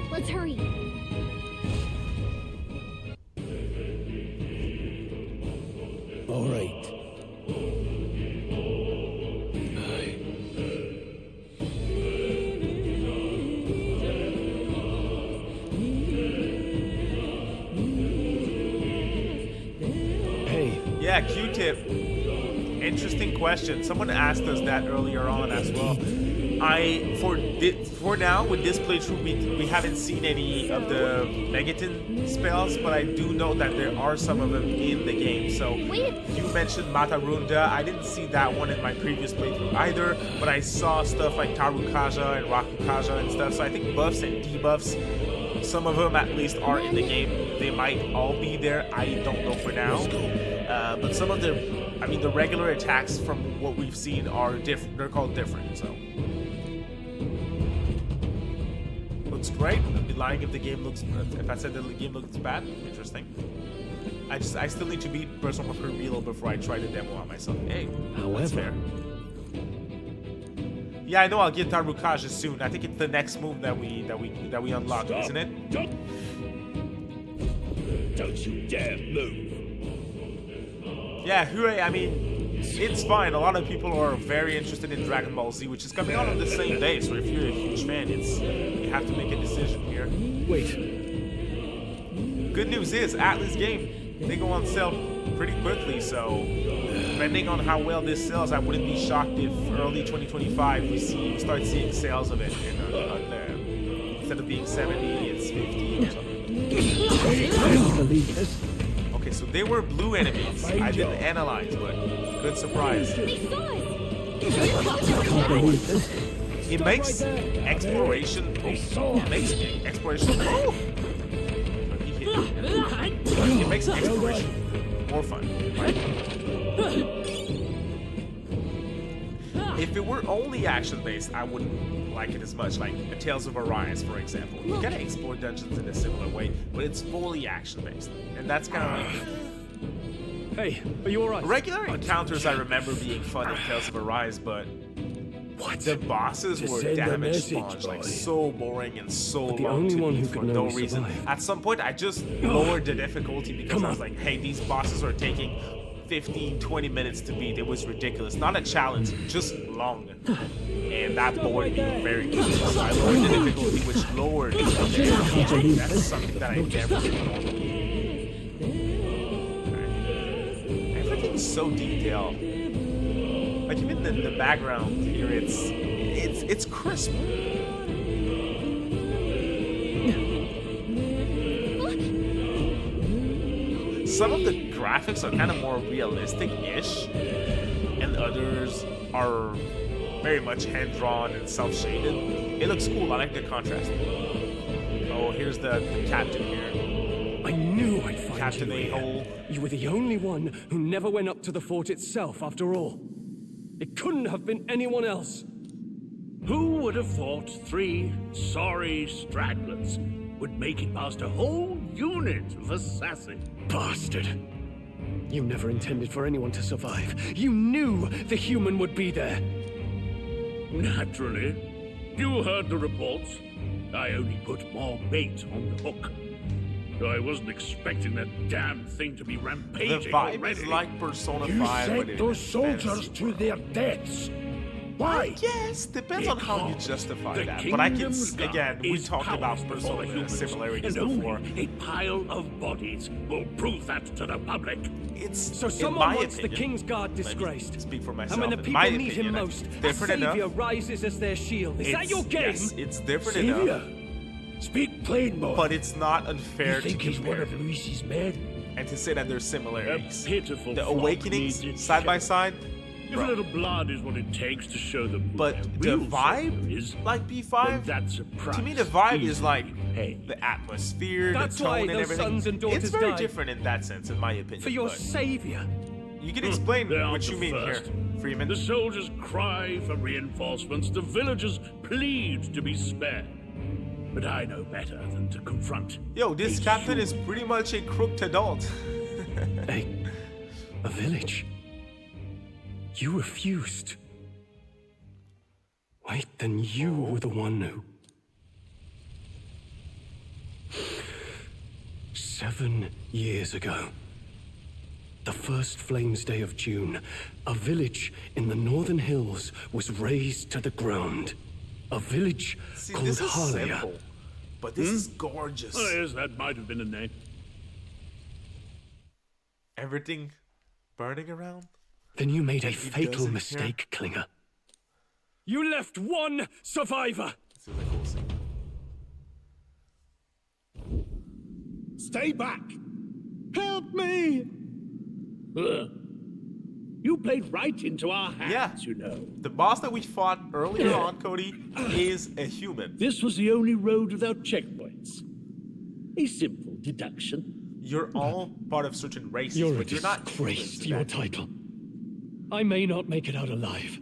Let's hurry. All right. Hey. Yeah, Q-tip. Interesting question. Someone asked us that earlier on as well. For now with this playthrough, we haven't seen any of the Megaton spells, but I do know that there are some of them in the game. So you mentioned Matarunda. I didn't see that one in my previous playthrough either, but I saw stuff like Tarukaja and Rakukaja and stuff. So I think buffs and debuffs, some of them at least are in the game. They might all be there. I don't know for now. But some of the regular attacks from what we've seen are different. They're called different. So. Looks great. I'd be lying if the game looks. If I said that the game looks bad. Interesting. I still need to beat Persona of Reveal before I try the demo on myself. Hey, that's fair. Yeah, I know I'll get Tarukaja soon. I think it's the next move that we unlock, isn't it? Don't you dare move. Yeah, Hure, I mean, it's fine. A lot of people are very interested in Dragon Ball Z, which is coming out on the same day. So if you're a huge fan, you have to make a decision here. Wait. Good news is, Atlas game, they go on sale pretty quickly. So depending on how well this sells, I wouldn't be shocked if early 2025 we start seeing sales of it. Instead of being 70, it's 50 or something. Okay, so they were blue enemies. I didn't analyze, but good surprise. It makes exploration. It makes exploration. It makes exploration more fun, right? If it were only action-based, I wouldn't like it as much. Like a Tales of Arise, for example. You gotta explore dungeons in a similar way, but it's fully action-based, and that's kind of like. Hey, are you alright? Regular encounters I remember being fun in Tales of Arise, but the bosses were damage spawns, like so boring and so long to beat for no reason. At some point, I just lowered the difficulty because I was like, hey, these bosses are taking 15-20 minutes to beat. It was ridiculous. Not a challenge, just long. And that bored me very quickly. So I lowered the difficulty, which lowered the difficulty. That's something that I never did normally. Everything's so detailed. Like even in the background here, it's crisp. Some of the graphics are kind of more realistic-ish, and others are very much hand-drawn and self-shaded. It looks cool. I like the contrast. Oh, here's the captain here. I knew I'd find Captain you A-hole. here. You were the only one who never went up to the fort itself, after all. It couldn't have been anyone else. Who would have thought 3 sorry stragglers would make it past a whole unit of assassins? Bastard. You never intended for anyone to survive. You knew the human would be there. Naturally. You heard the reports. I only put more bait on the hook. I wasn't expecting that damn thing to be rampaging The vibe already. is like Persona 5. You but sent in those a soldiers fantasy to world. their deaths. Why? Yes, depends on how you justify The that. But I can, kingdom's god again, we is talked about powerful Persona for humans, similarities and before. only a pile of bodies will prove that to the public. It's So in someone my wants opinion, the King's Guard let me disgraced. speak for And myself. when the In people my need opinion, him it's most, a different savior enough. rises as their shield. Is that your game? Yes, it's different Savior? enough. Speak plain, boy. But it's not unfair You think to he's one compare. of Luis's men? And to say that there's similarities. A pitiful The flock Awakenings, needs its side by shepherd. side. If a little blood is what it takes to show them who But their the real vibe, savior is, like then B5, that's a price to me the vibe is easily like paid. the atmosphere, That's the tone, why and those everything. sons and daughters It's very died. different in that sense, in my opinion. For your but savior. you can explain They aren't what you the mean first. here, Freeman. The soldiers cry for reinforcements, the villagers plead to be spared. But I know better than to confront. Yo, this a captain is human. pretty much a crooked adult. A village? You refused. Wait, then you were the one who... 7 years ago, the first Flames Day of June, a village in the northern hills was razed to the ground. A village See, called this is Harlia. simple, but this is gorgeous. Oh, yes, that might have been a name. Everything burning around. Then you made a And he fatal doesn't mistake, Klinger. You left one survivor! This is a cool scene. Stay back! Help me! You played right into our hands, Yeah. you know. The boss that we fought earlier on, Cody, is a human. This was the only road without checkpoints. A simple deduction. You're all part of certain races, You're a but you're not disgrace humans to in your that. title. I may not make it out alive,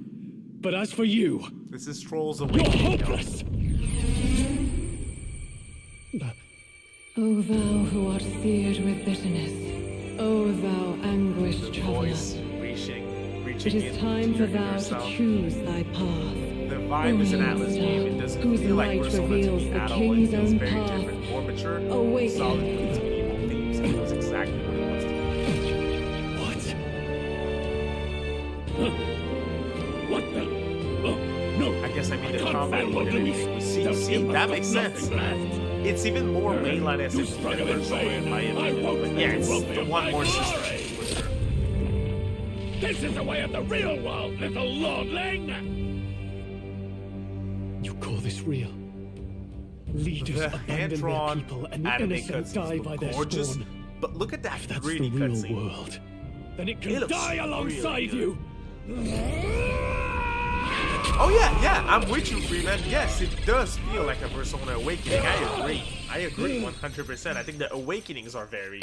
but as for you, This is Trolls you're Awakening. hopeless! O thou who art seared with bitterness, O thou anguished The traveler, voice reaching it is in time to for your thou inner to self. choose thy path. The vibe is an Atlas game. It doesn't Whose feel like light Persona to reveals me the at all. It king's feels own very path. different, more mature, Awaken. solid with medieval themes. It knows exactly what it wants to do. What the? Oh, no. I guess I mean the can't combat fail mode. what Luis. See, that makes sense. It's even more mainline-esque than struggle in Persona, vain. in my I opinion. won't But yeah, it's let you the rob me one of more my system glory. for sure. This is the way of the real world, little lordling! You call this real? Leaders The abandon their hand-drawn people and the anime innocent cutscenes die look by their gorgeous, scorn. but look at that If that's the gritty real cutscene. world, then it It can looks die alongside really you! Oh yeah, I'm with you, Freeman. Yes, it does feel like a Persona Awakening. I agree 100%. I think the Awakenings are very...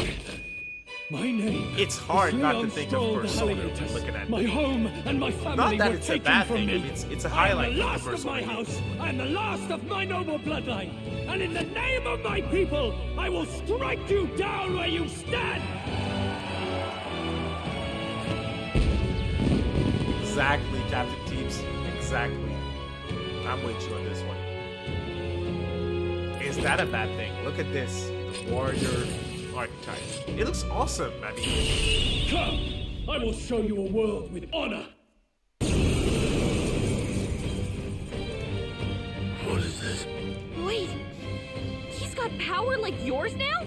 My name It's hard is not to Leon think Stroll of the Persona Alligator. when looking at My it. home and my family Not that were it's a taken bad from thing, me. I mean, it's a I am highlight the of last the of my Persona house. I am the last of my noble bloodline. And in the name of my people, I will strike you down where you stand! Exactly, Captain Teeps. Exactly. I'm with you on this one. Is that a bad thing? Look at this. The warrior archetype. It looks awesome. I mean, Come! I will show you a world with honor! What is this? Wait, he's got power like yours now?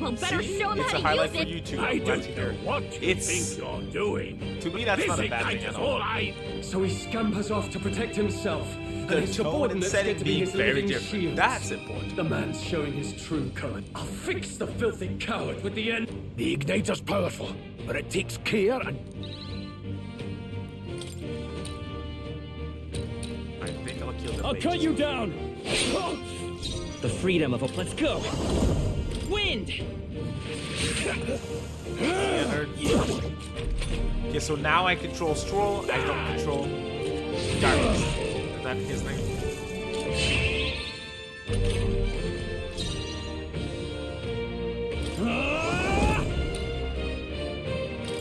Well, better see? show him It's how a to highlight use for it. you too. I I'm glad don't to know hear. what you It's think you're doing. to me that's not a bad thing at all. So he scampers off to protect himself, The and his tone and subordinates setting get to be being his very living different. shields. That's important. The man's showing his true color. I'll fix the filthy coward with the end. The igniter's powerful, but it takes care and... I think I'll kill the I'll cut you down! The freedom of a... Let's go! Wind! Okay, so now I control Stroll. I don't control Darius. Is that his name?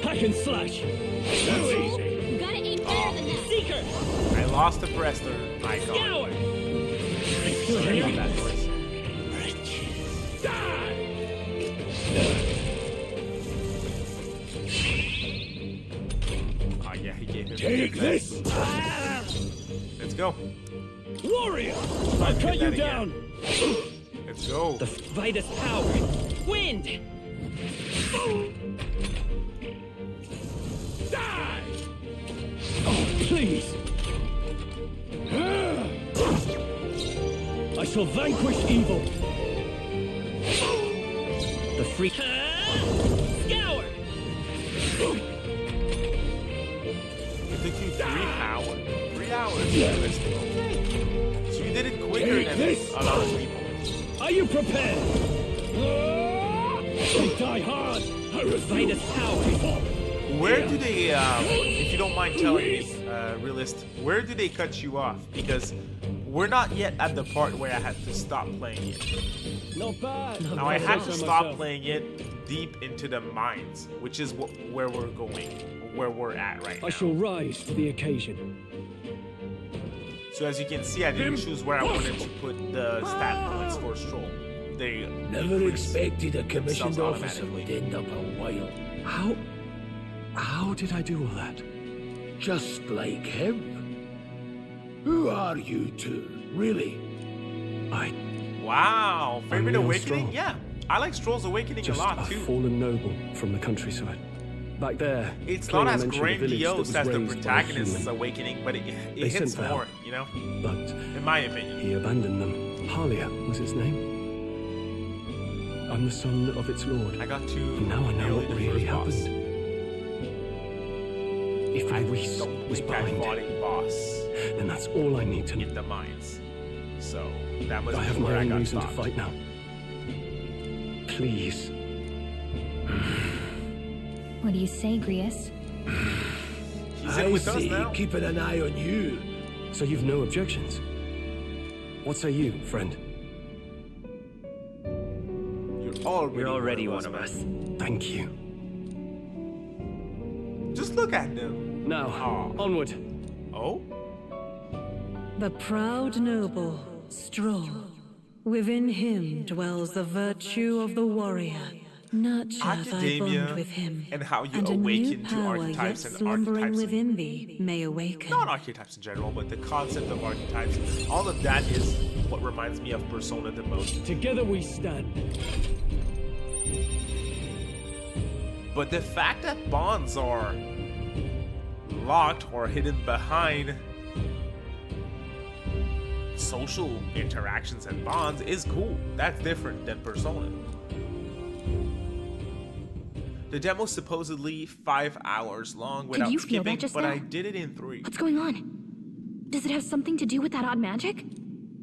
Hack and slash! You gotta aim better than that. Seeker! I lost the Prester icon. Scour! Oh yeah, he gave him. Take this! Let's go. Warrior! I'll cut you down! Let's go. The Vitus power! Wind! Die! Oh, please! I shall vanquish evil! The freak... Scour! It took you 3 hours. 3 hours. Okay. So you did it quicker than a lot of people. Are you prepared? Die hard! Vitus power! Where do they, if you don't mind telling me, Realist, where do they cut you off? Because we're not yet at the part where I had to stop playing it. Not bad. Now I had to stop playing it deep into the mines, which is where we're going, where we're at right now. I shall rise to the occasion. So as you can see, I didn't choose where I wanted to put the stat points for Stroll. They never expected a commissioned officer would end up a while. How did I do all that? Just like him. Who are you two, really? Wow, favorite Leon awakening? Stroll. Yeah, I like Stroll's awakening Just a lot too. fallen noble from the countryside. Back there, It's Claire not as mentioned a village that grandiose was as the raised by a protagonist's human. awakening, but it They hits sent for more, help. you know? But In my opinion. he abandoned them. Halia was its name. I'm the son of its lord. I got to And now I know what really happened. If I Luis don't was think I behind fought it, a boss then that's all I need to know. in the mines. So that must I be have where my I own got reason to stopped. fight now. Please. What do you say, Grius? He's in with us see, now. keeping an eye on you. So you've no objections? What say you, friend? You're already one of us. Thank you. Just look at them. Now, onward. Oh? The proud noble, Stroll. Within him dwells the virtue of the warrior. Nurture thy Academia bond with him, and how you and a new awaken to power yet archetypes and slumbering archetypes. within thee may awaken. Not archetypes in general, but the concept of archetypes. All of that is what reminds me of Persona the most. Together we stand. But the fact that bonds are locked or hidden behind social interactions and bonds is cool. That's different than Persona. The demo's supposedly 5 hours long without you feel that skipping, just but now? I did it in 3. What's going on? Does it have something to do with that odd magic?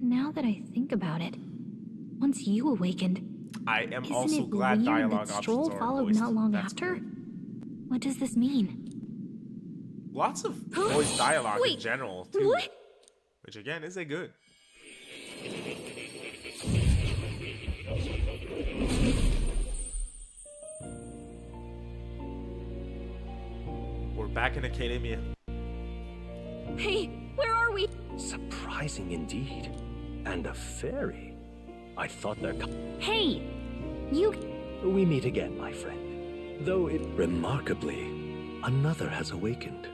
Now that I think about it, once you awakened, I am isn't also it glad weird dialogue that options Stroll are followed voiced. not long That's after? cool. What does this mean? Lots of voice dialogue in Wait, general too, what? which again is a good. We're back in Academia. Hey, where are we? Surprising indeed. And a fairy. I thought there... Hey, you... We meet again, my friend. Though it... Remarkably, another has awakened.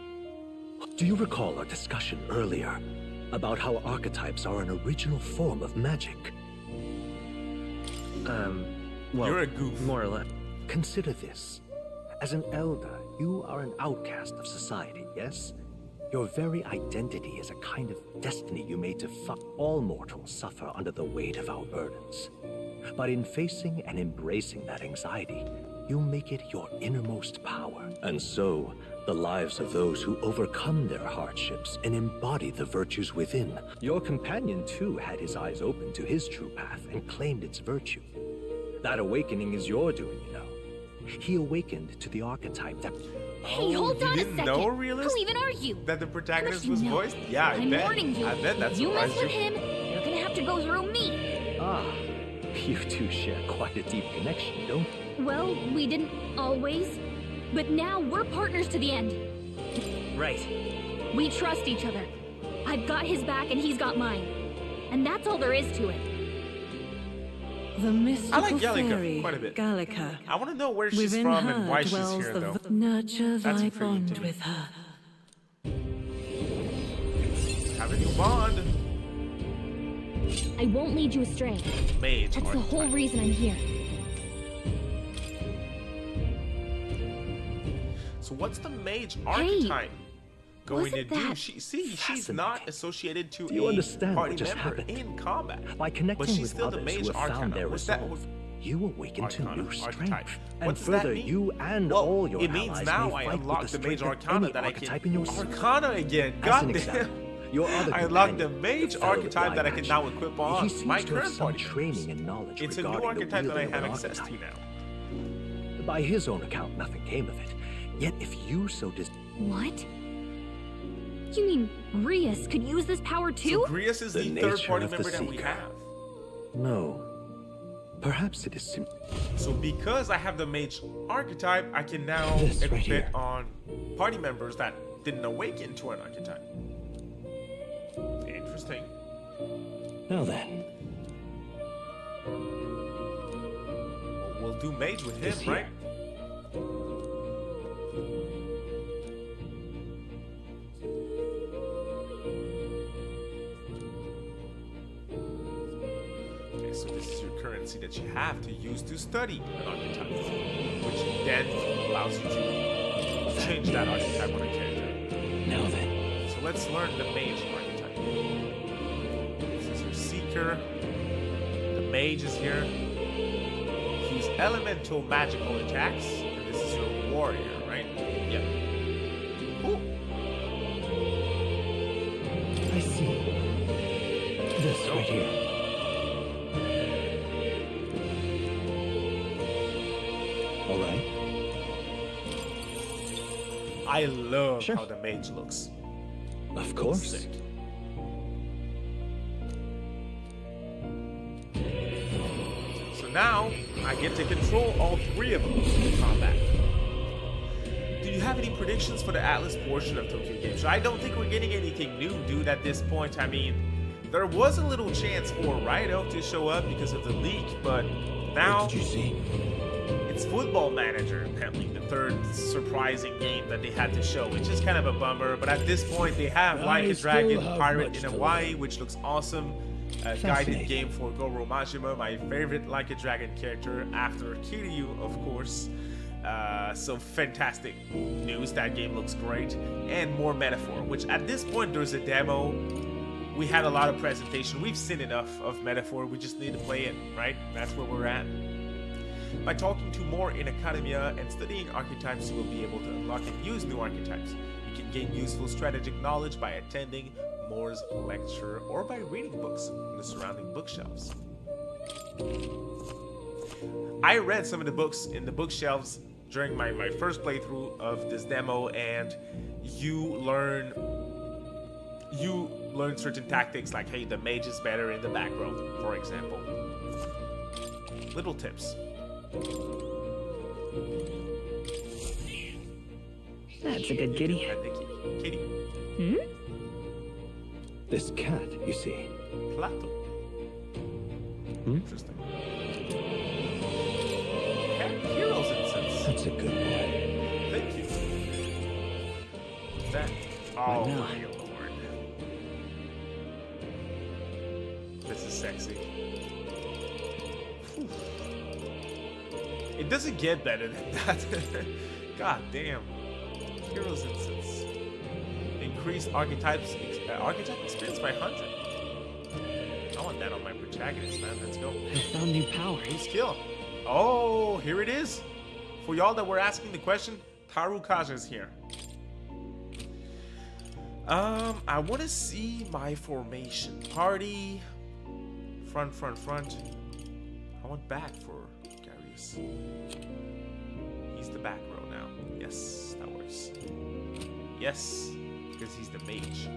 Do you recall our discussion earlier about how archetypes are an original form of magic? Well, you're a goof. More or less. Consider this. As an elder, you are an outcast of society, yes? Your very identity is a kind of destiny you made to all mortals suffer under the weight of our burdens. But in facing and embracing that anxiety, you make it your innermost power. And so, the lives of those who overcome their hardships and embody the virtues within. Your companion, too, had his eyes open to his true path and claimed its virtue. That awakening is your doing, you know. He awakened to the archetype that... Hey, hold you on a didn't second. know, Realist? Who even are you? That the protagonist you was know? voiced? Yeah, I I'm bet. warning you. I bet that's If you mess surprised with him, you're gonna have to go through me. Ah, you two share quite a deep connection, don't you? Well, we didn't always, but now we're partners to the end. Right. We trust each other. I've got his back and he's got mine. and that's all there is to it. The mystical I like Gallica fairy, quite a bit. Gallica. I want to know where she's Within from her and why she's dwells here, the though. Nurture That's thy intriguing to bond me. with her. Have a new bond. I won't lead you astray. Mage That's the whole archetype. reason I'm here. So what's the mage archetype going to wasn't do? that She's not associated to Do you a understand party what just member happened? in combat. By But connecting she's with still the others mage who have found arcana. their What's that? resolve, you awaken to Arcana, new archetype. strength. What And does that further, mean? you and Well, all your it means allies now may I fight unlock with the the mage strength of arcana any that I archetype can. in your circle. Arcana again. As God an damn. example, your other I unlocked the companion, mage the fellow archetype with that I eye can magic. now equip on He seems my to have current some party. training and knowledge It's a new regarding the archetype that I wielding have of an access to archetype. now. By his own account, nothing came of it. Yet if you so What? You mean Rias could use this power too? So Grius is the nature third party of the member that we seeker. have. No. Perhaps it is simply... So because I have the mage archetype, I can now This right equip here. it on party members that didn't awaken to an archetype. Interesting. Now then, We'll do mage with him, This here. right? Okay, so this is your currency that you have to use to study an archetype, which then allows you to change that archetype on a character. now then. So let's learn the mage archetype. This is your seeker. The mage is here. Use elemental magical attacks. And this is your warrior, right? Yep. Cool. I see. This right here. All right. I love how the mage looks. Of course. Sick. So now I get to control all three of them in combat. Do you have any predictions for the Atlas portion of Tokyo Game Show? I don't think we're getting anything new, dude, at this point. I mean, there was a little chance for Rhino to show up because of the leak, but now What did you see? it's Football Manager, apparently the third surprising game that they had to show, which is kind of a bummer. But at this point, they have Like a still Dragon have Pirate much in to Hawaii, which looks awesome. A guided Fascinating. game for Goro Majima, my favorite Like a Dragon character after Kiryu, of course. So fantastic news. That game looks great. And more Metaphor, which at this point there's a demo. We had a lot of presentation. We've seen enough of Metaphor. We just need to play it, right? That's where we're at. By talking to more in Academia and studying archetypes, you will be able to unlock and use new archetypes. You can gain useful strategic knowledge by attending Moore's lecture or by reading books on the surrounding bookshelves. I read some of the books in the bookshelves during my first playthrough of this demo, and you learn certain tactics like, hey, the mage is better in the back row, for example. Little tips. That's a good kitty. Kitty. This cat, you see. Plato. Interesting. Heroes incense. That's a good boy. Thank you. That. Oh my lord. This is sexy. Whew. It doesn't get better than that. God damn. Heroes instance. Increase archetype experience by 100. I want that on my protagonist, man. Let's go. I found new power. New skill. Oh, here it is. For y'all that were asking the question, Tarukaja is here. I want to see my formation. Party. Front. I want back for Darius. He's the back row now. Yes, that works. Yes, because he's the mage.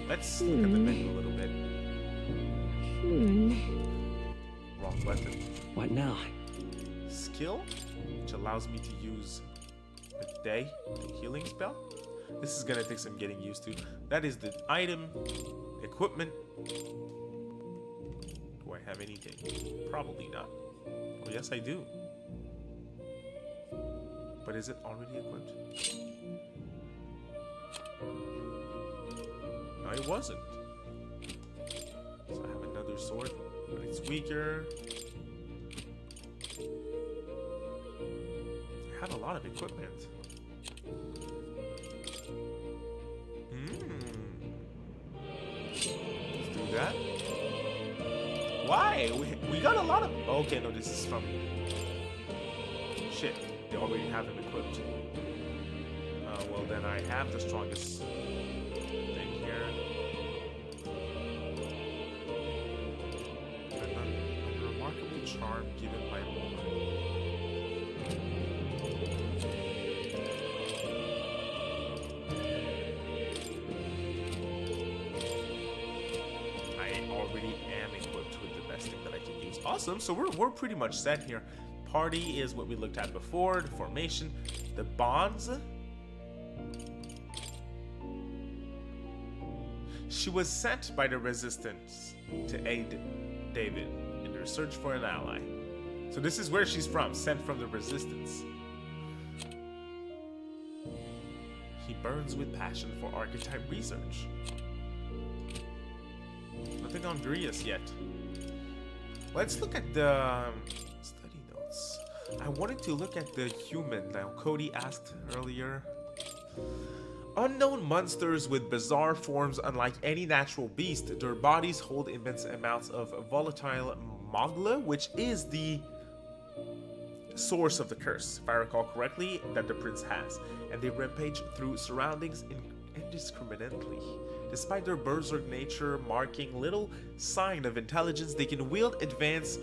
Let's look at the menu a little bit. Wrong button. What now? Skill, which allows me to use a day healing spell. This is gonna take some getting used to. That is the item equipment. Do I have anything? Probably not. Oh, yes, I do. But is it already equipped? No, it wasn't. So I have another sword, but it's weaker. I have a lot of equipment. Let's do that. Why? We got a lot of... Okay, no, this is from... Shit, they already have them equipped. Well, then I have the strongest thing here. A remarkable charm given by Moore. Awesome, so we're pretty much set here. Party is what we looked at before, the formation, the bonds. She was sent by the resistance to aid David in their search for an ally. So this is where she's from, sent from the resistance. He burns with passion for archetype research. Nothing on Grius yet. Let's look at the study notes. I wanted to look at the human. Now, Cody asked earlier. Unknown monsters with bizarre forms unlike any natural beast. Their bodies hold immense amounts of volatile magla, which is the source of the curse, if I recall correctly, that the prince has. And they rampage through surroundings indiscriminately. Despite their berserk nature marking little sign of intelligence, they can wield advanced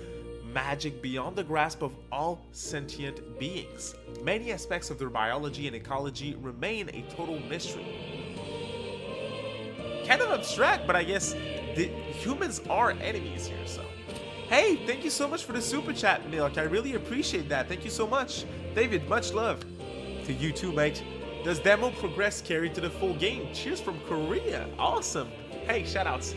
magic beyond the grasp of all sentient beings. Many aspects of their biology and ecology remain a total mystery. Kind of abstract, but I guess the humans are enemies here, so. Hey, thank you so much for the super chat, Milk. I really appreciate that. Thank you so much. David, much love. To you too, mate. Does demo progress carry to the full game? Cheers from Korea. Awesome. Hey, shoutouts.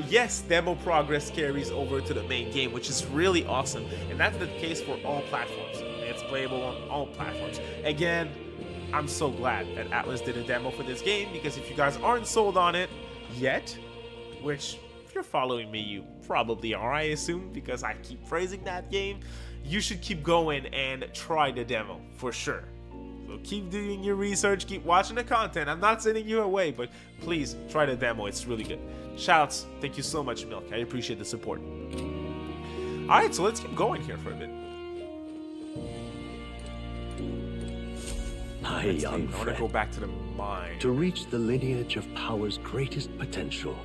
Yes, demo progress carries over to the main game, which is really awesome. And that's the case for all platforms. It's playable on all platforms. Again, I'm so glad that Atlas did a demo for this game, because if you guys aren't sold on it yet, which if you're following me, you probably are, I assume, because I keep praising that game, you should keep going and try the demo for sure. So keep doing your research, keep watching the content. I'm not sending you away, but please try the demo. It's really good. Shoutouts. Thank you so much, Milk. I appreciate the support. Alright, so let's keep going here for a bit. My young I want to go back to the mine. To reach the lineage of power's greatest potential,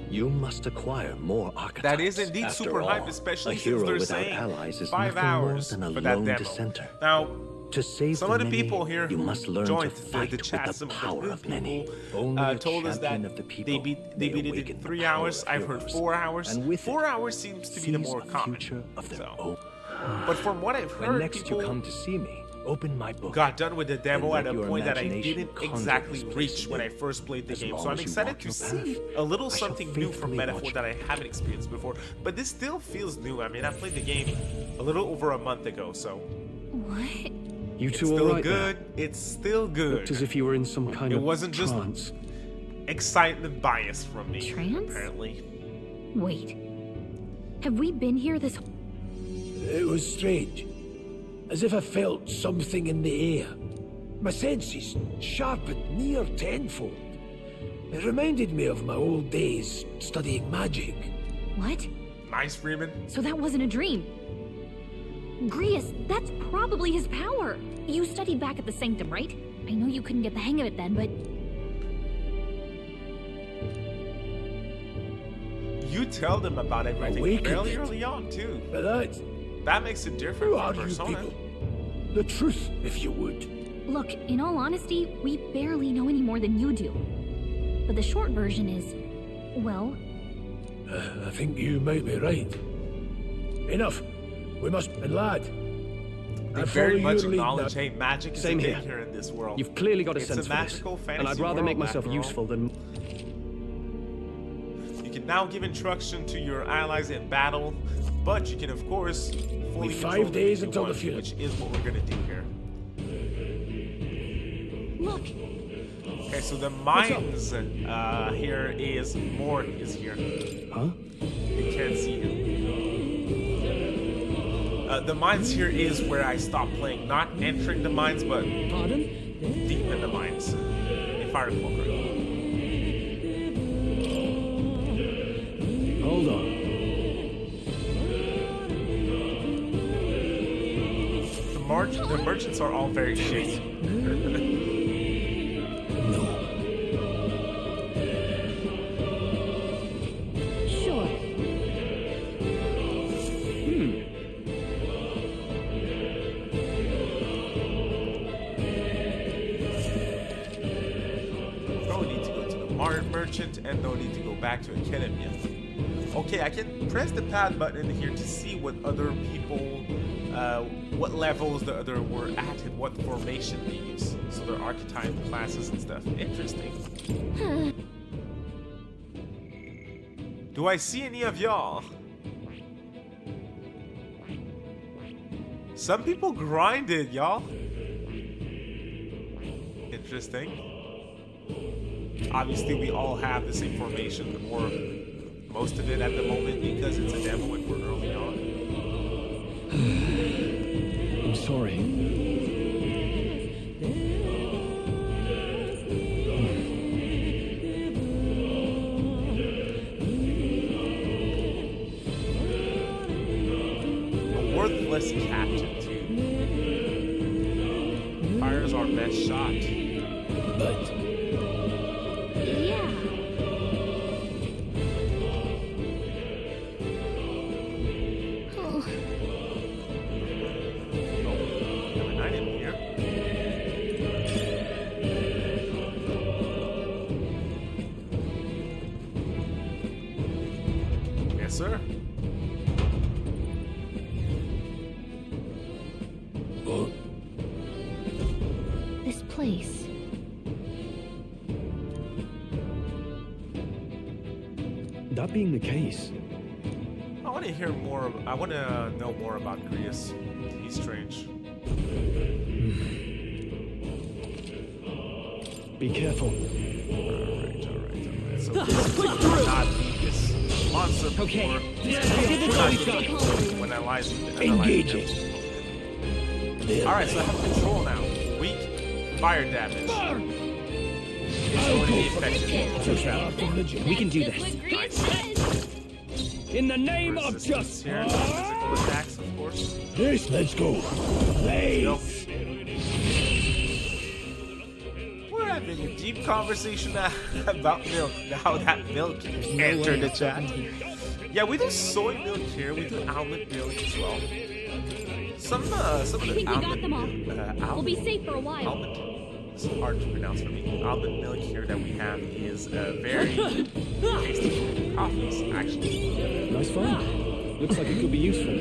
you must acquire more archetypes. That is indeed After super all, hype, especially a since hero they're without saying allies is 5 nothing hours more than a for that lone demo. dissenter. Now, to save some the of the many, people here you who must learn joined to fight the chat, with some the of power the of good many. people Only told us that of the people they beat it in 3 hours. I've heard 4 hours. And with 4 hours seems to be the more common. Of their own. But from what I've heard, when next people you come to see me, open my book. got done with the demo and at let a your point that I imagination didn't conjure exactly this place reach when anew. I first played the As game. So long I'm as you excited walk to your see path, a little I shall something new from faithfully Metaphor watch that I haven't experienced before. But this still feels new. I mean, I played the game a little over a month ago, so. What? You It's two still all right good. there? It's still good. Looked as if you were in some kind It of wasn't just trance. excitement bias from me. Trance? Apparently. Wait. Have we been here this... It was strange. As if I felt something in the air. My senses sharpened near tenfold. It reminded me of my old days studying magic. What? Nice, Freeman. So that wasn't a dream. Grius, that's probably his power. You studied back at the Sanctum, right? I know you couldn't get the hang of it then, but... You tell them about everything Awakened fairly it. early on, too. But that makes it different who from are you Persona. people? The truth, if you would. Look, in all honesty, we barely know any more than you do. But the short version is... well... I think you might be right. Enough. We must... And lad... They I very follow much your lead acknowledge, now. hey, magic is Same a thing here. here in this world. You've clearly got a It's sense a for this, magical and fantasy I'd rather make world, myself after all. useful than... You Now give instruction to your allies in battle, but you can of course fully With 5 control days the until the one, funeral. which is what we're gonna do here. Look, Okay, so the mines here is Mort is here. Huh? You can't see him. The mines here is where I stopped playing, not entering the mines, but deep in the mines, if I recall correctly. Hold on. The merchants are all very shady. sure. No need to go to the merchant, and no need to go back to Academia. Okay, I can press the pad button here to see what other people, what levels the other were at and what formation they use. So their archetype classes and stuff. Interesting. Do I see any of y'all? Some people grinded, y'all. Interesting. Obviously, we all have the same formation, or most of it at the moment, because it's a demo and we're early on. I'm sorry. A worthless captain, too. Fires our best shot. But Yeah. Oh, Have a knight in here. Yes, sir. this place. That being the case, I want to hear more. I want to know more about Grius. He's strange. be careful. Alright. So basically, we're not this monster before. When I lies engaging. Alright, so I have control now. Weak fire damage. It's going to be effective. We can do this. In the name of Resistance here. Physical attacks, of course. Yes, let's go. Let's go. We're having a deep conversation now about milk. Now that milk entered the chat. Yeah, we do soy milk here. We do almond milk as well. Some of I the think we got them all. almond. We'll be safe for a while. Almond. It's hard to pronounce for me. Almond milk here that we have is very tasty coffees, actually. Nice find. Looks like it could be useful.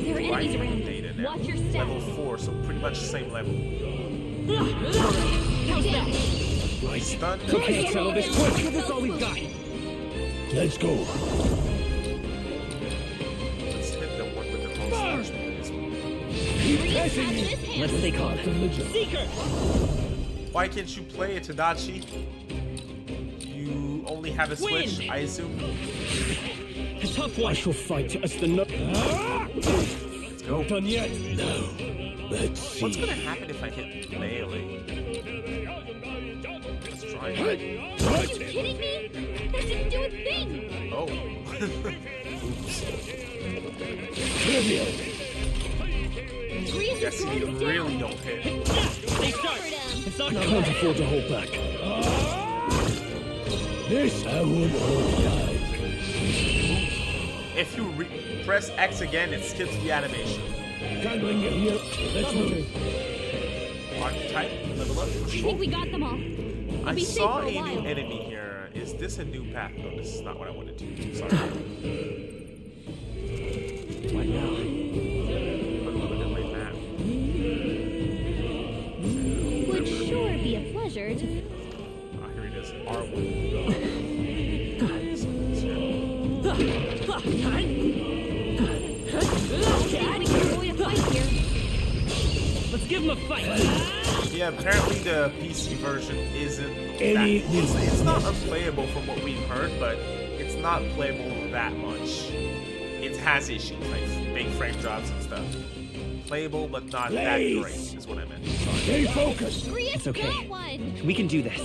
There are enemies around. Data now. Watch your step. Level 4, so pretty much the same level. Stun. Okay, settle this quick. That's all we've got. Let's go. Let's hit the one with the most HP. Let's stay calm. Seeker! Why can't you play it, Tadachi? You only have a switch, Win. I assume. A tough one. I shall fight as the no. Let's go. Done yet? No. Let's see. What's gonna happen if I hit melee? Let's try it. Are you kidding me? That didn't do a thing. Oh. Oops. Grius Yes, is going you down. really don't hit. They start! I can't afford to hold back. This I would hold tight. If you press X again, it skips the animation. Handling it here. Let's move. Archetype, level up for I sure. think we got them all. I be safe saw for a a new while. enemy here. Is this a new path? No, this is not what I wanted to do. Sorry. Right now. Put a little bit like that. Would sure be a pleasure to. Oh, here it is. R1. Let's give him a fight. Yeah, apparently the PC version isn't that, it's not unplayable from what we've heard, but it's not playable that much. It has issues, like big frame drops and stuff. Playable, but not that great, is what I meant. Stay focused. It's okay. We can do this.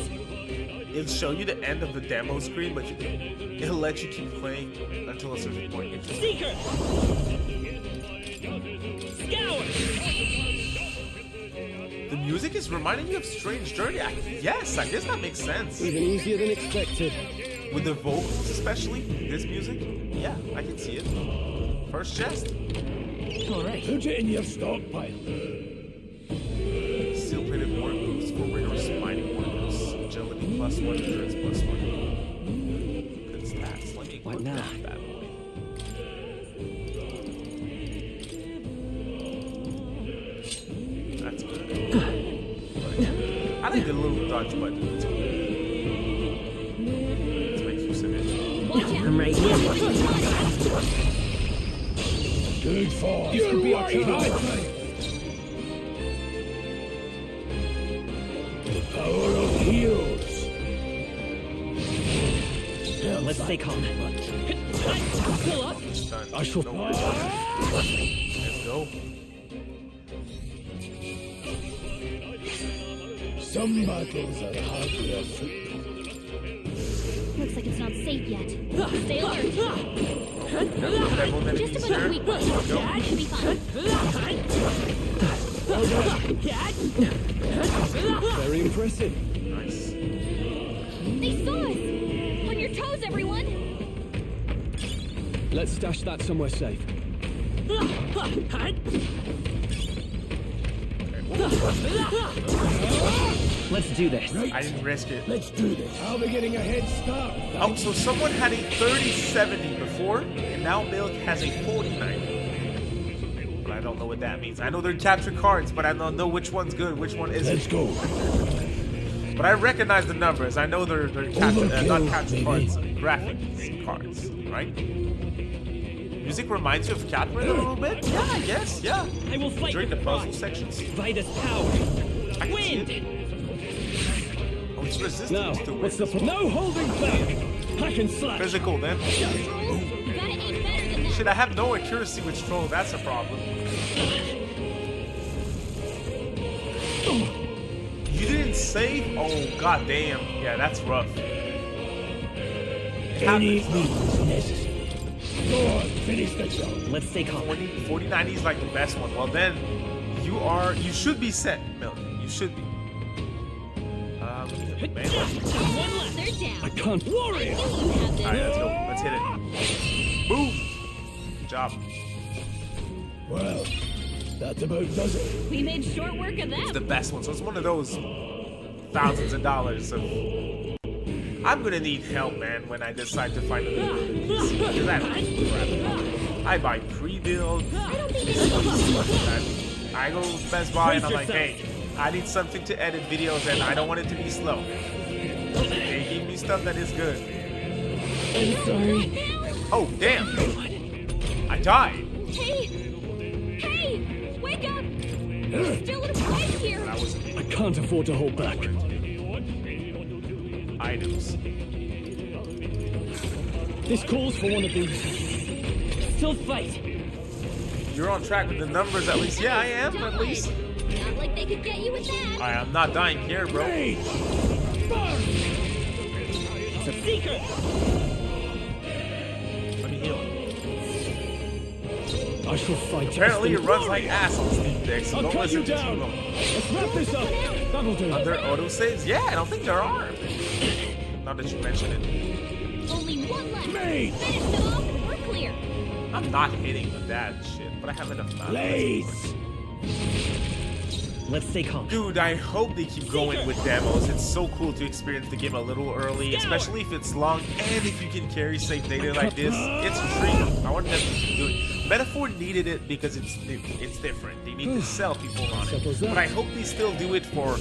It'll show you the end of the demo screen, but it'll let you keep playing until a certain point. Seeker! Scour! The music is reminding you of Strange Journey. Yes, I guess that makes sense. Even easier than expected. With the vocals, especially, this music, yeah, I can see it. First chest. Alright. Put it in your stockpile. Still plated war boost for rigorous mining workers. Agility +1, endurance +1. Good stats. Let me What equip now? that bad boy. That's good. I like the little dodge button too. Let's make use of it. I'm right here. Good fall. You're right. The power of heroes. Let's stay calm. I shall. Let's go. Some battles are hardly fought. Looks like it's not safe yet. Stay alert. Just Just about a week left. You should be fine. Very impressive. Nice. They saw us! On your toes, everyone! Let's stash that somewhere safe. Let's do this. I didn't risk it. Let's do this. I'll be getting a head start. Oh, so someone had a 3070 before, and now Milk has a 4090. But I don't know what that means. I know they're capture cards, but I don't know which one's good, which one isn't. Let's go. But I recognize the numbers. I know they're capture, not capture cards, graphics cards, right? Music reminds you of Catherine a little bit? Yeah, I guess, yeah. I will fight During the with puzzle pride. sections. Vitus power. I can see Wind. it. Oh, it's resistance Now, to what's the wind. no holding back? Hack and slash. Physical then. You gotta aim better than that. Shit, I have no accuracy with Stroll, that's a problem. You didn't save? Oh, god damn. Yeah, that's rough. Any means necessary. Go on, finish the job. Let's stay calm. 4090 is like the best one. Well then, you should be set, Milk. You should be. Man. One left. They're down. I can't. I Warrior! knew you had this. Alright, let's go. Let's hit it. Boom! Good job. Well, that about does it. We made short work of It's them. the best one. So it's one of those thousands of dollars of. I'm gonna need help, man, when I decide to find a little PC. Because I don't need crap. I buy pre-build. I go to Best Buy and I'm like, hey, I need something to edit videos and I don't want it to be slow. They give me stuff that is good. I'm sorry. Oh, damn! I died. Hey! Hey! Wake up! There's still a fight here! That was I can't afford to hold back. items. This calls for one of these. Still fight. You're on track with the numbers at least. Yeah, I am at least. Not like they could get you with that. I am not dying here, bro. It's a seeker. Let me heal. I shall fight. Apparently it runs like ass on Steam Deck, so I'll don't cut listen you to down. too long. Let's wrap this up. That'll do. Are there autosaves? Yeah, I don't think there are. Now that you mention it. Only one left. Me. Finish them off and we're clear. I'm not hitting with that shit, but I have enough mana. Blaze. Let's stay calm. Dude, I hope they keep going with demos. It's so cool to experience the game a little early, especially if it's long and if you can carry save data like this. It's a treat. I want them to keep doing it. Metaphor needed it because it's different. They need to sell people on it. But I hope they still do it for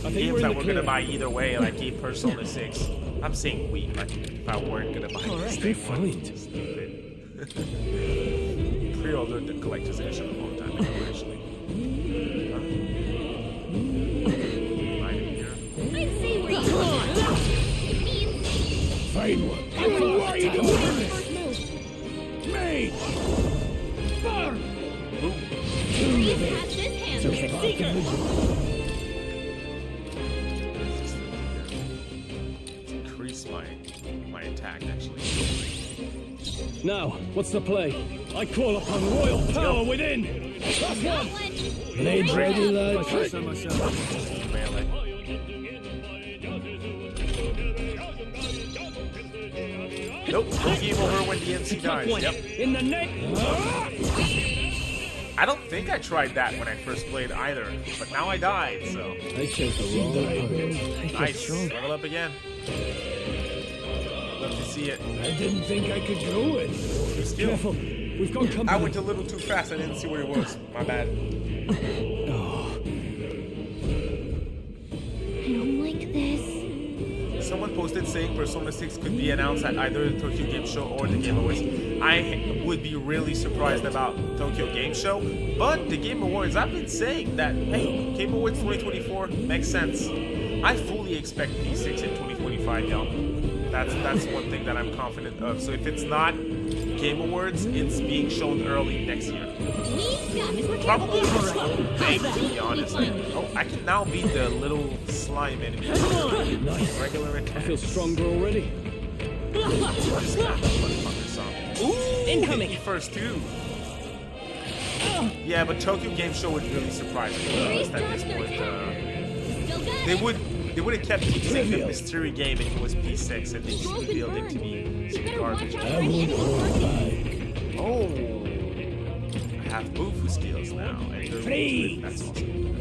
games that we're gonna buy either way, like a Persona 6. I'm saying we, like if I weren't gonna buy this, they Good find. stupid. Pre-ordered the collector's edition a long time ago, actually. I'd say where you Fine one. Mage! Burn! It's okay. Increase my attack, actually. Now, what's the play? I call upon royal power within! Last one! Blade ready, lad. Melee. Nope, no game over when the MC dies. Yep. In the neck! I don't think I tried that when I first played either, but now I died, so. I chose the wrong opponent. Nice. Level up again. Love to see it. I didn't think I could do it. Careful. We've got company. I went a little too fast. I didn't see where he was. My bad. I don't like this. Someone posted saying Persona 6 could be announced at either the Tokyo Game Show or the Game Awards. I would be really surprised about Tokyo Game Show, but the Game Awards, I've been saying that, hey, Game Awards 2024 makes sense. I fully expect P6 in 2025, y'all. That's one thing that I'm confident of. So if it's not Game Awards, it's being shown early next year. Probably big, to be honest. I can now beat the little slime enemy. Nice. Regular attack. I feel stronger already. Ooh, incoming first two. Yeah, but Tokyo Game Show would really surprise me. At this point, they would have kept teasing the mystery game if it was P6 and they just revealed it to be some garbage. Oh, I have Bufu skills now. And that's awesome.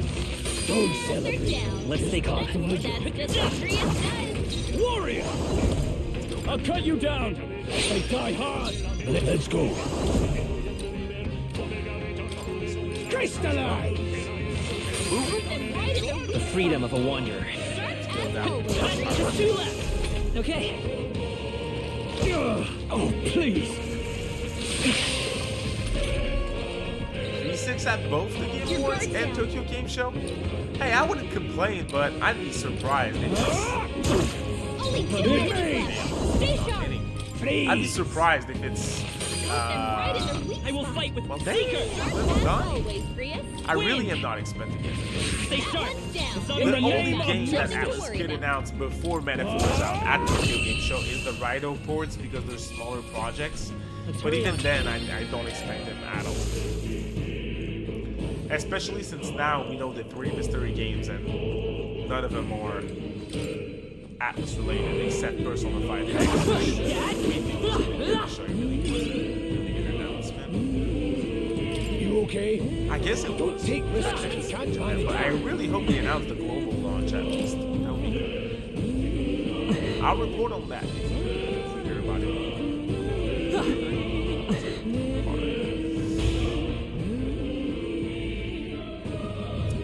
Don't celebrate. Let's stay calm. Warrior! I'll cut you down. I die hard. Let's go. Crystallize! The freedom of a wanderer. Just two left. Okay. Oh, please. P6 at both the Game Awards and Tokyo Game Show? Hey, I wouldn't complain, but I'd be surprised if I'd be surprised if it's I will fight with Seeker. I really am not expecting it. Stay sharp. The only game that Atlas could announce before Metaphor is out at the Tokyo Game Show is the Raito ports because they're smaller projects. But even then, I don't expect them at all. Especially since now we know the 3 mystery games and none of them are Atlas related except Persona 5 X. You okay? I guess it Don't was. take risks if you can't But manage. I really hope they announce the global launch at least. That would be good. I'll report on that if we hear about it.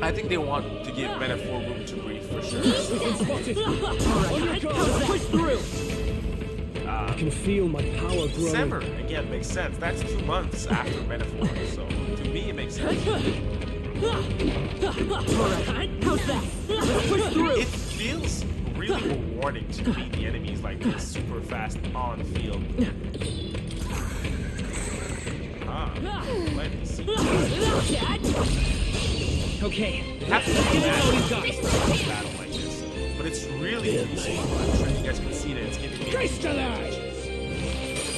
I think they want to give Metaphor room to breathe for sure. Push through. I can feel my power growing. Summer, again, makes sense. That's 2 months after Metaphor, so to me it makes sense. How's that? Push through. It feels really rewarding to beat the enemies like this super fast on field. Let me see. Okay. Have to be battle like this, but it's really useful. I'm sure you guys can see that it's giving me. Crystallize!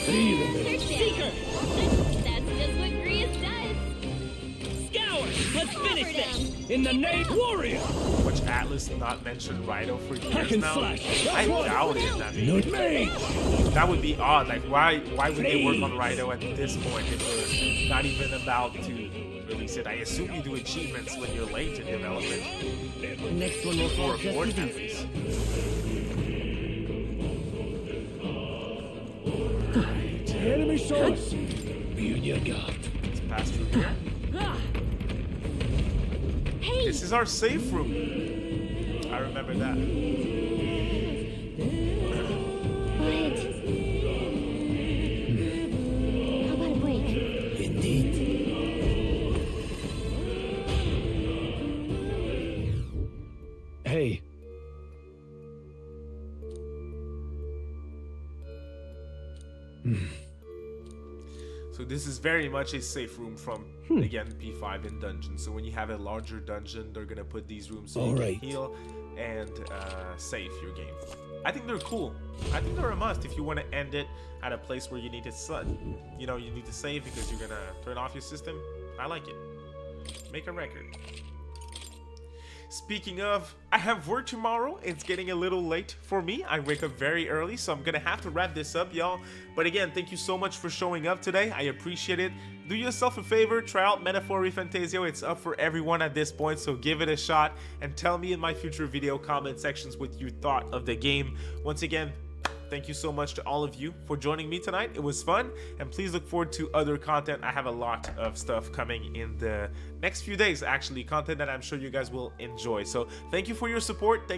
Seeker. That's just what Grius does. Scour. Let's finish this. In the name warrior. Which Atlas not mentioned Raito for Hack years and now? slash. I doubt it. That would be odd. Like, why would they work on Raito at this point if we're not even about to release it? I assume you do achievements when you're late in development. The next one will fall just as easy. Enemy source. Be on your guard. Let's pass through here. Hey! This is our safe room. I remember that. How this is very much a safe room from, again, P5 in dungeons. So when you have a larger dungeon, they're gonna put these rooms so you can heal and save your game. I think they're cool. I think they're a must if you want to end it at a place where you need to, you know, you need to save because you're gonna turn off your system. I like it. Make a record. Speaking of, I have work tomorrow. It's getting a little late for me. I wake up very early, so I'm gonna have to wrap this up, y'all. But again, thank you so much for showing up today. I appreciate it. Do yourself a favor, try out Metaphor ReFantazio. It's up for everyone at this point, so give it a shot and tell me in my future video comment sections what you thought of the game. Once again, thank you so much to all of you for joining me tonight. It was fun, and please look forward to other content. I have a lot of stuff coming in the next few days, actually, content that I'm sure you guys will enjoy. So thank you for your support. Thank